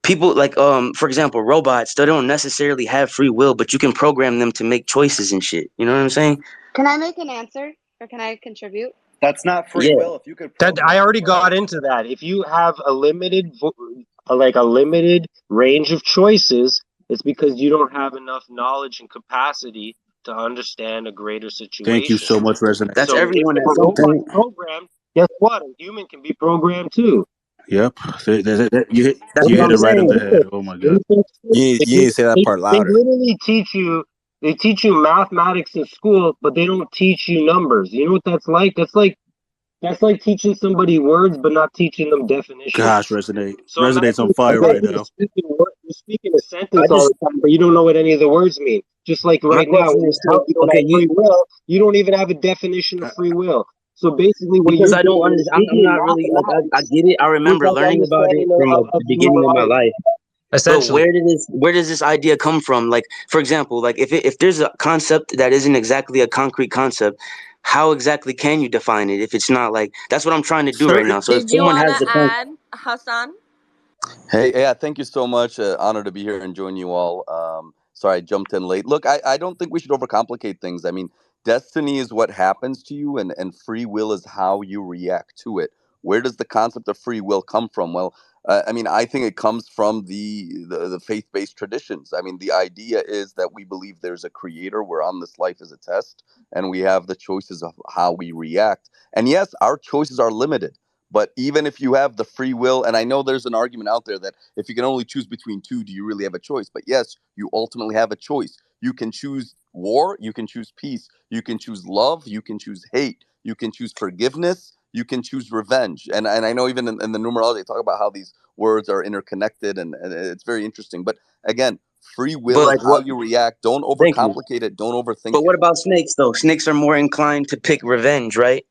people like for example, robots, they don't necessarily have free will, but you can program them to make choices and shit. You know what I'm saying? Can I make an answer, or can I contribute? That's not free will. If you could, I already got into that. If you have a limited range of choices, it's because you don't have enough knowledge and capacity to understand a greater situation. Thank you so much, Resonance. That's everyone at some point. Programmed. Guess what? A human can be programmed too. Yep, you hit it right in the head. Oh my god! You didn't say that part louder. They literally teach you. They teach you mathematics in school, but they don't teach you numbers. You know what that's like? That's like teaching somebody words, but not teaching them definitions. Gosh, Resonate's on fire right now. You're speaking a sentence all the time, but you don't know what any of the words mean. Just like right now, when you don't have free will, you don't even have a definition of free will. So basically, what because I don't understand, I'm not really like I get it. I remember learning about it from the beginning of my life. But where does this idea come from? Like, for example, like if there's a concept that isn't exactly a concrete concept, how exactly can you define it if it's not like that's what I'm trying to do right now? So if someone has the add, Hassan? Hey, yeah, thank you so much. Honor to be here and join you all. Sorry I jumped in late. Look, I don't think we should overcomplicate things. I mean, destiny is what happens to you, and free will is how you react to it. Where does the concept of free will come from? Well, I mean, I think it comes from the faith-based traditions. I mean, the idea is that we believe there's a creator. We're on this life as a test, and we have the choices of how we react. And yes, our choices are limited. But even if you have the free will, and I know there's an argument out there that if you can only choose between two, do you really have a choice? But yes, you ultimately have a choice. You can choose war, you can choose peace, you can choose love, you can choose hate, you can choose forgiveness, you can choose revenge. And I know even in the numerology, they talk about how these words are interconnected, and it's very interesting. But again, Free will is like how what? you react. Don't Thank you. overcomplicate it. Don't overthink But what it. about snakes though? Snakes are more inclined to pick revenge, right?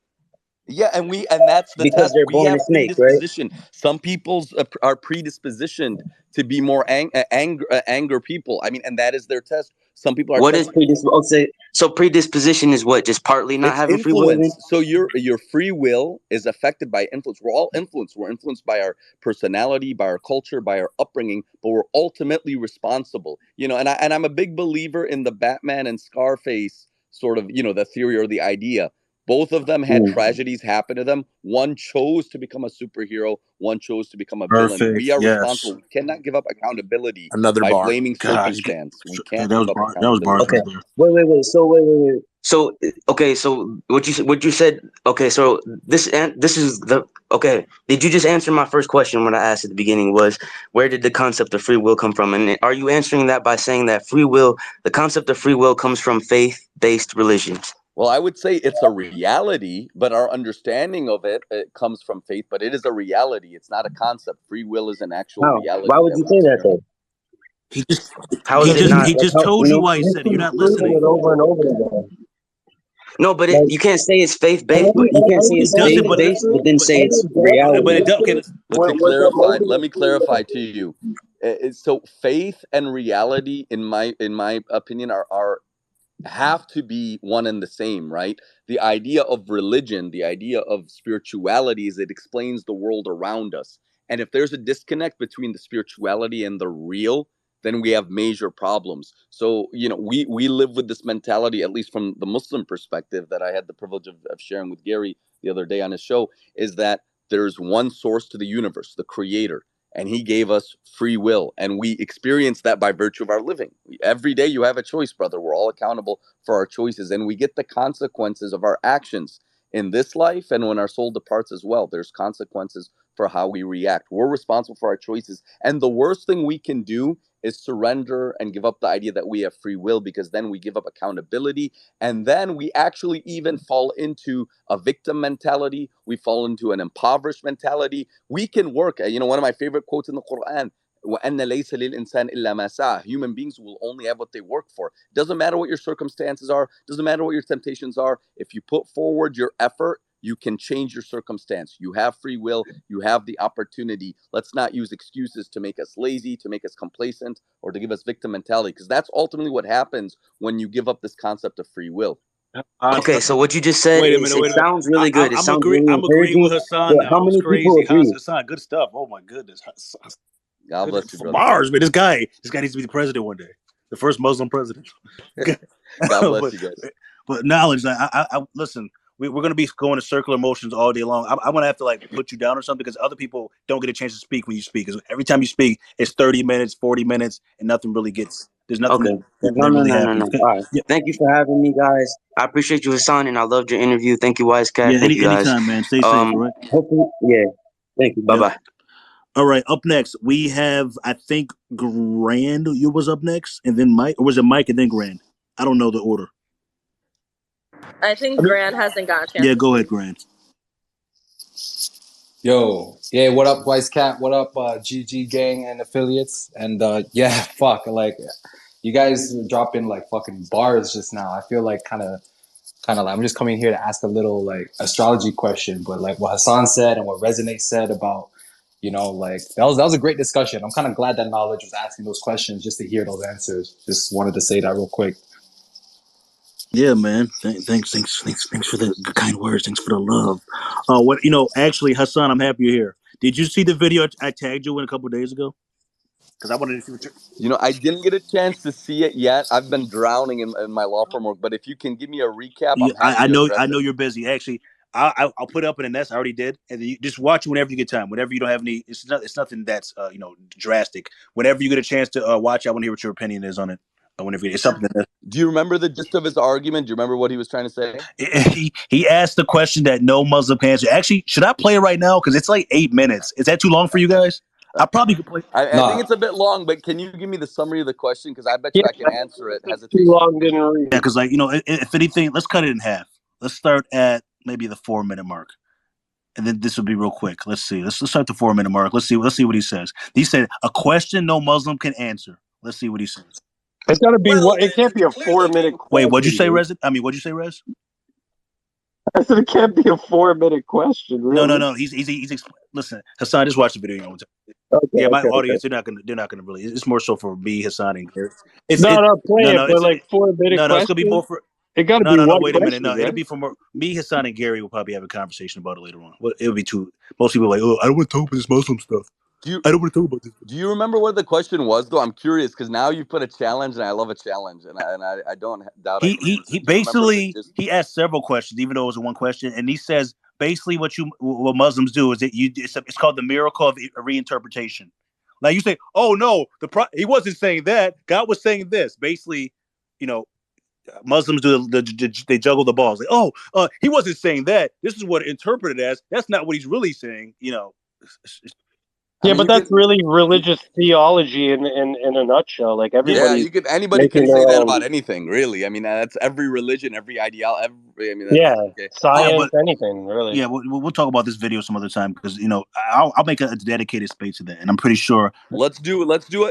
Yeah, and that's the Because test. they're We born a have snake, right? predisposition. Some people's are predispositioned to be more anger people. I mean, and that is their test. Some people are What is tested. predisposition? So predisposition is what? Just partly not It's having free will then? influence. So your free will is affected by influence. We're all influenced. We're influenced by our personality, by our culture, by our upbringing, but we're ultimately responsible. And I'm a big believer in the Batman and Scarface sort of, the theory or the idea. Both of them had tragedies happen to them. One chose to become a superhero. One chose to become a villain. Perfect. We are Yes. responsible. We cannot give up accountability Another by bar. blaming God, circumstance. We that can't was give up that was bars accountability. Okay. right there. Wait. So wait. So okay. So what you said? Okay. So this is the okay. Did you just answer my first question? What I asked at the beginning was, where did the concept of free will come from? And are you answering that by saying that the concept of free will, comes from faith-based religions? Well, I would say it's a reality, but our understanding of it comes from faith, but it is a reality. It's not a concept. Free will is an actual How? Why reality would that you we say that experience. though? He just How he is it just not? he Like just how, told you why he You said it. You're keep not proving listening. it over and over again. No, but Like you can't say it's faith-based. every You can't say every It it's doesn't, every but faith-based, but then but say every it's but it reality. does. Okay, But to with the clarify, let motive me of free clarify will. to you. So faith and reality, in my opinion, are have to be one and the same, right? The idea of religion, the idea of spirituality is it explains the world around us. And if there's a disconnect between the spirituality and the real, then we have major problems. So, we live with this mentality, at least from the Muslim perspective that I had the privilege of sharing with Gary the other day on his show, is that there's one source to the universe, the creator, and he gave us free will, and we experience that by virtue of our living. Every day you have a choice, brother. We're all accountable for our choices, and we get the consequences of our actions in this life, and when our soul departs as well, there's consequences for how we react. We're responsible for our choices, and the worst thing we can do is surrender and give up the idea that we have free will, because then we give up accountability, and then we actually even fall into a victim mentality. We fall into an impoverished mentality. We can work. One of my favorite quotes in the Quran, وَأَنَّ لَيْسَ لِلْإِنسَانِ إِلَّا مَا سَعَى. Human beings will only have what they work for. Doesn't matter what your circumstances are. Doesn't matter what your temptations are. If you put forward your effort, you can change your circumstance. You have free will. You have the opportunity. Let's not use excuses to make us lazy, to make us complacent, or to give us victim mentality, because that's ultimately what happens when you give up this concept of free will. Okay, so what you just said wait a is, minute, it wait a minute. sounds really good. It I'm sounds really I'm agreeing with encouraging. Hassan But now. how It's many people crazy. agree? Hassan, good stuff. Oh my goodness. Hassan, God bless you, for brother. bars, man. This guy needs to be the president one day. The first Muslim president. God bless but you guys. but knowledge. I listen. We're going to be going to circular motions all day long. I'm going to have to put you down or something, because other people don't get a chance to speak when you speak. Because every time you speak, it's 30 minutes, 40 minutes, and nothing really gets. There's nothing Okay. that really No. happens. All right. Yeah, Thank you for having me, guys. I appreciate you, Hassan, and I loved your interview. Thank you, Wise Cat. yeah. Thank you, guys. Anytime, man. Stay safe. All right. Hopefully, yeah. Thank you. Bye Yep. bye. All right. Up next, we have, I think, Grand. You was up next, and then Mike, or was it Mike and then Grand? I don't know the order. I think Grant hasn't got a chance Yeah, to go speak. ahead, Grand. Yo, yeah, what up, Wise Cat? What up, GG gang and affiliates? And yeah, fuck, like, you guys dropping like fucking bars just now. I feel like kind of like I'm just coming here to ask a little like astrology question, but like what Hassan said and what Resonate said about, like that was a great discussion. I'm kind of glad that Knowledge was asking those questions just to hear those answers. Just wanted to say that real quick. Yeah, man. Thanks for the kind words. Thanks for the love. Actually, Hassan, I'm happy you're here. Did you see the video I tagged you in a couple of days ago? Because I wanted to see what you're. I didn't get a chance to see it yet. I've been drowning in my law firm work, but if you can give me a recap, Yeah, I'm happy to I address know it. you're busy. Actually, I'll put it up in the nest. I already did, and then you just watch it whenever you get time. Whenever you don't have any, it's nothing that's drastic. Whenever you get a chance to watch, I want to hear what your opinion is on it. Whenever it's something that. Do you remember the gist of his argument? Do you remember what he was trying to say? He asked the question that no Muslim can answer. Actually, should I play it right now? Because it's like 8 minutes. Is that too long for you guys? I probably could play. I think Nah, it's a bit long, but can you give me the summary of the question? Because I bet Yeah, you I can answer it too hesitation long, free. didn't read. Yeah, because if anything, let's cut it in half. Let's start at maybe the 4-minute mark, and then this will be real quick. Let's see. Let's start the 4-minute mark. Let's see what he says. He said, a question no Muslim can answer. Let's see what he says. It's got to be what? It can't be a 4-minute question. Wait, what'd you say, Rez? I mean, what'd you say, Rez? I said it can't be a 4-minute question. Really? No. He's listen, Hassan, just watch the video. Okay, my audience, they're not gonna really. It's more so for me, Hassan, and Gary. Play it. But like 4-minute question. No, it's gonna be more for. It got to be one wait question, a minute. No, right? it'll be for more. Me, Hassan, and Gary will probably have a conversation about it later on. Well, it'll be too. Most people are like, oh, I don't want to talk about this Muslim stuff. I don't want to talk about this. Do you remember what the question was, though? I'm curious because now you put a challenge, and I love a challenge, and I don't doubt I can answer. He basically he asked several questions, even though it was one question, and he says basically what Muslims do is that it's called the miracle of reinterpretation. Like you say, oh no, he wasn't saying that. God was saying this. Basically, Muslims do they juggle the balls. Like, he wasn't saying that. This is what it interpreted as. That's not what he's really saying. Yeah, but that's really religious theology in a nutshell. Like everybody. Yeah, anybody can say that about anything, really. I mean, that's every religion, every ideology. Science, anything, really. Yeah, we'll talk about this video some other time because I'll make a dedicated space to that, and I'm pretty sure. Let's do it.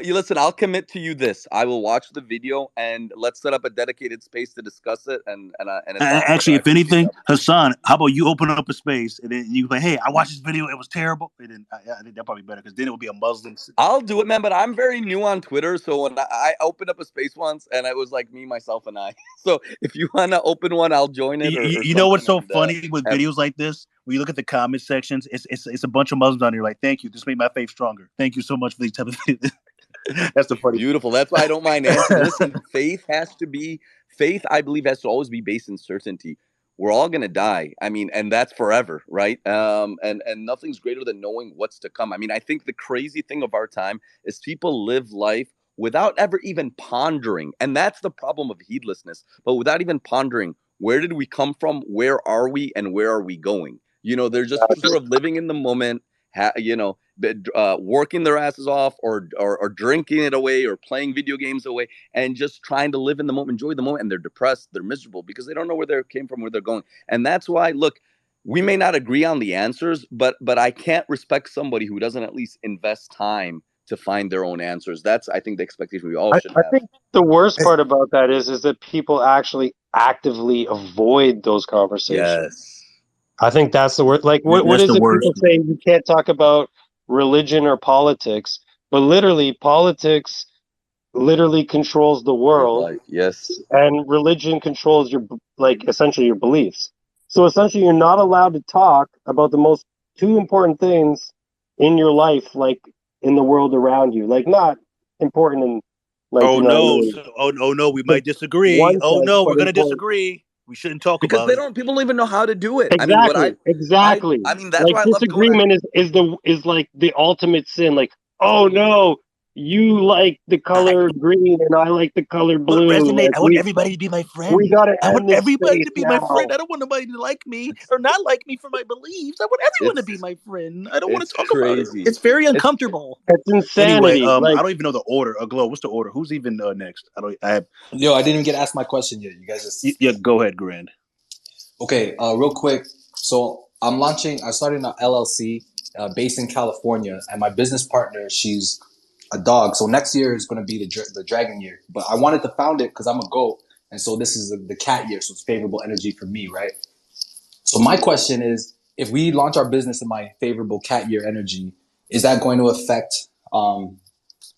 Listen, I'll commit to you this. I will watch the video and let's set up a dedicated space to discuss it. And actually, if anything, Hassan, how about you open up a space and then you like, hey, I watched this video, it was terrible. And then I think that probably better because then it would be a Muslim. I'll do it, man. But I'm very new on Twitter, so when I opened up a space once, and it was like me, myself, and I. So if you want to open one, I'll join it. You know what's so funny with videos like this? When you look at the comment sections, it's a bunch of Muslims on here like, thank you, this made my faith stronger. Thank you so much for these type of things. That's the funny. Beautiful. That's why I don't mind answering. Listen, faith, I believe, has to always be based in certainty. We're all gonna die. I mean, and that's forever, right? And nothing's greater than knowing what's to come. I mean, I think the crazy thing of our time is people live life without ever even pondering, and that's the problem of heedlessness. But without even pondering, where did we come from? Where are we? And where are we going? They're just sort of living in the moment. Working their asses off or drinking it away or playing video games away and just trying to live in the moment, enjoy the moment. And they're depressed, they're miserable because they don't know where they came from, where they're going. And that's why, look, we may not agree on the answers, but I can't respect somebody who doesn't at least invest time to find their own answers. That's, I think, the expectation we all should have. I think the worst part about that is that people actually actively avoid those conversations. Yes. I think that's the word. Like, what is it people say? You can't talk about religion or politics, but literally, politics literally controls the world. Yes. And religion controls essentially your beliefs. So essentially, you're not allowed to talk about the most two important things in your life, like in the world around you. Like, not important in. Like, no, we might disagree. Oh no, we're gonna disagree. We shouldn't talk because about people don't even know how to do it. Exactly. I mean, that's like, why disagreement is like the ultimate sin. Like, oh no, you like the color green and I like the color blue. Resonate. I want everybody to be my friend. We gotta. I want everybody to be my friend. I don't want nobody to like me or not like me for my beliefs. I want everyone to be my friend. I don't want to talk about it. It's very uncomfortable. It's insanity. Anyway, I don't even know the order. Glow. What's the order? Who's even next? I didn't even get asked my question yet. You guys just go ahead, Grand. Okay, real quick. So I started an LLC based in California, and my business partner, she's a dog. So next year is going to be the dragon year. But I wanted to found it because I'm a goat, and so this is the cat year, so it's favorable energy for me, right? So my question is, if we launch our business in my favorable cat year energy, is that going to affect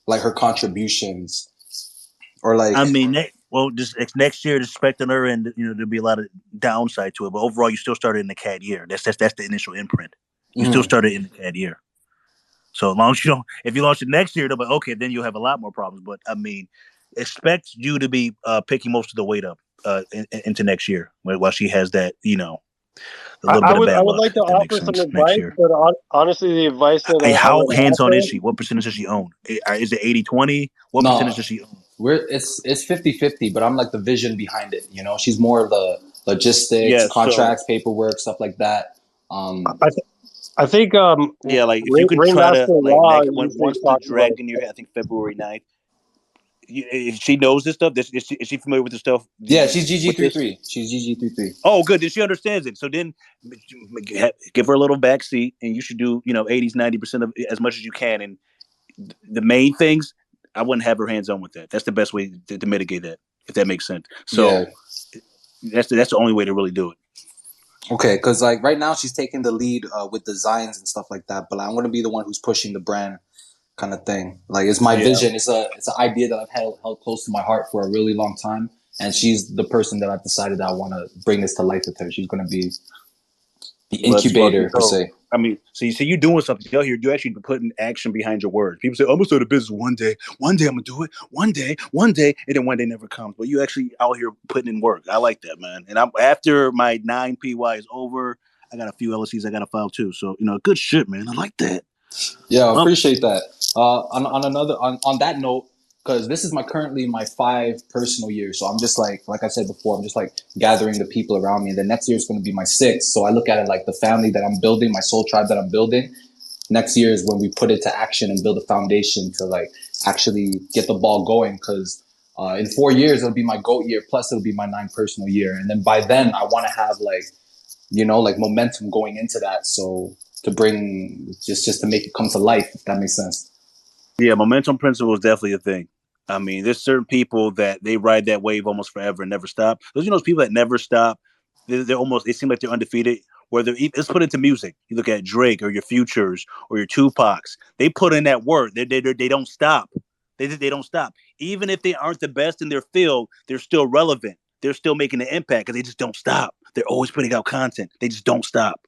like her contributions or like? I mean, just next year, expecting her, and there'll be a lot of downside to it. But overall, you still started in the cat year. That's the initial imprint. You still started in the cat year. So as long as if you launch it next year, they'll be okay. Then you'll have a lot more problems. But I mean, expect you to be picking most of the weight up into next year while she has that, I would like to offer some advice, but honestly, the advice that how hands-on is she? What percentage does she own? Is it 80-20? What percentage does she own? It's 50-50, but I'm like the vision behind it. She's more of the logistics, contracts, paperwork, stuff like that. I think like if you can try to once the dragon year, I think February 9th. If she knows this stuff, is she familiar with the stuff? Yeah, she's GG33. She's GG33. Oh, good. Then she understands it. So then give her a little backseat, and you should do 80s, 90% of as much as you can. And the main things, I wouldn't have her hands on with that. That's the best way to mitigate that, if that makes sense. So that's the only way to really do it. Okay, because like right now she's taking the lead with designs and stuff like that, but I'm gonna be the one who's pushing the brand, kind of thing. Like it's my vision. It's an idea that I've held close to my heart for a really long time, and she's the person that I've decided that I want to bring this to life with her. She's gonna be the incubator per se. I mean, so you doing something out here. You're actually putting action behind your words. People say, I'm going to start a business one day. One day I'm going to do it. One day. And then one day never comes. But you actually out here putting in work. I like that, man. And after my 9 PY is over, I got a few LLCs I got to file too. So, good shit, man. I like that. Yeah, I appreciate that. On that note, because this is currently my 5 personal years. So I'm just like I said before, I'm just like gathering the people around me. And the next year is going to be my 6th. So I look at it like the family that I'm building, my soul tribe that I'm building. Next year is when we put it to action and build a foundation to like actually get the ball going. Because in 4 years, it'll be my GOAT year. Plus it'll be my 9 personal year. And then by then I want to have like momentum going into that. So to bring just to make it come to life, if that makes sense. Yeah, momentum principle is definitely a thing. I mean, there's certain people that they ride that wave almost forever and never stop. Those people that never stop. They're almost. They seem like they're undefeated. Let's put it into music. You look at Drake or your Futures or your Tupacs. They put in that work. They don't stop. They don't stop. Even if they aren't the best in their field, they're still relevant. They're still making an impact because they just don't stop. They're always putting out content. They just don't stop.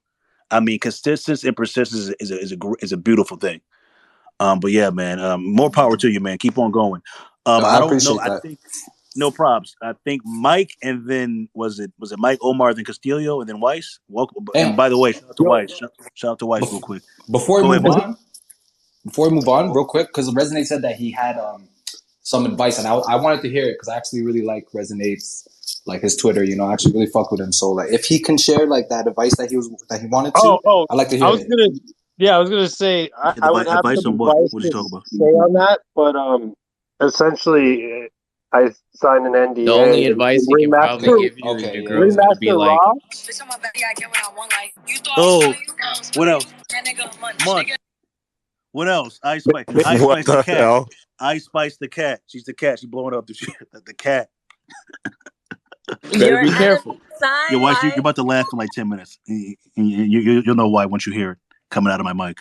I mean, consistency and persistence is a beautiful thing. But yeah, man, more power to you, man. Keep on going. I don't know. I think no props. I think Mike, and then was it Mike, Omar, then Castillo, and then Weiss. Welcome. And by the way, shout out to Weiss. Shout out to Weiss real quick. Before we move on, real quick, because Resonate said that he had some advice, and I wanted to hear it because I actually really like Resonate's like his Twitter. I actually really fuck with him. So like, if he can share like that advice that he wanted to, I'd like to hear it. I was gonna say I would have some advice to say on that, but essentially I signed an NDA. The only advice he can probably give you is to grow to be like. Oh, what else? Month. What else? Ice Spice. Ice Spice the cat. Hell? Ice Spice the cat. She's the cat. She's blowing up the cat. You're be careful. Sign, you're about to laugh for like 10 minutes. You'll know why once you hear it coming out of my mic.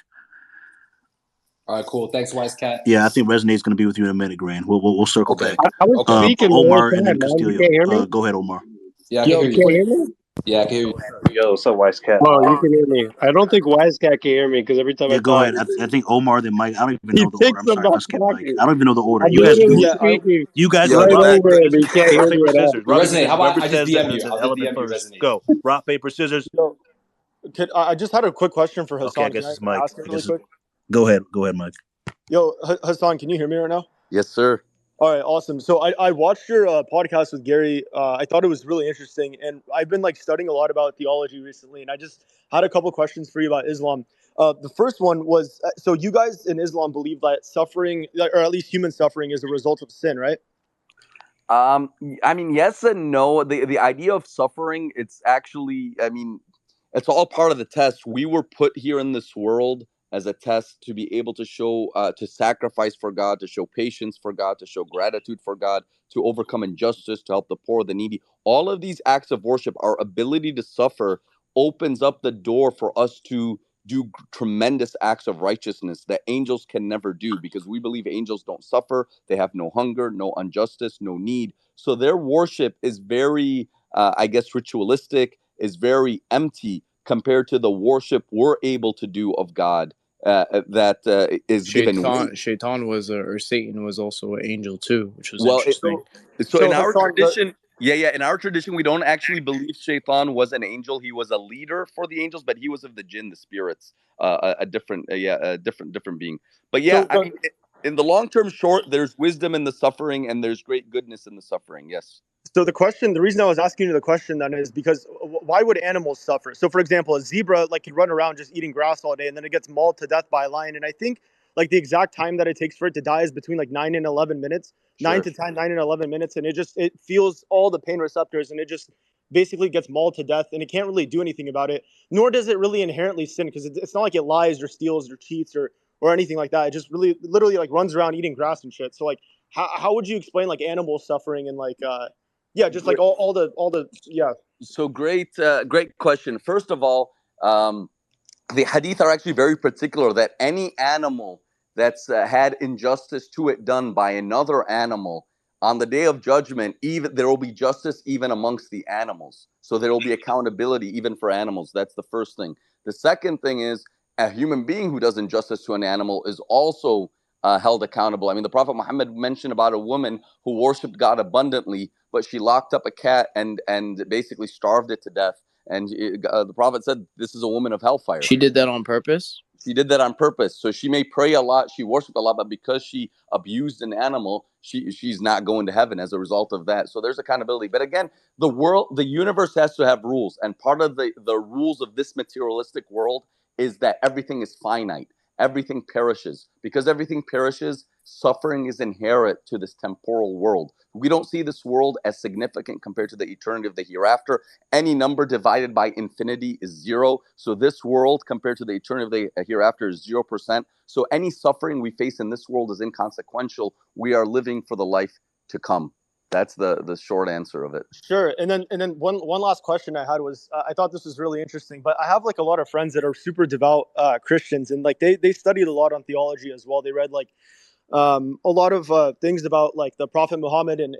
All right, cool. Thanks, Wise Cat. Yeah, I think Resonate's going to be with you in a minute, Grand. We'll circle back. I was speaking, Omar and then Castillo. Go ahead, Omar. Yeah, I can hear you. Yeah, I can hear you. Yo, what's up, Wise Cat? Oh, you can hear me. I don't think Wise Cat can hear me because every time I go talk, ahead. I think Omar then Mike. I don't even know the order. I'm sorry, I skipped Mike. I don't even know the order. You guys right over it. You can't hear rock, paper, scissors. Resonate. How about I just DM you? I'll DM you, Resonate. Go. Rock, paper, scissors. I just had a quick question for Hassan. Okay, I guess it's Mike. Go ahead, Mike. Yo, Hassan, can you hear me right now? Yes, sir. All right, awesome. So I watched your podcast with Gary. I thought it was really interesting, and I've been studying a lot about theology recently, and I just had a couple questions for you about Islam. The first one was, so you guys in Islam believe that suffering, or at least human suffering, is a result of sin, right? I mean, yes and no. The idea of suffering, it's actually, it's all part of the test. We were put here in this world as a test to be able to show, to sacrifice for God, to show patience for God, to show gratitude for God, to overcome injustice, to help the poor, the needy. All of these acts of worship, our ability to suffer opens up the door for us to do tremendous acts of righteousness that angels can never do, because we believe angels don't suffer. They have no hunger, no injustice, no need. So their worship is very, ritualistic, is very empty compared to the worship we're able to do of God. That is given. Shaitan was, or Satan was also an angel too, which was interesting. So in our tradition, in our tradition, we don't actually believe Shaitan was an angel. He was a leader for the angels, but he was of the jinn, the spirits, a different being. But in the long term short, there's wisdom in the suffering, and there's great goodness in the suffering. Yes. So the reason I was asking you the question then is because why would animals suffer? So for example, a zebra can run around just eating grass all day, and then it gets mauled to death by a lion. And I think the exact time that it takes for it to die is between 9 and 11 minutes, sure. 9 and 11 minutes. And it feels all the pain receptors, and it just basically gets mauled to death, and it can't really do anything about it, nor does it really inherently sin, because it's not like it lies or steals or cheats or or anything like that. It just really literally like runs around eating grass and shit. So like how would you explain like animal suffering and like just like all the So great question. First of all, the hadith are actually very particular that any animal that's had injustice to it done by another animal, on the day of judgment, even there will be justice even amongst the animals. So there will be accountability even for animals. That's the first thing. The second thing is a human being who does injustice to an animal is also held accountable. I mean, the Prophet Muhammad mentioned about a woman who worshipped God abundantly, but she locked up a cat and basically starved it to death. And the Prophet said, this is a woman of hellfire. She did that on purpose? She did that on purpose. So she may pray a lot, she worshiped a lot, but because she abused an animal, she's not going to heaven as a result of that. So there's accountability. But again, the universe has to have rules. And part of the rules of this materialistic world is that everything is finite. Everything perishes. Because everything perishes, suffering is inherent to this temporal world. We don't see this world as significant compared to the eternity of the hereafter. Any number divided by infinity is 0. So this world compared to the eternity of the hereafter is 0%. So any suffering we face in this world is inconsequential. We are living for the life to come. That's the short answer of it. Sure. And then one last question I had was, I thought this was really interesting, but I have like a lot of friends that are super devout Christians, and like they studied a lot on theology as well. They read like a lot of things about like the Prophet Muhammad and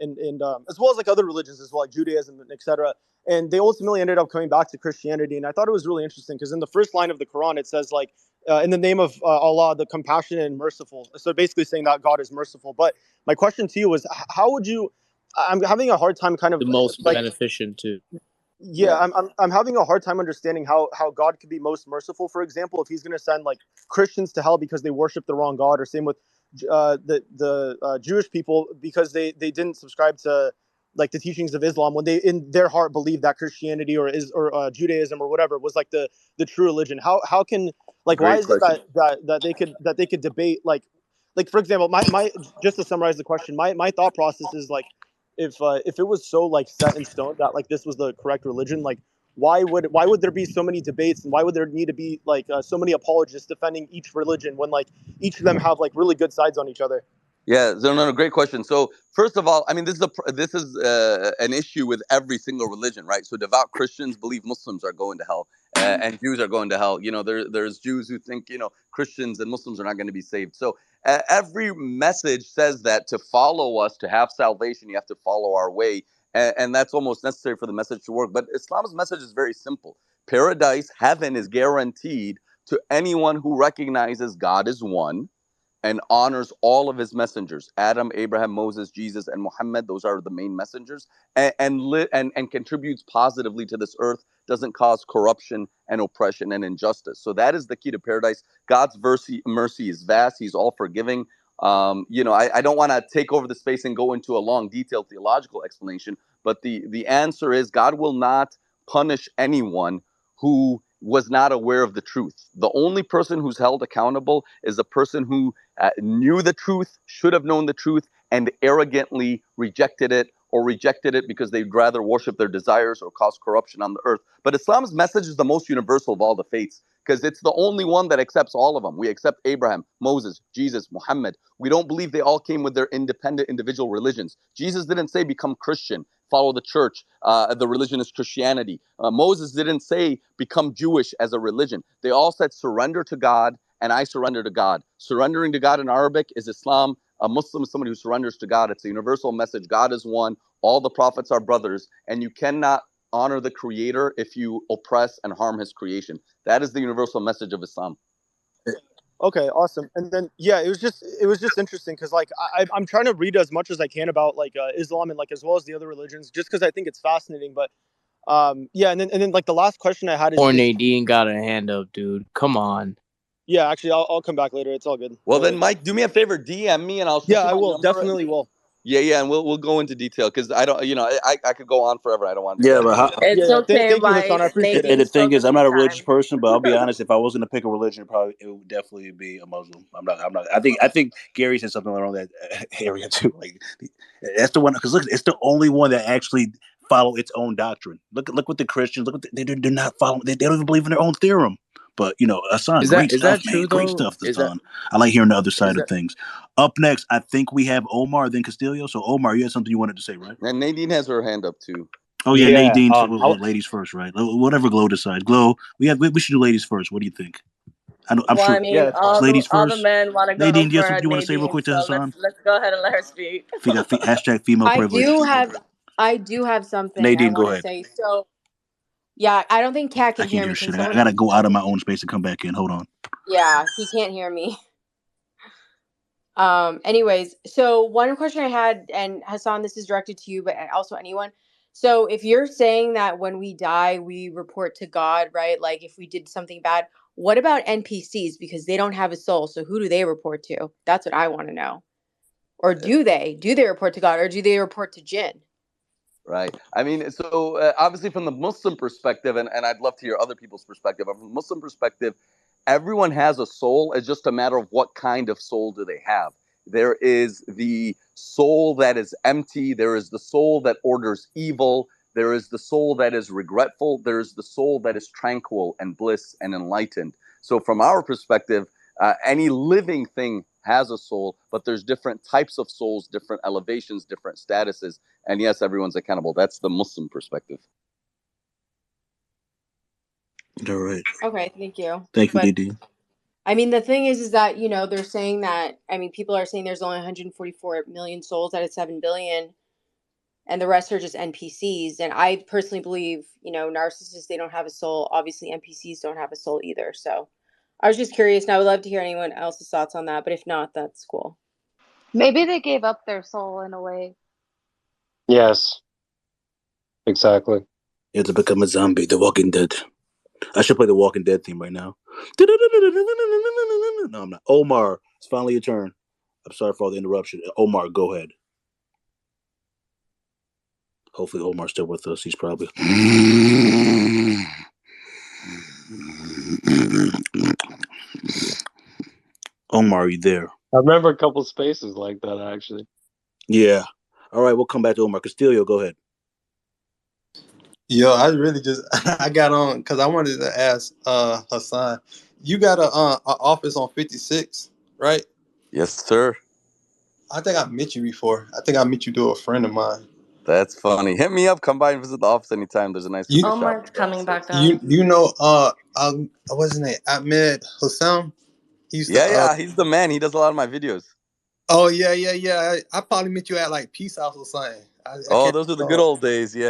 as well as like other religions as well, like Judaism and etc. And they ultimately ended up coming back to Christianity. And I thought it was really interesting because in the first line of the Quran, it says like, in the name of Allah, the compassionate and merciful. So basically saying that God is merciful. But my question to you was, how would you, I'm having a hard time kind of The most like, beneficent too. yeah, I'm having a hard time understanding how God could be most merciful. For example, if he's going to send like Christians to hell because they worship the wrong God, or same with the Jewish people because they didn't subscribe to like the teachings of Islam when they in their heart believed that Christianity or Judaism or whatever was like the true religion. How can like why Great is it question. that they could debate like for example my just to summarize the question, my thought process is like if it was so like set in stone that like this was the correct religion, like why would there be so many debates, and why would there need to be like so many apologists defending each religion when like each of them have like really good sides on each other? Yeah, no, great question. So first of all, I mean, this is an issue with every single religion, right? So devout Christians believe Muslims are going to hell, and Jews are going to hell. You know, there's Jews who think Christians and Muslims are not going to be saved. So every message says that to follow us, to have salvation, you have to follow our way, and that's almost necessary for the message to work. But Islam's message is very simple: paradise, heaven, is guaranteed to anyone who recognizes God is one and honors all of his messengers: Adam, Abraham, Moses, Jesus, and Muhammad. Those are the main messengers, and contributes positively to this earth, doesn't cause corruption and oppression and injustice. So that is the key to paradise. God's mercy is vast. He's all forgiving. I don't want to take over the space and go into a long, detailed theological explanation, but the answer is God will not punish anyone who was not aware of the truth. The only person who's held accountable is the person who knew the truth, should have known the truth, and arrogantly rejected it because they'd rather worship their desires or cause corruption on the earth. But Islam's message is the most universal of all the faiths because it's the only one that accepts all of them. We accept Abraham, Moses, Jesus, Muhammad. We don't believe they all came with their independent individual religions. Jesus didn't say become Christian, follow the church. The religion is Christianity. Moses didn't say become Jewish as a religion. They all said surrender to God, and I surrender to God. Surrendering to God in Arabic is Islam. A Muslim is somebody who surrenders to God. It's a universal message. God is one. All the prophets are brothers, and you cannot honor the Creator if you oppress and harm His creation. That is the universal message of Islam. Okay, awesome. And then it was just interesting because like I'm trying to read as much as I can about like Islam and like as well as the other religions, just because I think it's fascinating. But and then like the last question I had is Poor Nadine got a hand up, dude. Come on. Yeah, actually, I'll come back later. It's all good. Well, then, Mike, do me a favor, DM me, and I'll shoot you my I will number. definitely will. Yeah, and we'll go into detail because I don't, I could go on forever. I don't want to. Yeah, but It's okay, thank you, Mike. Hassan. I appreciate and it. the thing is, I'm not a religious person, but I'll be honest. If I was going to pick a religion, it would definitely be a Muslim. I'm not. I think Gary said something around that area too. Like that's the one because look, it's the only one that actually follow its own doctrine. Look what the Christians look. They're not following. They don't even believe in their own theorem. But Hassan, Is great that stuff, man. true Great though? stuff, Is that Hassan. I like hearing the other is side of that things. Up next, I think we have Omar, then Castillo. So Omar, you had something you wanted to say, right? And Nadine has her hand up too. Oh yeah, Nadine. Ladies first, right? Whatever Glow decides. Glow, we should do ladies first. What do you think? I'm Well, sure. I mean, Ladies all the first. men want to go Nadine, do you have for something you want to say real Nadine, quick to so Hassan? let's go ahead and let her speak. If you got hashtag female I privilege. do have something I Nadine, go want to ahead. say. So yeah, I don't think Kat I can can't hear me. hear Can shit. I someone? gotta go out of my own space and come back in. Hold on. Yeah, he can't hear me. Anyways, so one question I had, and Hassan, this is directed to you, but also anyone. So if you're saying that when we die, we report to God, right? Like if we did something bad, what about NPCs? Because they don't have a soul. So who do they report to? That's what I want to know. Or do they? Do they report to God, or do they report to Jinn? Right. I mean, so obviously from the Muslim perspective, and I'd love to hear other people's perspective, but from the Muslim perspective, everyone has a soul. It's just a matter of what kind of soul do they have. There is the soul that is empty. There is the soul that orders evil. There is the soul that is regretful. There is the soul that is tranquil and bliss and enlightened. So from our perspective, any living thing has a soul, but there's different types of souls, different elevations, different statuses. And yes, everyone's accountable. That's the Muslim perspective. All right. Okay, thank you. Thank you, But Nadine. I mean, the thing is that, they're saying that, people are saying there's only 144 million souls out of 7 billion, and the rest are just NPCs. And I personally believe, narcissists, they don't have a soul. Obviously, NPCs don't have a soul either. So I was just curious, and I would love to hear anyone else's thoughts on that. But if not, that's cool. Maybe they gave up their soul in a way. Yes, exactly. You have to become a zombie. The Walking Dead. I should play the Walking Dead theme right now. No, I'm not. Omar, it's finally your turn. I'm sorry for all the interruption. Omar, go ahead. Hopefully Omar's still with us. He's probably. Omar, are you there? I remember a couple spaces like that, actually. Yeah. All right, we'll come back to Omar. Castillo, go ahead. Yo, I really just I got on because I wanted to ask Hassan. You got a office on 56, right? Yes, sir. I think I met you before. I think I met you through a friend of mine. That's funny. Hit me up. Come by and visit the office anytime. There's a nice coffee shop. Omar's coming back up. You know what's his name? Ahmed Hussam. He used to Yeah, he's the man. He does a lot of my videos. Oh yeah. I probably met you at like Peace House or something. I can't Those are the recall. good old days. Yeah.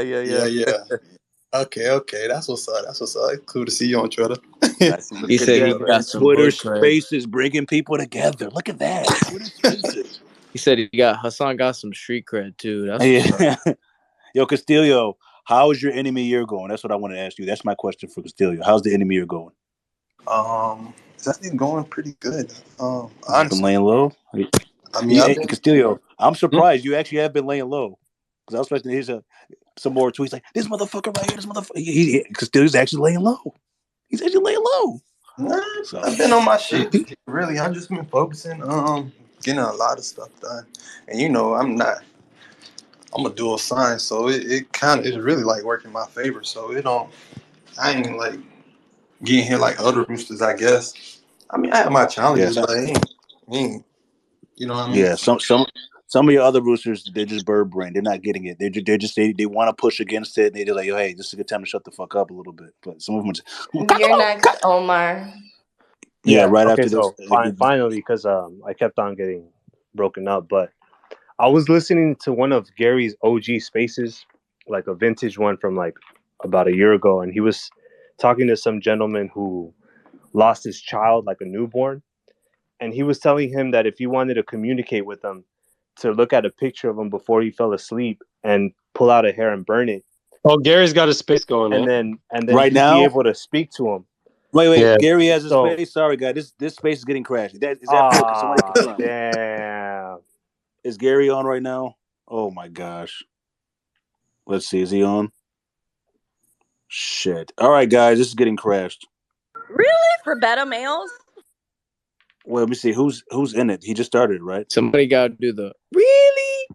Okay. That's what's up. It's cool to see you on Twitter. Nice to He meet said you, he brother. got some Twitter hood cred. Spaces bringing people together. Look at that. Twitter Spaces. He said Hassan got some street cred too. That's what's up. Yo, Castillo, how is your enemy year going? That's what I want to ask you. That's my question for Castillo. How's the enemy year going? It's actually going pretty good. Been Honestly, laying low. I mean, I've been Castillo, I'm surprised you actually have been laying low because I was expecting to hear some more tweets like this motherfucker right here. This motherfucker. Castillo's actually laying low. He's actually laying low. Nah, I've been on my shit. Really, I've just been focusing getting a lot of stuff done. And I'm a dual sign, so it kind of is really like working my favor. So I ain't like getting here like other roosters, I guess. I mean, I have my challenges, but it ain't, you know what I mean? Yeah, some of your other roosters, they're just bird brain. They're not getting it. They want to push against it. And they're like, hey, this is a good time to shut the fuck up a little bit. But some of them just You're next, Omar. Yeah, right after this. Finally, because I kept on getting broken up, but I was listening to one of Gary's OG spaces, like a vintage one from like about a year ago, and he was talking to some gentleman who lost his child, like a newborn, and he was telling him that if he wanted to communicate with him, to look at a picture of him before he fell asleep and pull out a hair and burn it. Oh, Gary's got a space going, and then right he'd now be able to speak to him. Wait. Yeah. Gary has a space. Sorry, guys. This space is getting crashed. Is that real? Can somebody confirm? Damn. Is Gary on right now? Oh my gosh. Let's see. Is he on? Shit. All right, guys. This is getting crashed. Really? For beta males? Well, let me see. Who's in it? He just started, right? Somebody got to do the really.